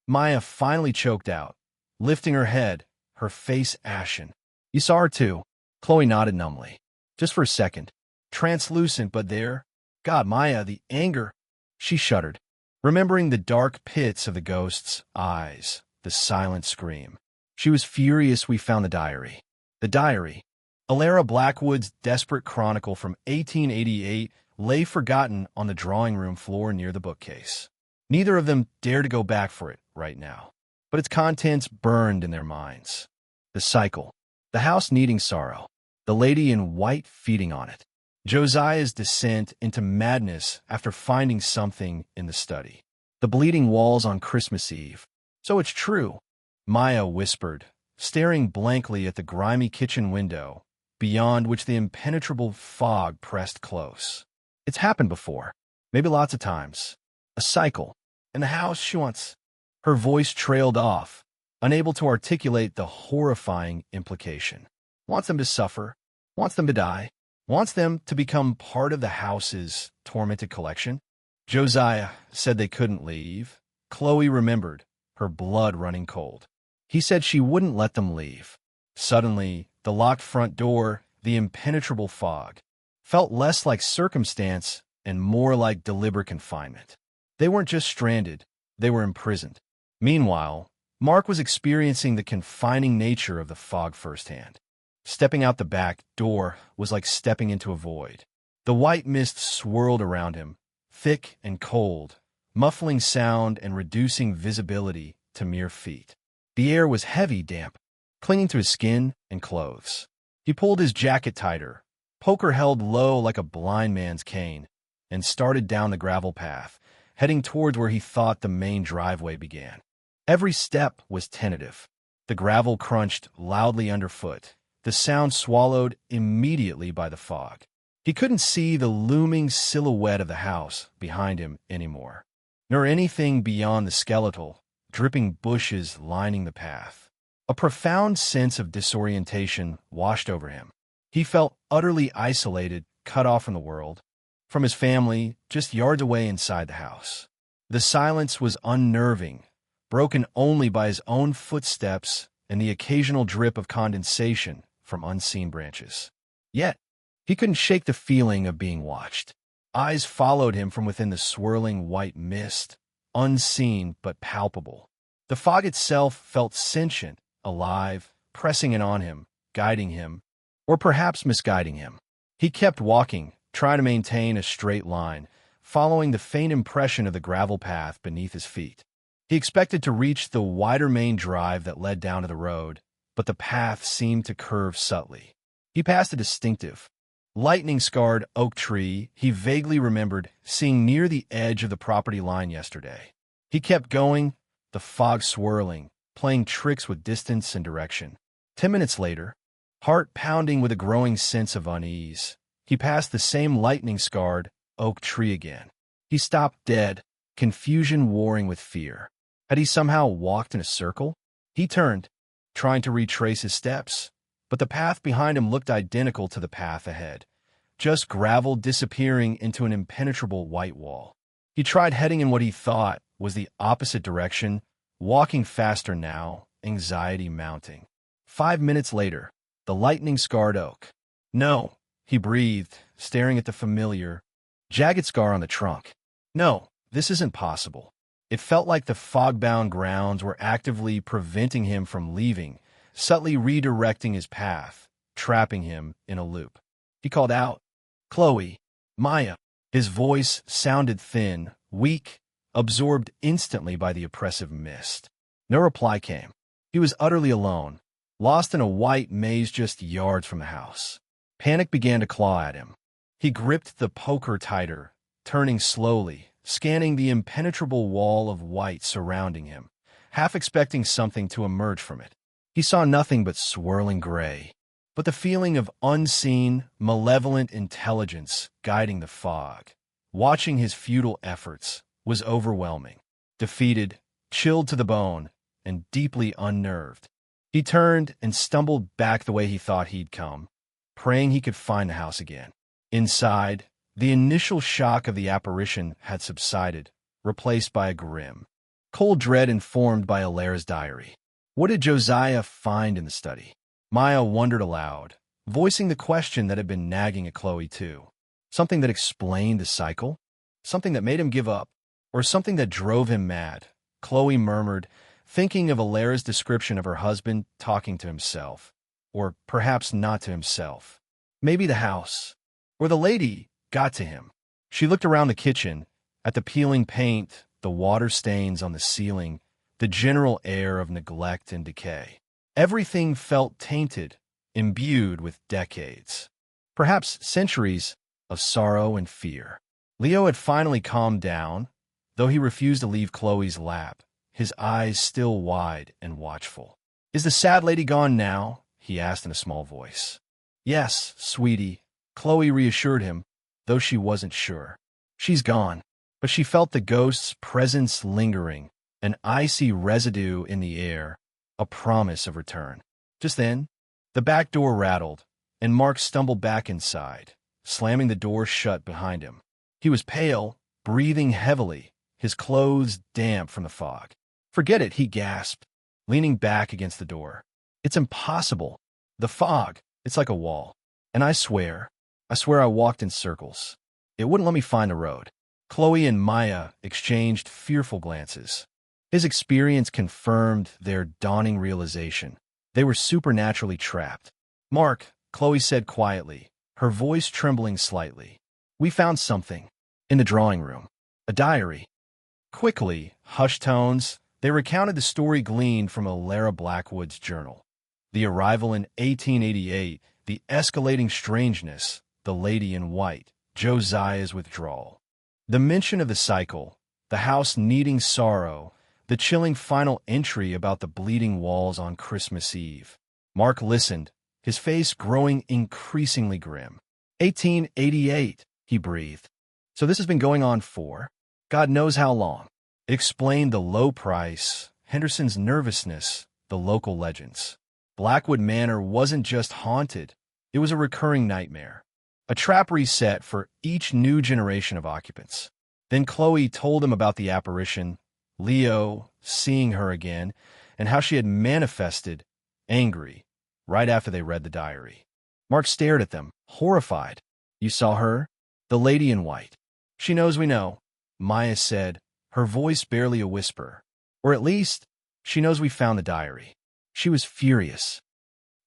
Maya finally choked out, lifting her head, her face ashen. "You saw her too?" Chloe nodded numbly. "Just for a second. Translucent, but there. God, Maya, the anger." She shuddered, remembering the dark pits of the ghost's eyes, the silent scream. She was furious we found the diary. The diary. Alara Blackwood's desperate chronicle from 1888 lay forgotten on the drawing room floor near the bookcase. Neither of them dared to go back for it right now, but its contents burned in their minds. The cycle. The house needing sorrow. The lady in white feeding on it. Josiah's descent into madness after finding something in the study. The bleeding walls on Christmas Eve. "So it's true," Maya whispered, staring blankly at the grimy kitchen window, beyond which the impenetrable fog pressed close. "It's happened before. Maybe lots of times. A cycle. In the house she wants—" Her voice trailed off, unable to articulate the horrifying implication. "Wants them to suffer. Wants them to die. Wants them to become part of the house's tormented collection." Josiah said they couldn't leave. Chloe remembered, her blood running cold. He said she wouldn't let them leave. Suddenly, the locked front door, the impenetrable fog, felt less like circumstance and more like deliberate confinement. They weren't just stranded, they were imprisoned. Meanwhile, Mark was experiencing the confining nature of the fog firsthand. Stepping out the back door was like stepping into a void. The white mist swirled around him, thick and cold, muffling sound and reducing visibility to mere feet. The air was heavy, damp, clinging to his skin and clothes. He pulled his jacket tighter, poker held low like a blind man's cane, and started down the gravel path, heading towards where he thought the main driveway began. Every step was tentative. The gravel crunched loudly underfoot, the sound swallowed immediately by the fog. He couldn't see the looming silhouette of the house behind him anymore, nor anything beyond the skeletal, dripping bushes lining the path. A profound sense of disorientation washed over him. He felt utterly isolated, cut off from the world, from his family, just yards away inside the house. The silence was unnerving, broken only by his own footsteps and the occasional drip of condensation from unseen branches. Yet, he couldn't shake the feeling of being watched. Eyes followed him from within the swirling white mist, unseen but palpable. The fog itself felt sentient, alive, pressing in on him, guiding him, or perhaps misguiding him. He kept walking, trying to maintain a straight line, following the faint impression of the gravel path beneath his feet. He expected to reach the wider main drive that led down to the road, but the path seemed to curve subtly. He passed a distinctive, lightning-scarred oak tree he vaguely remembered seeing near the edge of the property line yesterday. He kept going, the fog swirling, playing tricks with distance and direction. 10 minutes later, heart pounding with a growing sense of unease, he passed the same lightning-scarred oak tree again. He stopped dead, confusion warring with fear. Had he somehow walked in a circle? He turned, trying to retrace his steps, but the path behind him looked identical to the path ahead, just gravel disappearing into an impenetrable white wall. He tried heading in what he thought was the opposite direction, walking faster now, anxiety mounting. 5 minutes later, the lightning-scarred oak. "No," he breathed, staring at the familiar, jagged scar on the trunk. "No, this isn't possible." It felt like the fog-bound grounds were actively preventing him from leaving, subtly redirecting his path, trapping him in a loop. He called out, "Chloe, Maya." His voice sounded thin, weak, absorbed instantly by the oppressive mist. No reply came. He was utterly alone, lost in a white maze just yards from the house. Panic began to claw at him. He gripped the poker tighter, turning slowly, scanning the impenetrable wall of white surrounding him, half expecting something to emerge from it. He saw nothing but swirling gray, but the feeling of unseen, malevolent intelligence guiding the fog, watching his futile efforts, was overwhelming. Defeated, chilled to the bone, and deeply unnerved, he turned and stumbled back the way he thought he'd come, praying he could find the house again. Inside, the initial shock of the apparition had subsided, replaced by a grim, cold dread informed by Alara's diary. What did Josiah find in the study? Maya wondered aloud, voicing the question that had been nagging at Chloe too. Something that explained the cycle? Something that made him give up? Or something that drove him mad? Chloe murmured, thinking of Alara's description of her husband talking to himself. Or perhaps not to himself. Maybe the house, or the lady, got to him. She looked around the kitchen, at the peeling paint, the water stains on the ceiling, the general air of neglect and decay. Everything felt tainted, imbued with decades, perhaps centuries, of sorrow and fear. Leo had finally calmed down, though he refused to leave Chloe's lap, his eyes still wide and watchful. "Is the sad lady gone now?" he asked in a small voice. "Yes, sweetie," Chloe reassured him, though she wasn't sure. "She's gone." But she felt the ghost's presence lingering, an icy residue in the air, a promise of return. Just then, the back door rattled, and Mark stumbled back inside, slamming the door shut behind him. He was pale, breathing heavily, his clothes damp from the fog. "Forget it," he gasped, leaning back against the door. "It's impossible. The fog, it's like a wall. And I swear I walked in circles. It wouldn't let me find the road." Chloe and Maya exchanged fearful glances. His experience confirmed their dawning realization. They were supernaturally trapped. "Mark," Chloe said quietly, her voice trembling slightly. "We found something. In the drawing room. A diary." Quickly, hushed tones, they recounted the story gleaned from Alara Blackwood's journal. The arrival in 1888, the escalating strangeness, the lady in white, Josiah's withdrawal. The mention of the cycle, the house needing sorrow, the chilling final entry about the bleeding walls on Christmas Eve. Mark listened, his face growing increasingly grim. 1888, he breathed. So this has been going on for God knows how long. It explained the low price, Henderson's nervousness, the local legends. Blackwood Manor wasn't just haunted, it was a recurring nightmare. A trap reset for each new generation of occupants. Then Chloe told him about the apparition, Leo seeing her again, and how she had manifested, angry, right after they read the diary. Mark stared at them, horrified. "You saw her? The lady in white." "She knows we know," Maya said, her voice barely a whisper. "Or at least, she knows we found the diary." She was furious.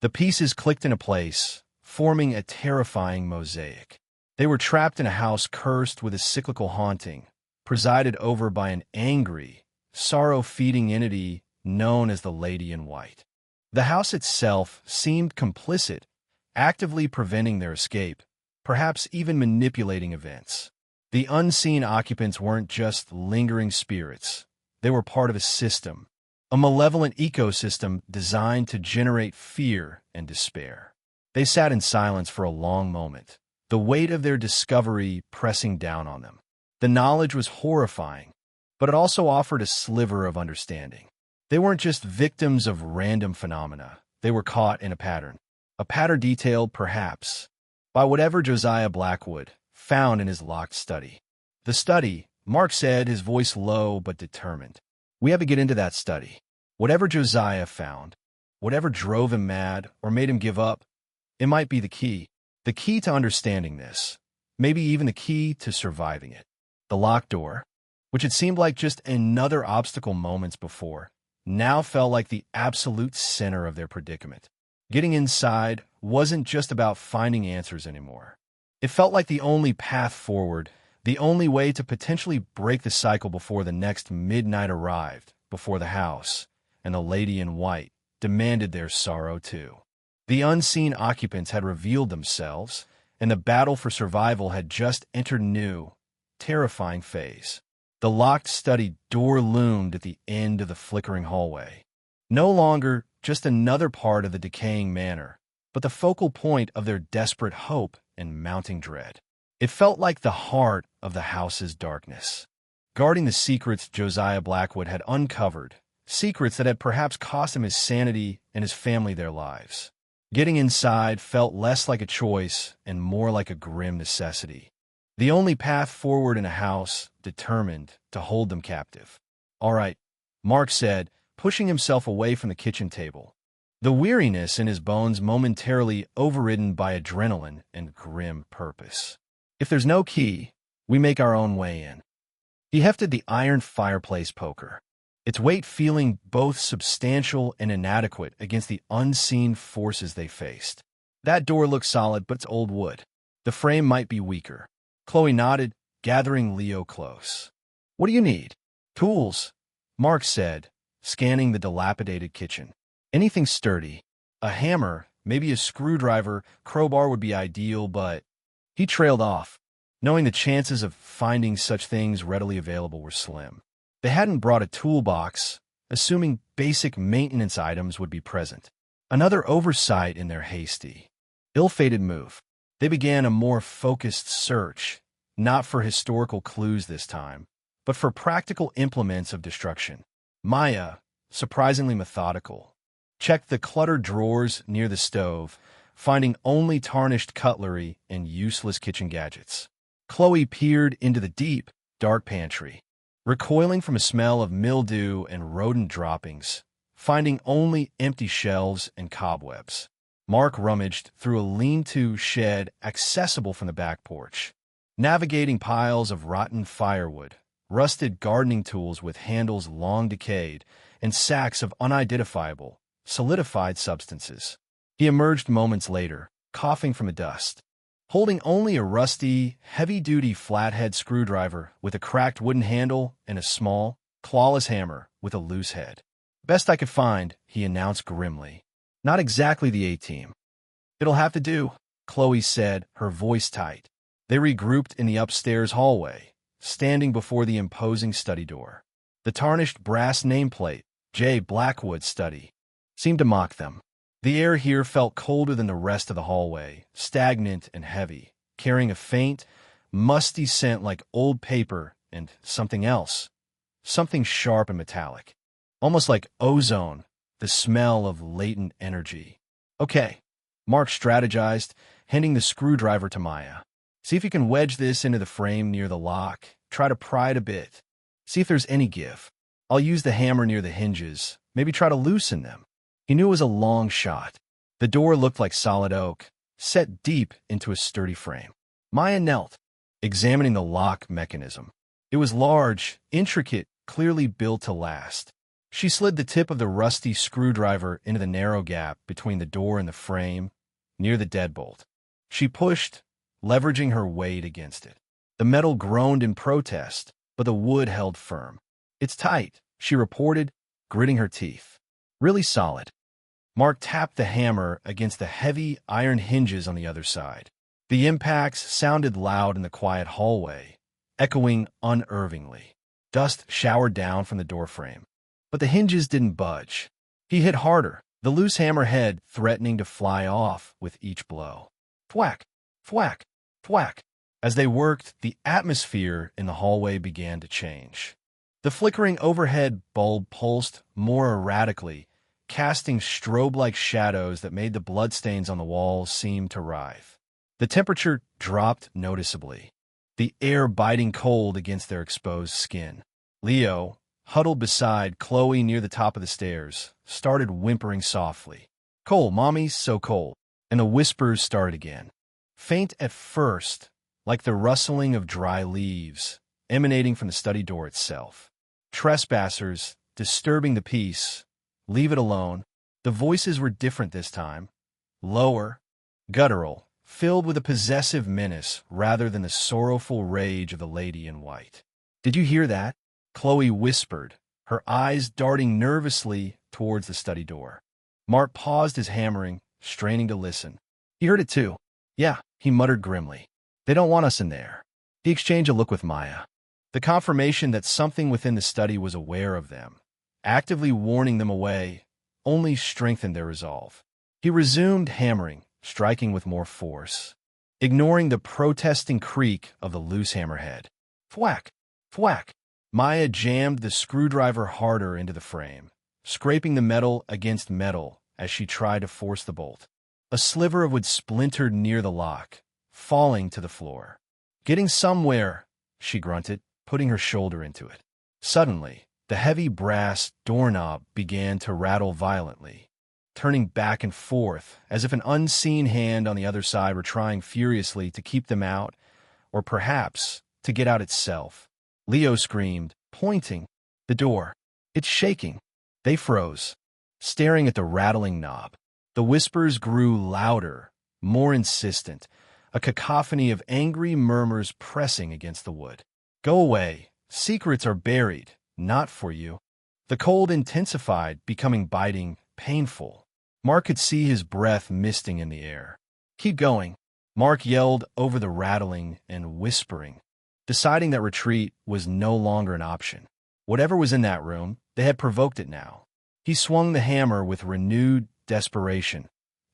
The pieces clicked into place, forming a terrifying mosaic. They were trapped in a house cursed with a cyclical haunting, presided over by an angry, sorrow-feeding entity known as the Lady in White. The house itself seemed complicit, actively preventing their escape, perhaps even manipulating events. The unseen occupants weren't just lingering spirits. They were part of a system, a malevolent ecosystem designed to generate fear and despair. They sat in silence for a long moment, the weight of their discovery pressing down on them. The knowledge was horrifying, but it also offered a sliver of understanding. They weren't just victims of random phenomena. They were caught in a pattern detailed, perhaps, by whatever Josiah Blackwood found in his locked study. The study, Mark said, his voice low but determined. "We have to get into that study. Whatever Josiah found, whatever drove him mad or made him give up, it might be the key to understanding this, maybe even the key to surviving it." The locked door, which had seemed like just another obstacle moments before, now felt like the absolute center of their predicament. Getting inside wasn't just about finding answers anymore. It felt like the only path forward, the only way to potentially break the cycle before the next midnight arrived, before the house and the lady in white demanded their sorrow too. The unseen occupants had revealed themselves, and the battle for survival had just entered new, terrifying phase. The locked study door loomed at the end of the flickering hallway. No longer just another part of the decaying manor, but the focal point of their desperate hope and mounting dread. It felt like the heart of the house's darkness, guarding the secrets Josiah Blackwood had uncovered, secrets that had perhaps cost him his sanity and his family their lives. Getting inside felt less like a choice and more like a grim necessity. The only path forward in a house determined to hold them captive. "All right," Mark said, pushing himself away from the kitchen table, the weariness in his bones momentarily overridden by adrenaline and grim purpose. "If there's no key, we make our own way in." He hefted the iron fireplace poker, its weight feeling both substantial and inadequate against the unseen forces they faced. That door looked solid, but it's old wood. The frame might be weaker. Chloe nodded, gathering Leo close. "What do you need?" "Tools," Mark said, scanning the dilapidated kitchen. "Anything sturdy. A hammer, maybe a screwdriver, crowbar would be ideal, but—" He trailed off, knowing the chances of finding such things readily available were slim. They hadn't brought a toolbox, assuming basic maintenance items would be present. Another oversight in their hasty, ill-fated move. They began a more focused search, not for historical clues this time, but for practical implements of destruction. Maya, surprisingly methodical, checked the cluttered drawers near the stove, finding only tarnished cutlery and useless kitchen gadgets. Chloe peered into the deep, dark pantry, recoiling from a smell of mildew and rodent droppings, finding only empty shelves and cobwebs. Mark rummaged through a lean-to shed accessible from the back porch, navigating piles of rotten firewood, rusted gardening tools with handles long decayed, and sacks of unidentifiable, solidified substances. He emerged moments later, coughing from the dust, holding only a rusty, heavy-duty flathead screwdriver with a cracked wooden handle and a small, clawless hammer with a loose head. "Best I could find," he announced grimly. "Not exactly the A-team." "It'll have to do," Chloe said, her voice tight. They regrouped in the upstairs hallway, standing before the imposing study door. The tarnished brass nameplate, J. Blackwood Study, seemed to mock them. The air here felt colder than the rest of the hallway, stagnant and heavy, carrying a faint, musty scent like old paper and something else, something sharp and metallic, almost like ozone, the smell of latent energy. "Okay," Mark strategized, handing the screwdriver to Maya. "See if you can wedge this into the frame near the lock. Try to pry it a bit. See if there's any give. I'll use the hammer near the hinges, maybe try to loosen them." He knew it was a long shot. The door looked like solid oak, set deep into a sturdy frame. Maya knelt, examining the lock mechanism. It was large, intricate, clearly built to last. She slid the tip of the rusty screwdriver into the narrow gap between the door and the frame, near the deadbolt. She pushed, leveraging her weight against it. The metal groaned in protest, but the wood held firm. "It's tight," she reported, gritting her teeth. "Really solid." Mark tapped the hammer against the heavy iron hinges on the other side. The impacts sounded loud in the quiet hallway, echoing unnervingly. Dust showered down from the doorframe, but the hinges didn't budge. He hit harder, the loose hammer head threatening to fly off with each blow. Thwack, thwack, thwack. As they worked, the atmosphere in the hallway began to change. The flickering overhead bulb pulsed more erratically, casting strobe-like shadows that made the bloodstains on the walls seem to writhe. The temperature dropped noticeably, the air biting cold against their exposed skin. Leo, huddled beside Chloe near the top of the stairs, started whimpering softly. "Cold, Mommy's so cold." And the whispers started again. Faint at first, like the rustling of dry leaves, emanating from the study door itself. Trespassers, disturbing the peace. Leave it alone. The voices were different this time. Lower, guttural, filled with a possessive menace rather than the sorrowful rage of the lady in white. "Did you hear that?" Chloe whispered, her eyes darting nervously towards the study door. Mark paused his hammering, straining to listen. "He heard it too." "Yeah," he muttered grimly. "They don't want us in there." He exchanged a look with Maya. The confirmation that something within the study was aware of them, actively warning them away, only strengthened their resolve. He resumed hammering, striking with more force, ignoring the protesting creak of the loose hammerhead. Thwack! Thwack! Maya jammed the screwdriver harder into the frame, scraping the metal against metal as she tried to force the bolt. A sliver of wood splintered near the lock, falling to the floor. Getting somewhere, she grunted, putting her shoulder into it. Suddenly, the heavy brass doorknob began to rattle violently, turning back and forth as if an unseen hand on the other side were trying furiously to keep them out, or perhaps to get out itself. Leo screamed, pointing. The door. It's shaking. They froze, staring at the rattling knob. The whispers grew louder, more insistent, a cacophony of angry murmurs pressing against the wood. Go away. Secrets are buried, not for you. The cold intensified, becoming biting, painful. Mark could see his breath misting in the air. Keep going. Mark yelled over the rattling and whispering, deciding that retreat was no longer an option. Whatever was in that room, they had provoked it now. He swung the hammer with renewed desperation,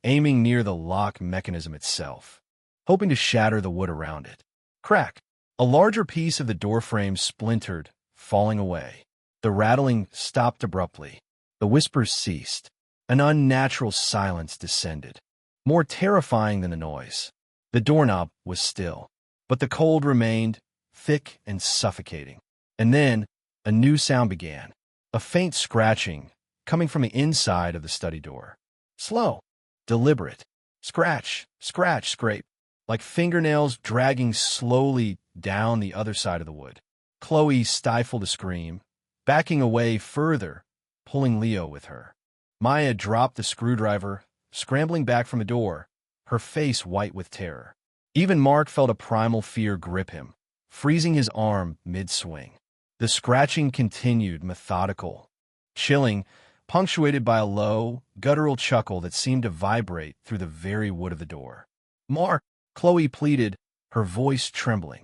aiming near the lock mechanism itself, hoping to shatter the wood around it. Crack! A larger piece of the doorframe splintered, falling away. The rattling stopped abruptly. The whispers ceased. An unnatural silence descended, more terrifying than the noise. The doorknob was still, but the cold remained, thick and suffocating. And then a new sound began, a faint scratching coming from the inside of the study door. Slow, deliberate, scratch, scratch, scrape, like fingernails dragging slowly down the other side of the wood. Chloe stifled a scream, backing away further, pulling Leo with her. Maya dropped the screwdriver, scrambling back from the door, her face white with terror. Even Mark felt a primal fear grip him, freezing his arm mid-swing. The scratching continued, methodical, chilling, punctuated by a low, guttural chuckle that seemed to vibrate through the very wood of the door. Mark, Chloe pleaded, her voice trembling.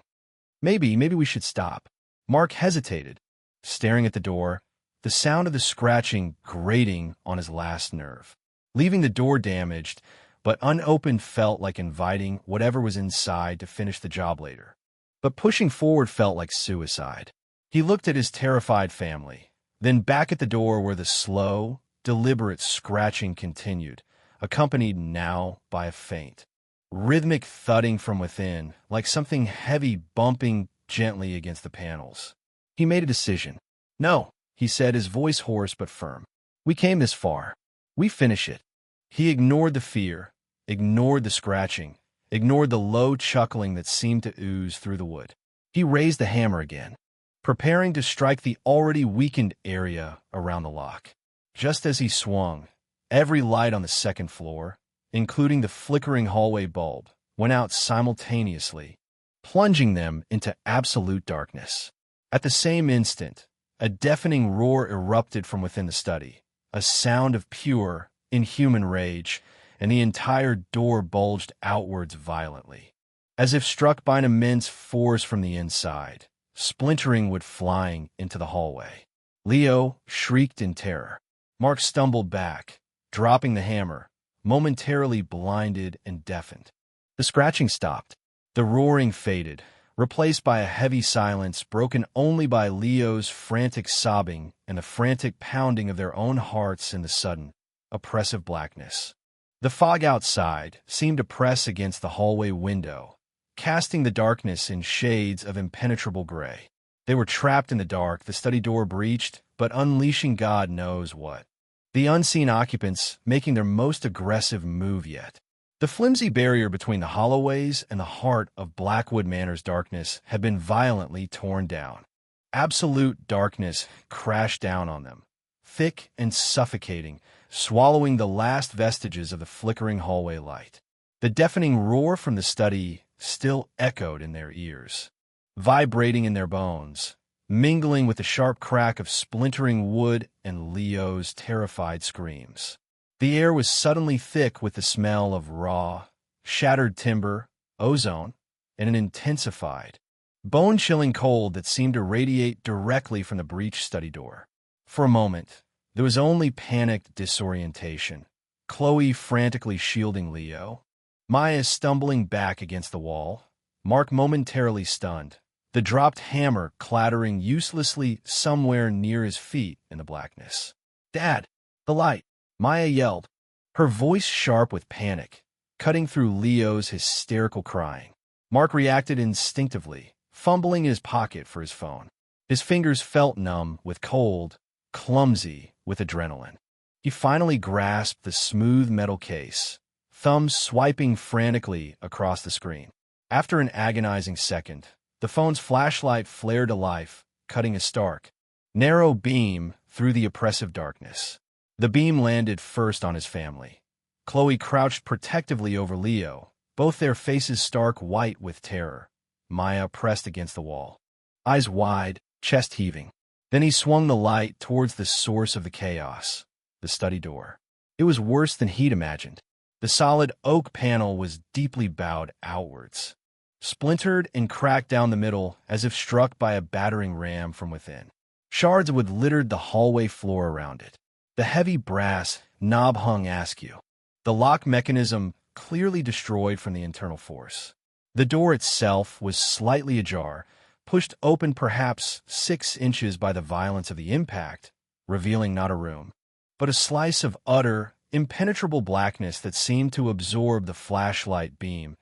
Maybe we should stop. Mark hesitated, staring at the door, the sound of the scratching grating on his last nerve. Leaving the door damaged, but unopened felt like inviting whatever was inside to finish the job later. But pushing forward felt like suicide. He looked at his terrified family, then back at the door where the slow, deliberate scratching continued, accompanied now by a faint, rhythmic thudding from within, like something heavy bumping gently against the panels. He made a decision. No, he said, his voice hoarse but firm. We came this far. We finish it. He ignored the fear, ignored the scratching, ignored the low chuckling that seemed to ooze through the wood. He raised the hammer again, preparing to strike the already weakened area around the lock. Just as he swung, every light on the second floor, including the flickering hallway bulb, went out simultaneously, plunging them into absolute darkness. At the same instant, a deafening roar erupted from within the study, a sound of pure, inhuman rage, and the entire door bulged outwards violently, as if struck by an immense force from the inside, splintering wood flying into the hallway. Leo shrieked in terror. Mark stumbled back, dropping the hammer, momentarily blinded and deafened. The scratching stopped. The roaring faded, replaced by a heavy silence broken only by Leo's frantic sobbing and the frantic pounding of their own hearts in the sudden, oppressive blackness. The fog outside seemed to press against the hallway window, casting the darkness in shades of impenetrable gray. They were trapped in the dark, the study door breached, but unleashing God knows what. The unseen occupants making their most aggressive move yet. The flimsy barrier between the Holloways and the heart of Blackwood Manor's darkness had been violently torn down. Absolute darkness crashed down on them, thick and suffocating, swallowing the last vestiges of the flickering hallway light. The deafening roar from the study still echoed in their ears, vibrating in their bones, mingling with the sharp crack of splintering wood and Leo's terrified screams. The air was suddenly thick with the smell of raw, shattered timber, ozone, and an intensified, bone-chilling cold that seemed to radiate directly from the breached study door. For a moment, there was only panicked disorientation. Chloe frantically shielding Leo, Maya stumbling back against the wall, Mark momentarily stunned, the dropped hammer clattering uselessly somewhere near his feet in the blackness. "Dad! The light!" Maya yelled, her voice sharp with panic, cutting through Leo's hysterical crying. Mark reacted instinctively, fumbling in his pocket for his phone. His fingers felt numb with cold, clumsy with adrenaline. He finally grasped the smooth metal case, thumbs swiping frantically across the screen. After an agonizing second, the phone's flashlight flared to life, cutting a stark, narrow beam through the oppressive darkness. The beam landed first on his family. Chloe crouched protectively over Leo, both their faces stark white with terror. Maya pressed against the wall, eyes wide, chest heaving. Then he swung the light towards the source of the chaos, the study door. It was worse than he'd imagined. The solid oak panel was deeply bowed outwards, splintered and cracked down the middle as if struck by a battering ram from within. Shards of wood littered the hallway floor around it. The heavy brass knob hung askew, the lock mechanism clearly destroyed from the internal force. The door itself was slightly ajar, pushed open perhaps 6 inches by the violence of the impact, revealing not a room, but a slice of utter, impenetrable blackness that seemed to absorb the flashlight beam,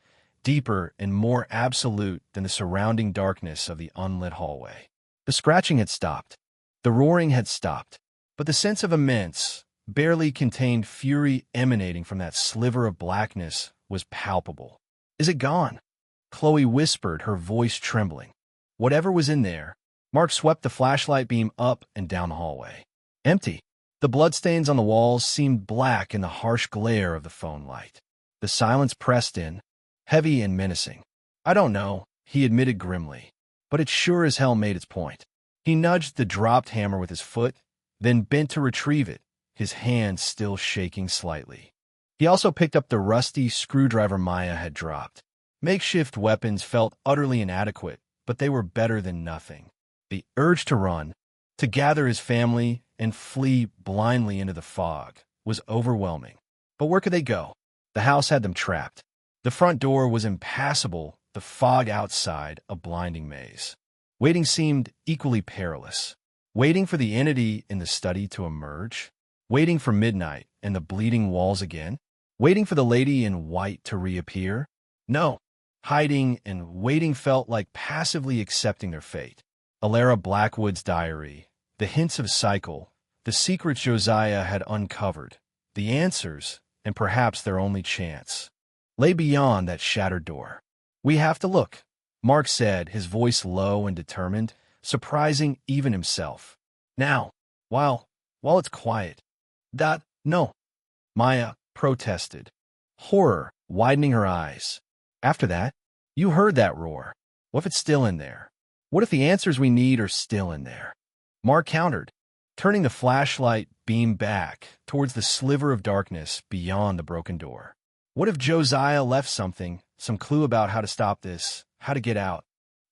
deeper and more absolute than the surrounding darkness of the unlit hallway. The scratching had stopped. The roaring had stopped. But the sense of immense, barely contained fury emanating from that sliver of blackness was palpable. "Is it gone?" Chloe whispered, her voice trembling. Whatever was in there, Mark swept the flashlight beam up and down the hallway. Empty. The bloodstains on the walls seemed black in the harsh glare of the phone light. The silence pressed in, heavy and menacing. "I don't know," he admitted grimly, "but it sure as hell made its point." He nudged the dropped hammer with his foot, then bent to retrieve it, his hand still shaking slightly. He also picked up the rusty screwdriver Maya had dropped. Makeshift weapons felt utterly inadequate, but they were better than nothing. The urge to run, to gather his family and flee blindly into the fog, was overwhelming. But where could they go? The house had them trapped. The front door was impassable, the fog outside a blinding maze. Waiting seemed equally perilous. Waiting for the entity in the study to emerge? Waiting for midnight and the bleeding walls again? Waiting for the lady in white to reappear? No. Hiding and waiting felt like passively accepting their fate. Alara Blackwood's diary, the hints of cycle, the secrets Josiah had uncovered, the answers, and perhaps their only chance, lay beyond that shattered door. "We have to look," Mark said, his voice low and determined, surprising even himself. "Now, while it's quiet." No," Maya protested, horror widening her eyes. "After that, you heard that roar. What if it's still in there? What if the answers we need are still in there?" Mark countered, turning the flashlight beam back towards the sliver of darkness beyond the broken door. What if Josiah left something, some clue about how to stop this, how to get out?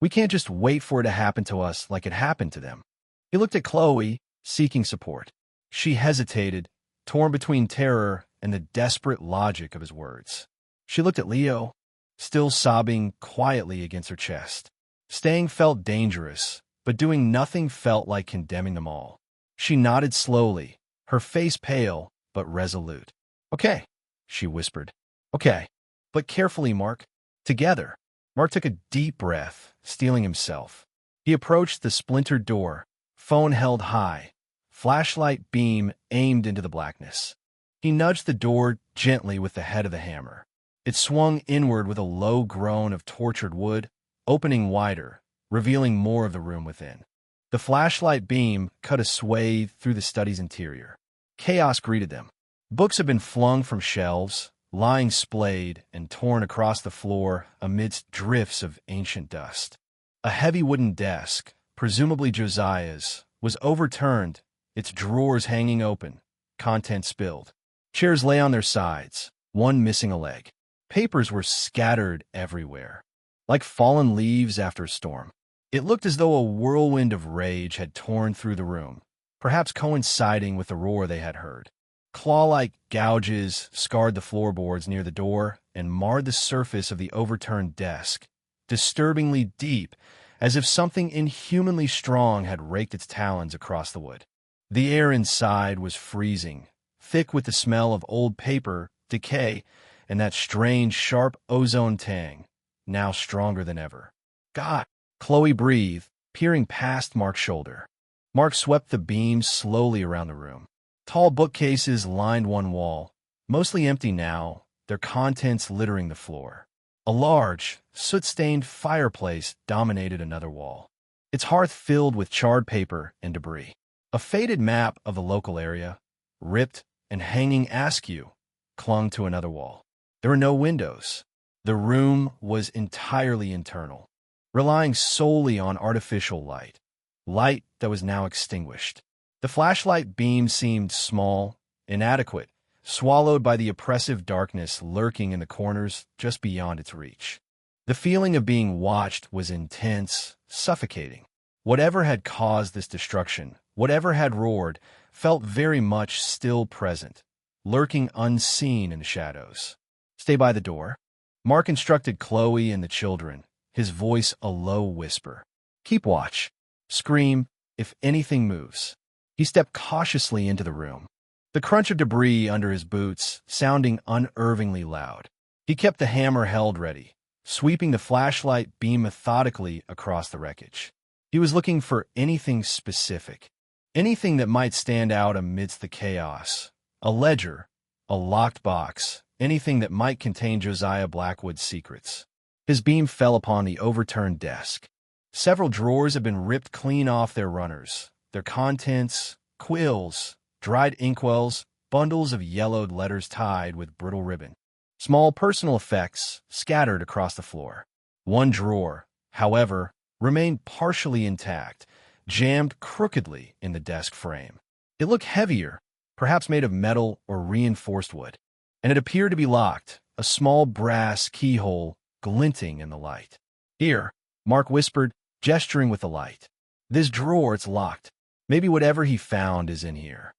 We can't just wait for it to happen to us like it happened to them. He looked at Chloe, seeking support. She hesitated, torn between terror and the desperate logic of his words. She looked at Leo, still sobbing quietly against her chest. Staying felt dangerous, but doing nothing felt like condemning them all. She nodded slowly, her face pale but resolute. "Okay," she whispered. "Okay, but carefully, Mark. Together." Mark took a deep breath, steeling himself. He approached the splintered door, phone held high, flashlight beam aimed into the blackness. He nudged the door gently with the head of the hammer. It swung inward with a low groan of tortured wood, opening wider, revealing more of the room within. The flashlight beam cut a swathe through the study's interior. Chaos greeted them. Books had been flung from shelves, lying splayed and torn across the floor amidst drifts of ancient dust. A heavy wooden desk, presumably Josiah's, was overturned, its drawers hanging open, contents spilled. Chairs lay on their sides, one missing a leg. Papers were scattered everywhere, like fallen leaves after a storm. It looked as though a whirlwind of rage had torn through the room, perhaps coinciding with the roar they had heard. Claw-like gouges scarred the floorboards near the door and marred the surface of the overturned desk, disturbingly deep, as if something inhumanly strong had raked its talons across the wood. The air inside was freezing, thick with the smell of old paper, decay, and that strange, sharp ozone tang, now stronger than ever. God, Chloe breathed, peering past Mark's shoulder. Mark swept the beams slowly around the room. Tall bookcases lined one wall, mostly empty now, their contents littering the floor. A large, soot-stained fireplace dominated another wall, its hearth filled with charred paper and debris. A faded map of the local area, ripped and hanging askew, clung to another wall. There were no windows. The room was entirely internal, relying solely on artificial light that was now extinguished. The flashlight beam seemed small, inadequate, swallowed by the oppressive darkness lurking in the corners just beyond its reach. The feeling of being watched was intense, suffocating. Whatever had caused this destruction, whatever had roared, felt very much still present, lurking unseen in the shadows. "Stay by the door," Mark instructed Chloe and the children, his voice a low whisper. "Keep watch. Scream if anything moves." He stepped cautiously into the room, the crunch of debris under his boots sounding unnervingly loud. He kept the hammer held ready, sweeping the flashlight beam methodically across the wreckage. He was looking for anything specific, anything that might stand out amidst the chaos. A ledger, a locked box, anything that might contain Josiah Blackwood's secrets. His beam fell upon the overturned desk. Several drawers had been ripped clean off their runners, their contents, quills, dried inkwells, bundles of yellowed letters tied with brittle ribbon. Small personal effects scattered across the floor. One drawer, however, remained partially intact, jammed crookedly in the desk frame. It looked heavier, perhaps made of metal or reinforced wood, and it appeared to be locked, a small brass keyhole glinting in the light. "Here," Mark whispered, gesturing with the light. "This drawer, it's locked. Maybe whatever he found is in here."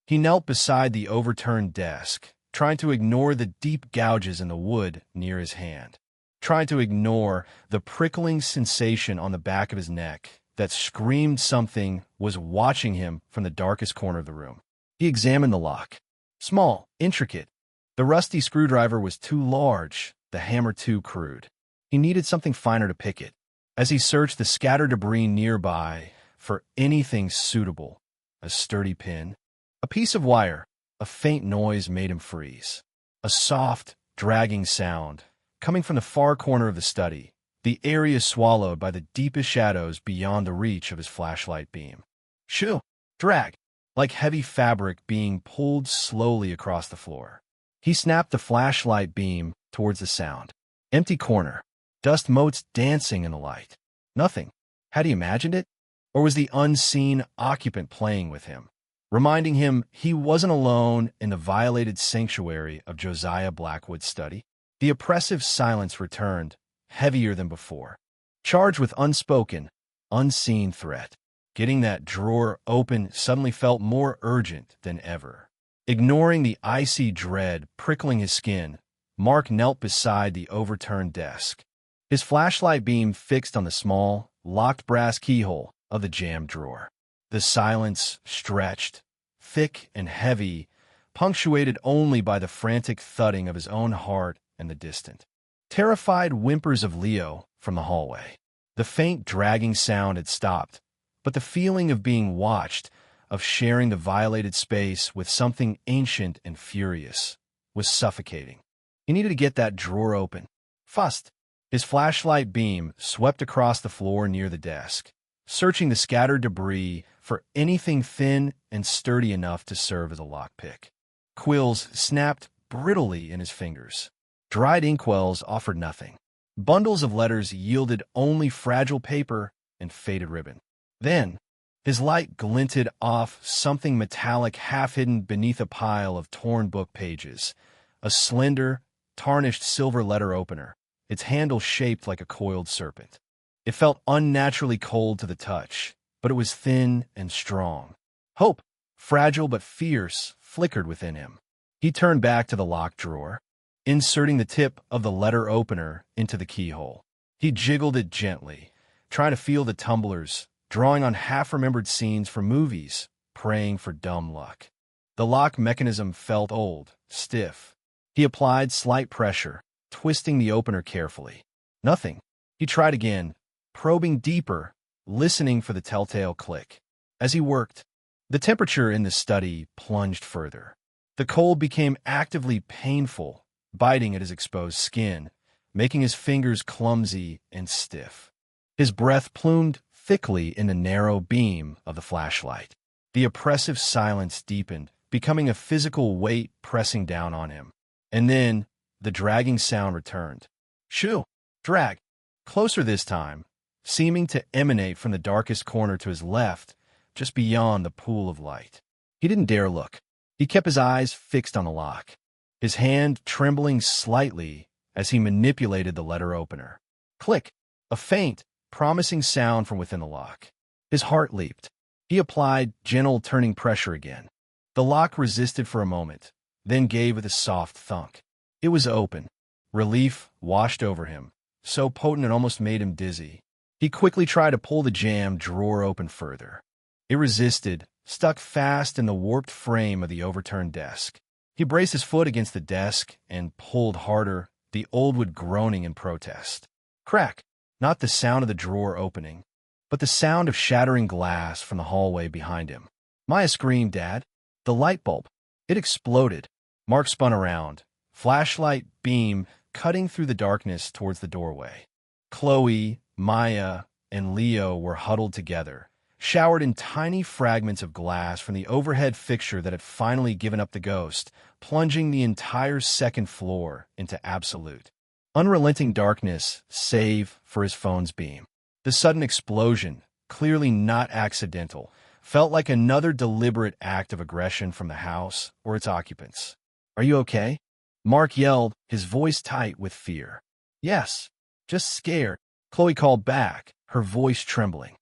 He knelt beside the overturned desk, trying to ignore the deep gouges in the wood near his hand, trying to ignore the prickling sensation on the back of his neck that screamed something was watching him from the darkest corner of the room. He examined the lock. Small, intricate. The rusty screwdriver was too large, the hammer too crude. He needed something finer to pick it. As he searched the scattered debris nearby for anything suitable, a sturdy pin, a piece of wire, a faint noise made him freeze. A soft, dragging sound, coming from the far corner of the study, the area swallowed by the deepest shadows beyond the reach of his flashlight beam. Shoo! Drag! Like heavy fabric being pulled slowly across the floor. He snapped the flashlight beam towards the sound. Empty corner. Dust motes dancing in the light. Nothing. Had he imagined it? Or was the unseen occupant playing with him, reminding him he wasn't alone in the violated sanctuary of Josiah Blackwood's study? The oppressive silence returned, heavier than before, charged with unspoken, unseen threat. Getting that drawer open suddenly felt more urgent than ever. Ignoring the icy dread prickling his skin, Mark knelt beside the overturned desk, his flashlight beam fixed on the small, locked brass keyhole of the jammed drawer. The silence stretched, thick and heavy, punctuated only by the frantic thudding of his own heart and the distant, terrified whimpers of Leo from the hallway. The faint dragging sound had stopped, but the feeling of being watched, of sharing the violated space with something ancient and furious, was suffocating. He needed to get that drawer open. Fast. His flashlight beam swept across the floor near the desk, searching the scattered debris for anything thin and sturdy enough to serve as a lockpick. Quills snapped brittly in his fingers. Dried inkwells offered nothing. Bundles of letters yielded only fragile paper and faded ribbon. Then, his light glinted off something metallic half-hidden beneath a pile of torn book pages, a slender, tarnished silver letter opener, its handle shaped like a coiled serpent. It felt unnaturally cold to the touch, but it was thin and strong. Hope, fragile but fierce, flickered within him. He turned back to the locked drawer, inserting the tip of the letter opener into the keyhole. He jiggled it gently, trying to feel the tumblers, drawing on half-remembered scenes from movies, praying for dumb luck. The lock mechanism felt old, stiff. He applied slight pressure, twisting the opener carefully. Nothing. He tried again, probing deeper, listening for the telltale click. As he worked, the temperature in the study plunged further. The cold became actively painful, biting at his exposed skin, making his fingers clumsy and stiff. His breath plumed thickly in the narrow beam of the flashlight. The oppressive silence deepened, becoming a physical weight pressing down on him. And then, the dragging sound returned. Shoo! Drag! Closer this time, seeming to emanate from the darkest corner to his left, just beyond the pool of light. He didn't dare look. He kept his eyes fixed on the lock, his hand trembling slightly as he manipulated the letter opener. Click! A faint, promising sound from within the lock. His heart leaped. He applied gentle turning pressure again. The lock resisted for a moment, then gave with a soft thunk. It was open. Relief washed over him, so potent it almost made him dizzy. He quickly tried to pull the jammed drawer open further. It resisted, stuck fast in the warped frame of the overturned desk. He braced his foot against the desk and pulled harder, the old wood groaning in protest. Crack! Not the sound of the drawer opening, but the sound of shattering glass from the hallway behind him. Maya screamed, "Dad!" The light bulb. It exploded. Mark spun around, flashlight beam cutting through the darkness towards the doorway. Chloe, Maya, and Leo were huddled together, showered in tiny fragments of glass from the overhead fixture that had finally given up the ghost, plunging the entire second floor into absolute, unrelenting darkness save for his phone's beam. The sudden explosion, clearly not accidental, felt like another deliberate act of aggression from the house or its occupants. "Are you okay?" Mark yelled, his voice tight with fear. "Yes, just scared," Chloe called back, her voice trembling.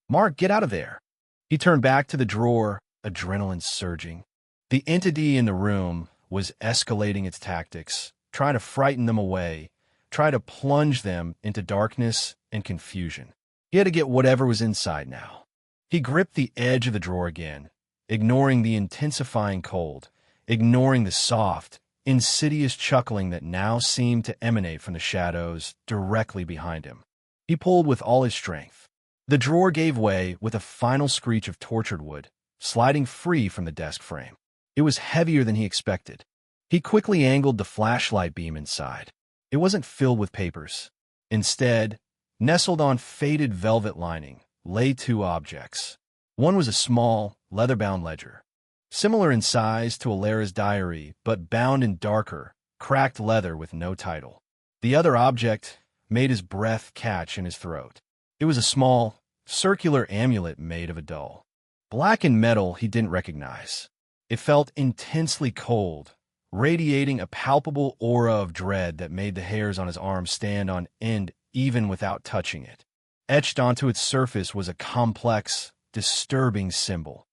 "Mark, get out of there." He turned back to the drawer, adrenaline surging. The entity in the room was escalating its tactics, trying to frighten them away, trying to plunge them into darkness and confusion. He had to get whatever was inside now. He gripped the edge of the drawer again, ignoring the intensifying cold, ignoring the soft, insidious chuckling that now seemed to emanate from the shadows directly behind him. He pulled with all his strength. The drawer gave way with a final screech of tortured wood, sliding free from the desk frame. It was heavier than he expected. He quickly angled the flashlight beam inside. It wasn't filled with papers. Instead, nestled on faded velvet lining, lay two objects. One was a small, leather-bound ledger, similar in size to Alara's diary, but bound in darker, cracked leather with no title. The other object made his breath catch in his throat. It was a small, circular amulet made of a dull, blackened metal he didn't recognize. It felt intensely cold, radiating a palpable aura of dread that made the hairs on his arm stand on end even without touching it. Etched onto its surface was a complex, disturbing symbol,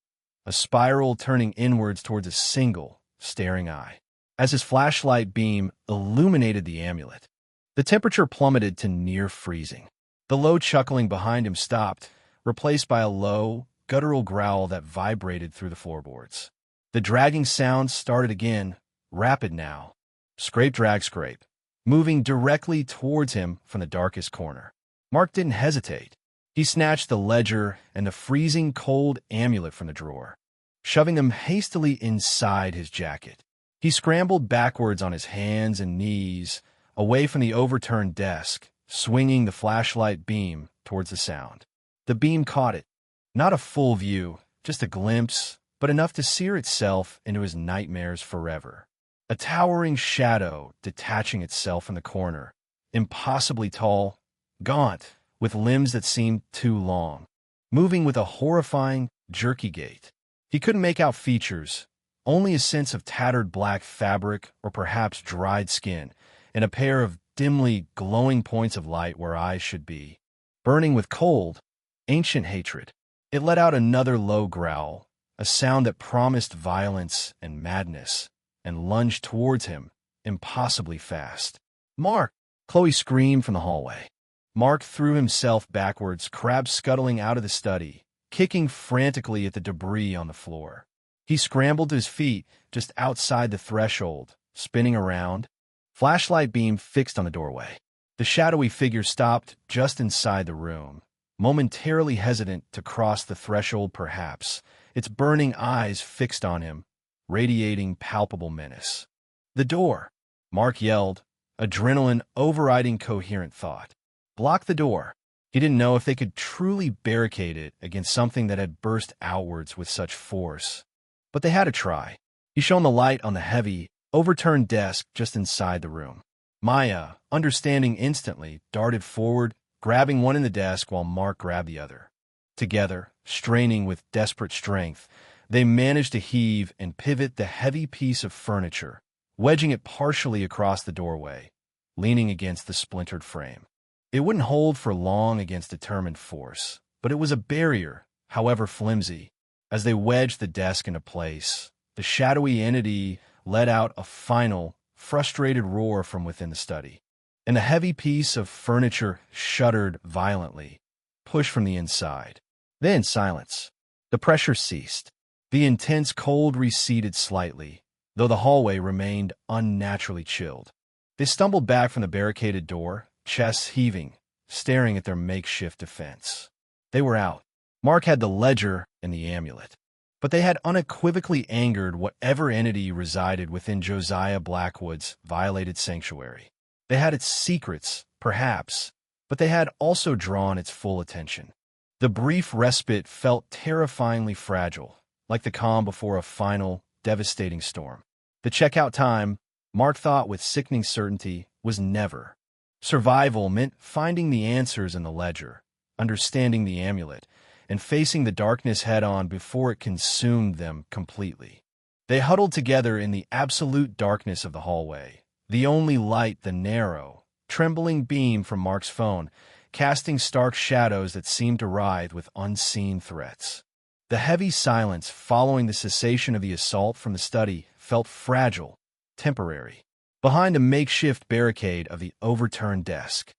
a spiral turning inwards towards a single, staring eye. As his flashlight beam illuminated the amulet, the temperature plummeted to near freezing. The low chuckling behind him stopped, replaced by a low, guttural growl that vibrated through the floorboards. The dragging sound started again, rapid now. Scrape, drag, scrape, moving directly towards him from the darkest corner. Mark didn't hesitate. He snatched the ledger and the freezing cold amulet from the drawer, shoving them hastily inside his jacket. He scrambled backwards on his hands and knees, away from the overturned desk, swinging the flashlight beam towards the sound. The beam caught it. Not a full view, just a glimpse, but enough to sear itself into his nightmares forever. A towering shadow detaching itself from the corner, impossibly tall, gaunt, with limbs that seemed too long, moving with a horrifying, jerky gait. He couldn't make out features, only a sense of tattered black fabric or perhaps dried skin, and a pair of dimly glowing points of light where eyes should be. burning with cold, ancient hatred. It let out another low growl, a sound that promised violence and madness, and lunged towards him, impossibly fast. "Mark!" Chloe screamed from the hallway. Mark threw himself backwards, crab scuttling out of the study, kicking frantically at the debris on the floor. He scrambled to his feet just outside the threshold, spinning around, flashlight beam fixed on the doorway. The shadowy figure stopped just inside the room, momentarily hesitant to cross the threshold perhaps, its burning eyes fixed on him, radiating palpable menace. "The door!" Mark yelled, adrenaline overriding coherent thought. Block the door. He didn't know if they could truly barricade it against something that had burst outwards with such force. But they had to try. He shone the light on the heavy, overturned desk just inside the room. Maya, understanding instantly, darted forward, grabbing one in the desk while Mark grabbed the other. Together, straining with desperate strength, they managed to heave and pivot the heavy piece of furniture, wedging it partially across the doorway, leaning against the splintered frame. It wouldn't hold for long against determined force, but it was a barrier, however flimsy. As they wedged the desk into place, the shadowy entity let out a final, frustrated roar from within the study, and the heavy piece of furniture shuddered violently, pushed from the inside. Then silence. The pressure ceased. The intense cold receded slightly, though the hallway remained unnaturally chilled. They stumbled back from the barricaded door, chests heaving, staring at their makeshift defense. They were out. Mark had the ledger and the amulet, but they had unequivocally angered whatever entity resided within Josiah Blackwood's violated sanctuary. They had its secrets, perhaps, but they had also drawn its full attention. The brief respite felt terrifyingly fragile, like the calm before a final, devastating storm. The checkout time, Mark thought with sickening certainty, was never. Survival meant finding the answers in the ledger, understanding the amulet, and facing the darkness head-on before it consumed them completely. They huddled together in the absolute darkness of the hallway, the only light the narrow, trembling beam from Mark's phone, casting stark shadows that seemed to writhe with unseen threats. The heavy silence following the cessation of the assault from the study felt fragile, temporary. Behind a makeshift barricade of the overturned desk,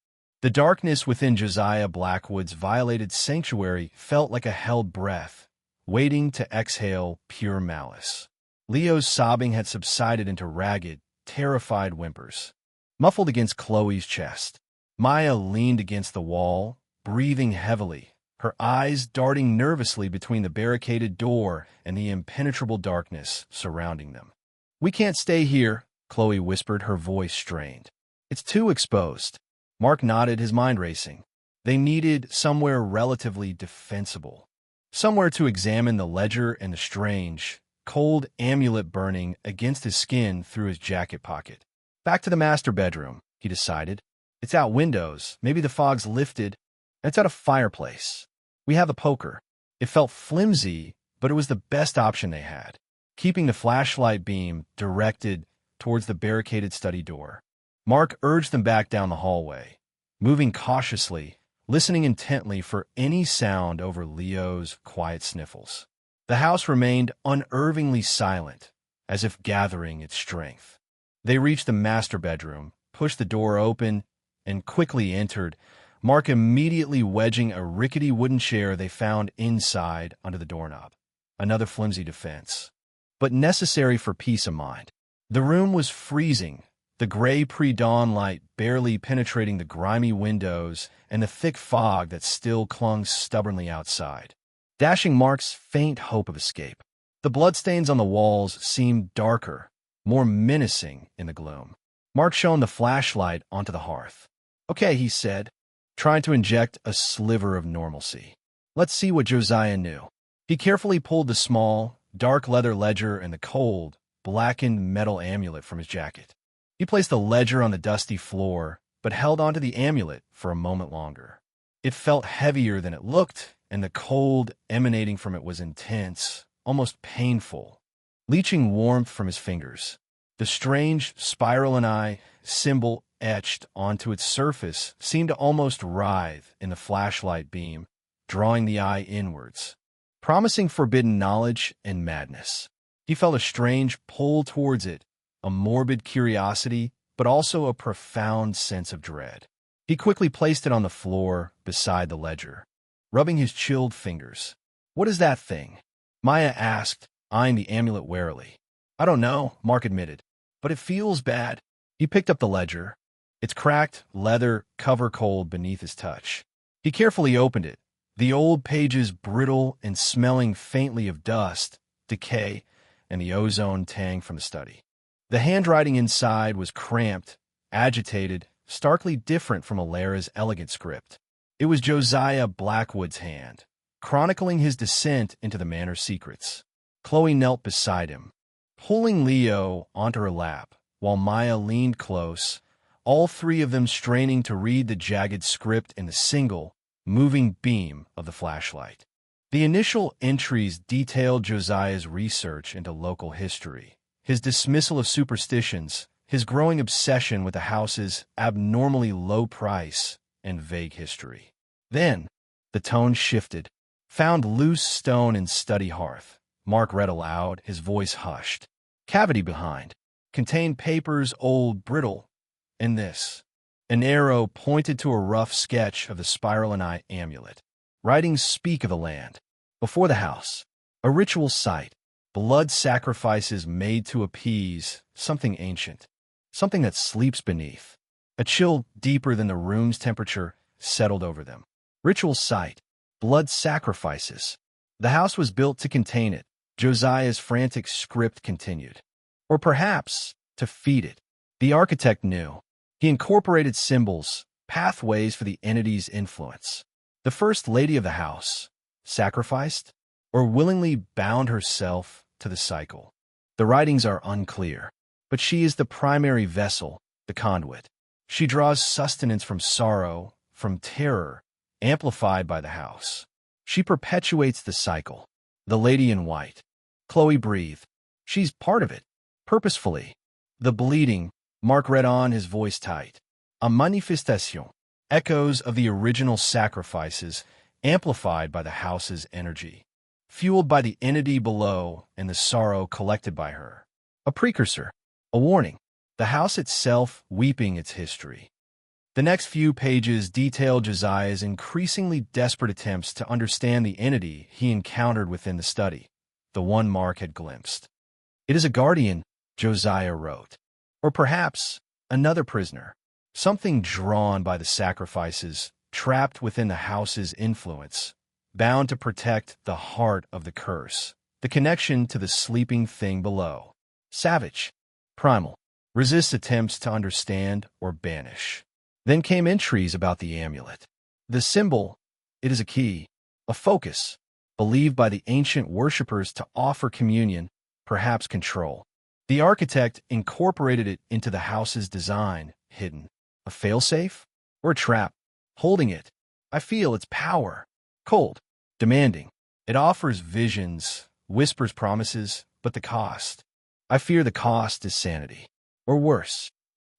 the darkness within Josiah Blackwood's violated sanctuary felt like a held breath, waiting to exhale pure malice. Leo's sobbing had subsided into ragged, terrified whimpers, muffled against Chloe's chest. Maya leaned against the wall, breathing heavily, her eyes darting nervously between the barricaded door and the impenetrable darkness surrounding them. "We can't stay here," Chloe whispered, her voice strained. "It's too exposed." Mark nodded, his mind racing. They needed somewhere relatively defensible. Somewhere to examine the ledger and the strange, cold amulet burning against his skin through his jacket pocket. Back to the master bedroom, he decided. It's out windows, maybe the fog's lifted, and it's at a fireplace. We have the poker. It felt flimsy, but it was the best option they had, keeping the flashlight beam directed towards the barricaded study door. Mark urged them back down the hallway, moving cautiously, listening intently for any sound over Leo's quiet sniffles. The house remained unnervingly silent, as if gathering its strength. They reached the master bedroom, pushed the door open, and quickly entered, Mark immediately wedging a rickety wooden chair they found inside under the doorknob. Another flimsy defense, but necessary for peace of mind. The room was freezing, the gray pre-dawn light barely penetrating the grimy windows and the thick fog that still clung stubbornly outside, dashing Mark's faint hope of escape. The bloodstains on the walls seemed darker, more menacing in the gloom. Mark shone the flashlight onto the hearth. "Okay," he said, trying to inject a sliver of normalcy. "Let's see what Josiah knew." He carefully pulled the small, dark leather ledger and the cold, blackened metal amulet from his jacket. He placed the ledger on the dusty floor, but held onto the amulet for a moment longer. It felt heavier than it looked, and the cold emanating from it was intense, almost painful, leaching warmth from his fingers. The strange spiral and eye symbol etched onto its surface seemed to almost writhe in the flashlight beam, drawing the eye inwards, promising forbidden knowledge and madness. He felt a strange pull towards it, a morbid curiosity, but also a profound sense of dread. He quickly placed it on the floor beside the ledger, rubbing his chilled fingers. "What is that thing?" Maya asked, eyeing the amulet warily. "I don't know," Mark admitted, "but it feels bad." He picked up the ledger, its cracked leather cover cold beneath his touch. He carefully opened it, the old pages brittle and smelling faintly of dust, decay, and the ozone tang from the study. The handwriting inside was cramped, agitated, starkly different from Alara's elegant script. It was Josiah Blackwood's hand, chronicling his descent into the manor's secrets. Chloe knelt beside him, pulling Leo onto her lap, while Maya leaned close, all three of them straining to read the jagged script in the single, moving beam of the flashlight. The initial entries detailed Josiah's research into local history, his dismissal of superstitions, his growing obsession with the house's abnormally low price and vague history. Then, the tone shifted. "Found loose stone in study hearth." Mark read aloud, his voice hushed. "Cavity behind. Contained papers old, brittle. And this." An arrow pointed to a rough sketch of the spiral and eye amulet. Writings speak of the land. Before the house. A ritual site. Blood sacrifices made to appease something ancient. Something that sleeps beneath. A chill deeper than the room's temperature settled over them. Ritual site. Blood sacrifices. The house was built to contain it. Josiah's frantic script continued. Or perhaps to feed it. The architect knew. He incorporated symbols, pathways for the entity's influence. The first lady of the house sacrificed or willingly bound herself to the cycle. The writings are unclear, but she is the primary vessel, the conduit. She draws sustenance from sorrow, from terror, amplified by the house. She perpetuates the cycle. The lady in white. Chloe breathed. She's part of it, purposefully. The bleeding, Mark read on, his voice tight. A manifestation. Echoes of the original sacrifices, amplified by the house's energy. Fueled by the entity below and the sorrow collected by her. A precursor. A warning. The house itself weeping its history. The next few pages detail Josiah's increasingly desperate attempts to understand the entity he encountered within the study, the one Mark had glimpsed. "It is a guardian," Josiah wrote. Or perhaps another prisoner, something drawn by the sacrifices, trapped within the house's influence, bound to protect the heart of the curse, the connection to the sleeping thing below. Savage, primal, resists attempts to understand or banish. Then came entries about the amulet. The symbol, it is a key, a focus, believed by the ancient worshippers to offer communion, perhaps control. The architect incorporated it into the house's design, hidden. A failsafe? Or a trap? Holding it, I feel its power. Cold, demanding. It offers visions, whispers promises, but the cost. I fear the cost is sanity. Or worse.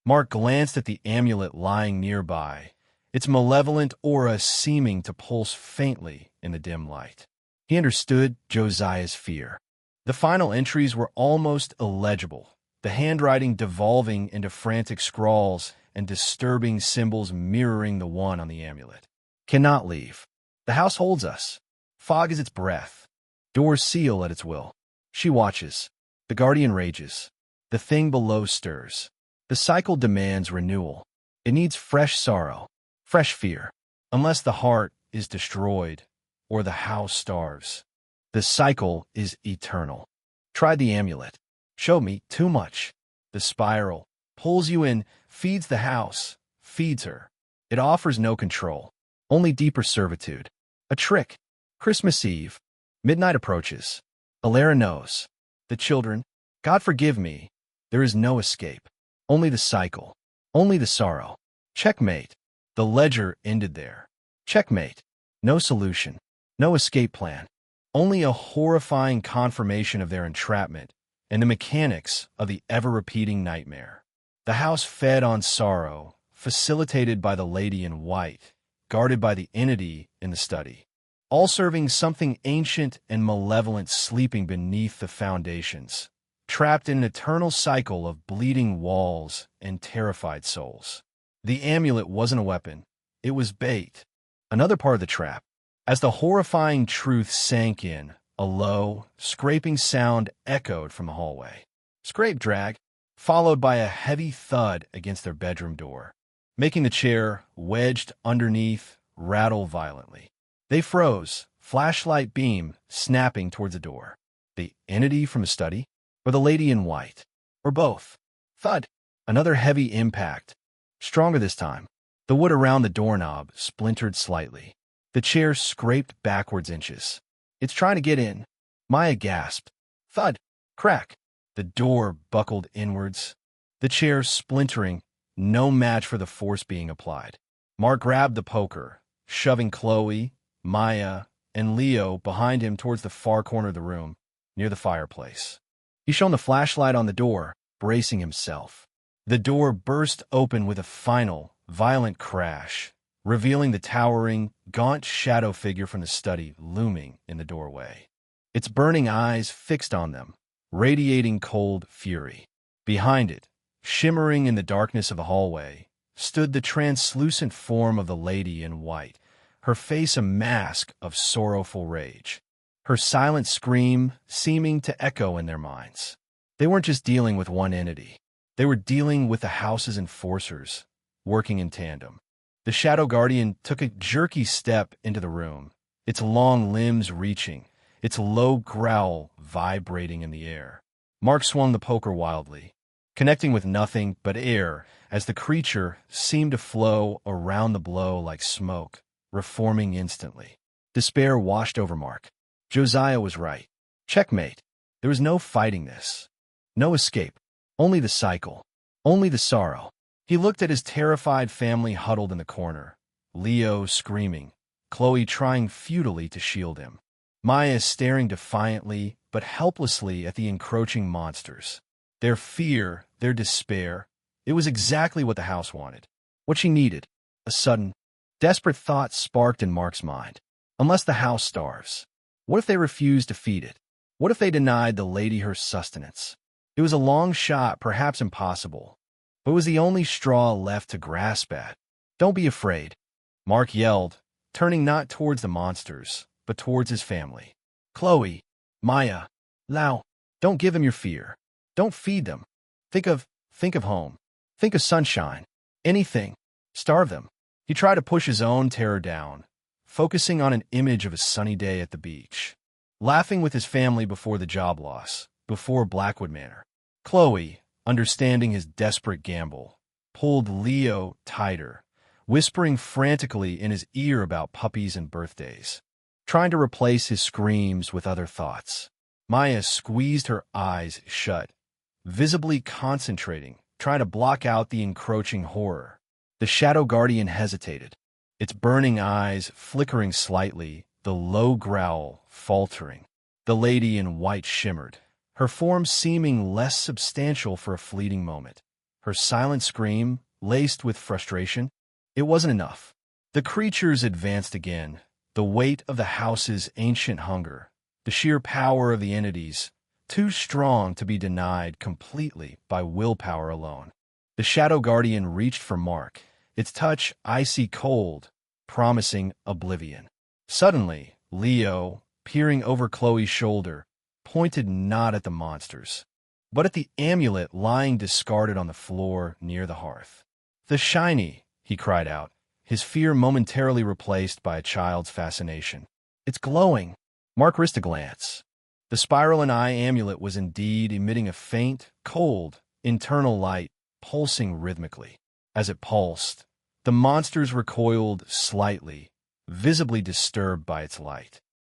Mark glanced at the amulet lying nearby, its malevolent aura seeming to pulse faintly in the dim light. He understood Josiah's fear. The final entries were almost illegible, the handwriting devolving into frantic scrawls and disturbing symbols mirroring the one on the amulet. Cannot leave. The house holds us. Fog is its breath. Doors seal at its will. She watches. The guardian rages. The thing below stirs. The cycle demands renewal. It needs fresh sorrow, fresh fear, unless the heart is destroyed or the house starves. The cycle is eternal. Try the amulet. Show me too much. The spiral pulls you in, feeds the house, feeds her. It offers no control, only deeper servitude. A trick. Christmas Eve. Midnight approaches. Alara knows. The children, God forgive me. There is no escape. Only the cycle. Only the sorrow. Checkmate. The ledger ended there. Checkmate. No solution. No escape plan. Only a horrifying confirmation of their entrapment, and the mechanics of the ever-repeating nightmare. The house fed on sorrow, facilitated by the lady in white, guarded by the entity in the study, all serving something ancient and malevolent sleeping beneath the foundations, trapped in an eternal cycle of bleeding walls and terrified souls. The amulet wasn't a weapon. It was bait, another part of the trap. As the horrifying truth sank in, a low, scraping sound echoed from the hallway. Scrape drag, followed by a heavy thud against their bedroom door, making the chair, wedged underneath, rattle violently. They froze, flashlight beam snapping towards the door. The entity from the study? Or the lady in white? Or both? Thud. Another heavy impact. Stronger this time. The wood around the doorknob splintered slightly. The chair scraped backwards inches. It's trying to get in. Maya gasped. Thud. Crack. The door buckled inwards. The chair splintering, no match for the force being applied. Mark grabbed the poker, shoving Chloe, Maya, and Leo behind him towards the far corner of the room, near the fireplace. He shone the flashlight on the door, bracing himself. The door burst open with a final, violent crash, revealing the towering, gaunt shadow figure from the study looming in the doorway. Its burning eyes fixed on them, radiating cold fury. Behind it, shimmering in the darkness of the hallway, stood the translucent form of the lady in white, her face a mask of sorrowful rage, her silent scream seeming to echo in their minds. They weren't just dealing with one entity. They were dealing with the house's enforcers, working in tandem. The Shadow Guardian took a jerky step into the room, its long limbs reaching, its low growl vibrating in the air. Mark swung the poker wildly, connecting with nothing but air as the creature seemed to flow around the blow like smoke, reforming instantly. Despair washed over Mark. Josiah was right. Checkmate. There was no fighting this. No escape. Only the cycle. Only the sorrow. He looked at his terrified family huddled in the corner, Leo screaming, Chloe trying futilely to shield him, Maya staring defiantly but helplessly at the encroaching monsters. Their fear, their despair, it was exactly what the house wanted. What she needed. A sudden, desperate thought sparked in Mark's mind. Unless the house starves, what if they refused to feed it? What if they denied the lady her sustenance? It was a long shot, perhaps impossible, but it was the only straw left to grasp at. Don't be afraid, Mark yelled, turning not towards the monsters, but towards his family. Chloe, Maya, Lau, don't give them your fear. Don't feed them. Think of home. Think of sunshine. Anything. Starve them. He tried to push his own terror down, focusing on an image of a sunny day at the beach, laughing with his family before the job loss, before Blackwood Manor. Chloe, understanding his desperate gamble, pulled Leo tighter, whispering frantically in his ear about puppies and birthdays, trying to replace his screams with other thoughts. Maya squeezed her eyes shut, visibly concentrating, trying to block out the encroaching horror. The Shadow Guardian hesitated, its burning eyes flickering slightly, the low growl faltering. The lady in white shimmered, her form seeming less substantial for a fleeting moment. Her silent scream, laced with frustration, it wasn't enough. The creatures advanced again, the weight of the house's ancient hunger, the sheer power of the entities, too strong to be denied completely by willpower alone. The Shadow Guardian reached for Mark, its touch icy cold, promising oblivion. Suddenly, Leo, peering over Chloe's shoulder, pointed not at the monsters, but at the amulet lying discarded on the floor near the hearth. The shiny, he cried out, his fear momentarily replaced by a child's fascination. It's glowing. Mark risked a glance. The spiral and eye amulet was indeed emitting a faint, cold, internal light, pulsing rhythmically. As it pulsed, the monsters recoiled slightly, visibly disturbed by its light.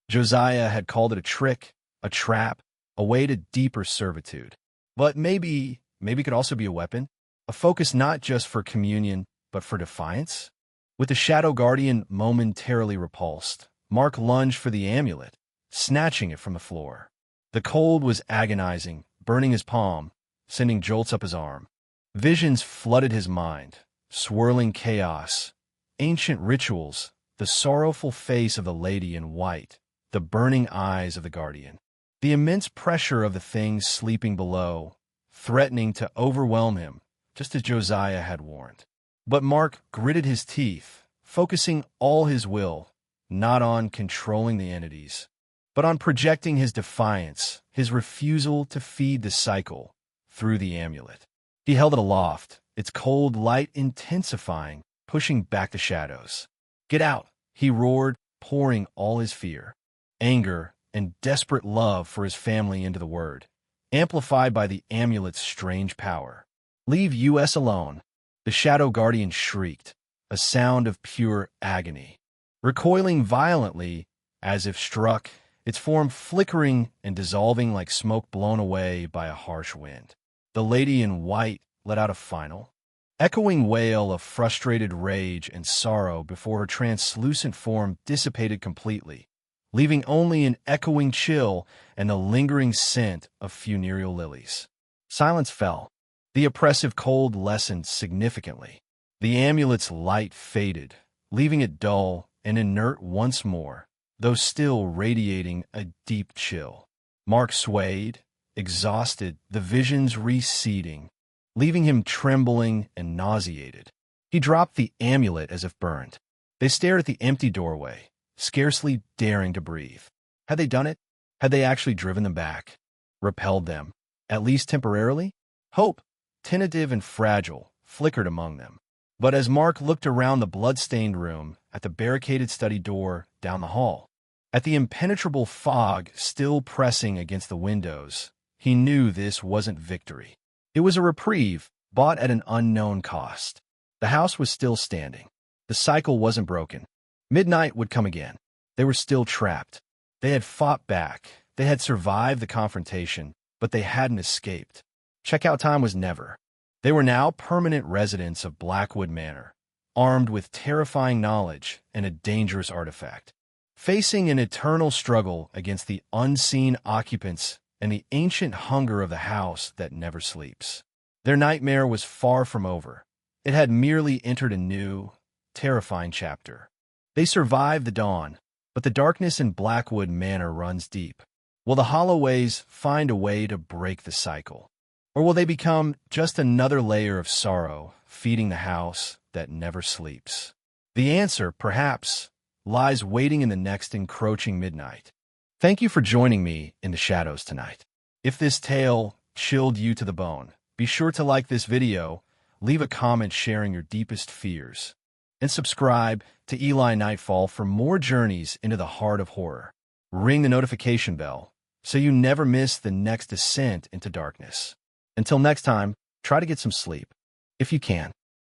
Josiah had called it a trick, a trap, a way to deeper servitude. But maybe it could also be a weapon, a focus not just for communion, but for defiance? With the Shadow Guardian momentarily repulsed, Mark lunged for the amulet, snatching it from the floor. The cold was agonizing, burning his palm, sending jolts up his arm. Visions flooded his mind, swirling chaos, ancient rituals, the sorrowful face of the lady in white, the burning eyes of the guardian. The immense pressure of the things sleeping below, threatening to overwhelm him, just as Josiah had warned. But Mark gritted his teeth, focusing all his will, not on controlling the entities, but on projecting his defiance, his refusal to feed the cycle through the amulet. He held it aloft, its cold light intensifying, pushing back the shadows. "Get out!" he roared, pouring all his fear, anger, and desperate love for his family into the word, amplified by the amulet's strange power. "Leave us alone," the shadow guardian shrieked, a sound of pure agony. Recoiling violently, as if struck, its form flickering and dissolving like smoke blown away by a harsh wind. The lady in white let out a final, echoing wail of frustrated rage and sorrow before her translucent form dissipated completely, leaving only an echoing chill and the lingering scent of funereal lilies. Silence fell. The oppressive cold lessened significantly. The amulet's light faded, leaving it dull and inert once more, though still radiating a deep chill. Mark swayed, exhausted, the visions receding, leaving him trembling and nauseated. He dropped the amulet as if burned. They stared at the empty doorway, scarcely daring to breathe. Had they done it? Had they actually driven them back? Repelled them, at least temporarily? Hope, tentative and fragile, flickered among them. But as Mark looked around the blood-stained room, at the barricaded study door down the hall, at the impenetrable fog still pressing against the windows, he knew this wasn't victory. It was a reprieve, bought at an unknown cost. The house was still standing. The cycle wasn't broken. Midnight would come again. They were still trapped. They had fought back. They had survived the confrontation, but they hadn't escaped. Checkout time was never. They were now permanent residents of Blackwood Manor, armed with terrifying knowledge and a dangerous artifact, facing an eternal struggle against the unseen occupants and the ancient hunger of the house that never sleeps. Their nightmare was far from over. It had merely entered a new, terrifying chapter. They survived the dawn, but the darkness in Blackwood Manor runs deep. Will the Holloways find a way to break the cycle? Or will they become just another layer of sorrow, feeding the house that never sleeps? The answer, perhaps, lies waiting in the next encroaching midnight. Thank you for joining me in the shadows tonight. If this tale chilled you to the bone, be sure to like this video, leave a comment sharing your deepest fears, and subscribe to Eli Nightfall for more journeys into the heart of horror. Ring the notification bell so you never miss the next descent into darkness. Until next time, try to get some sleep, if you can.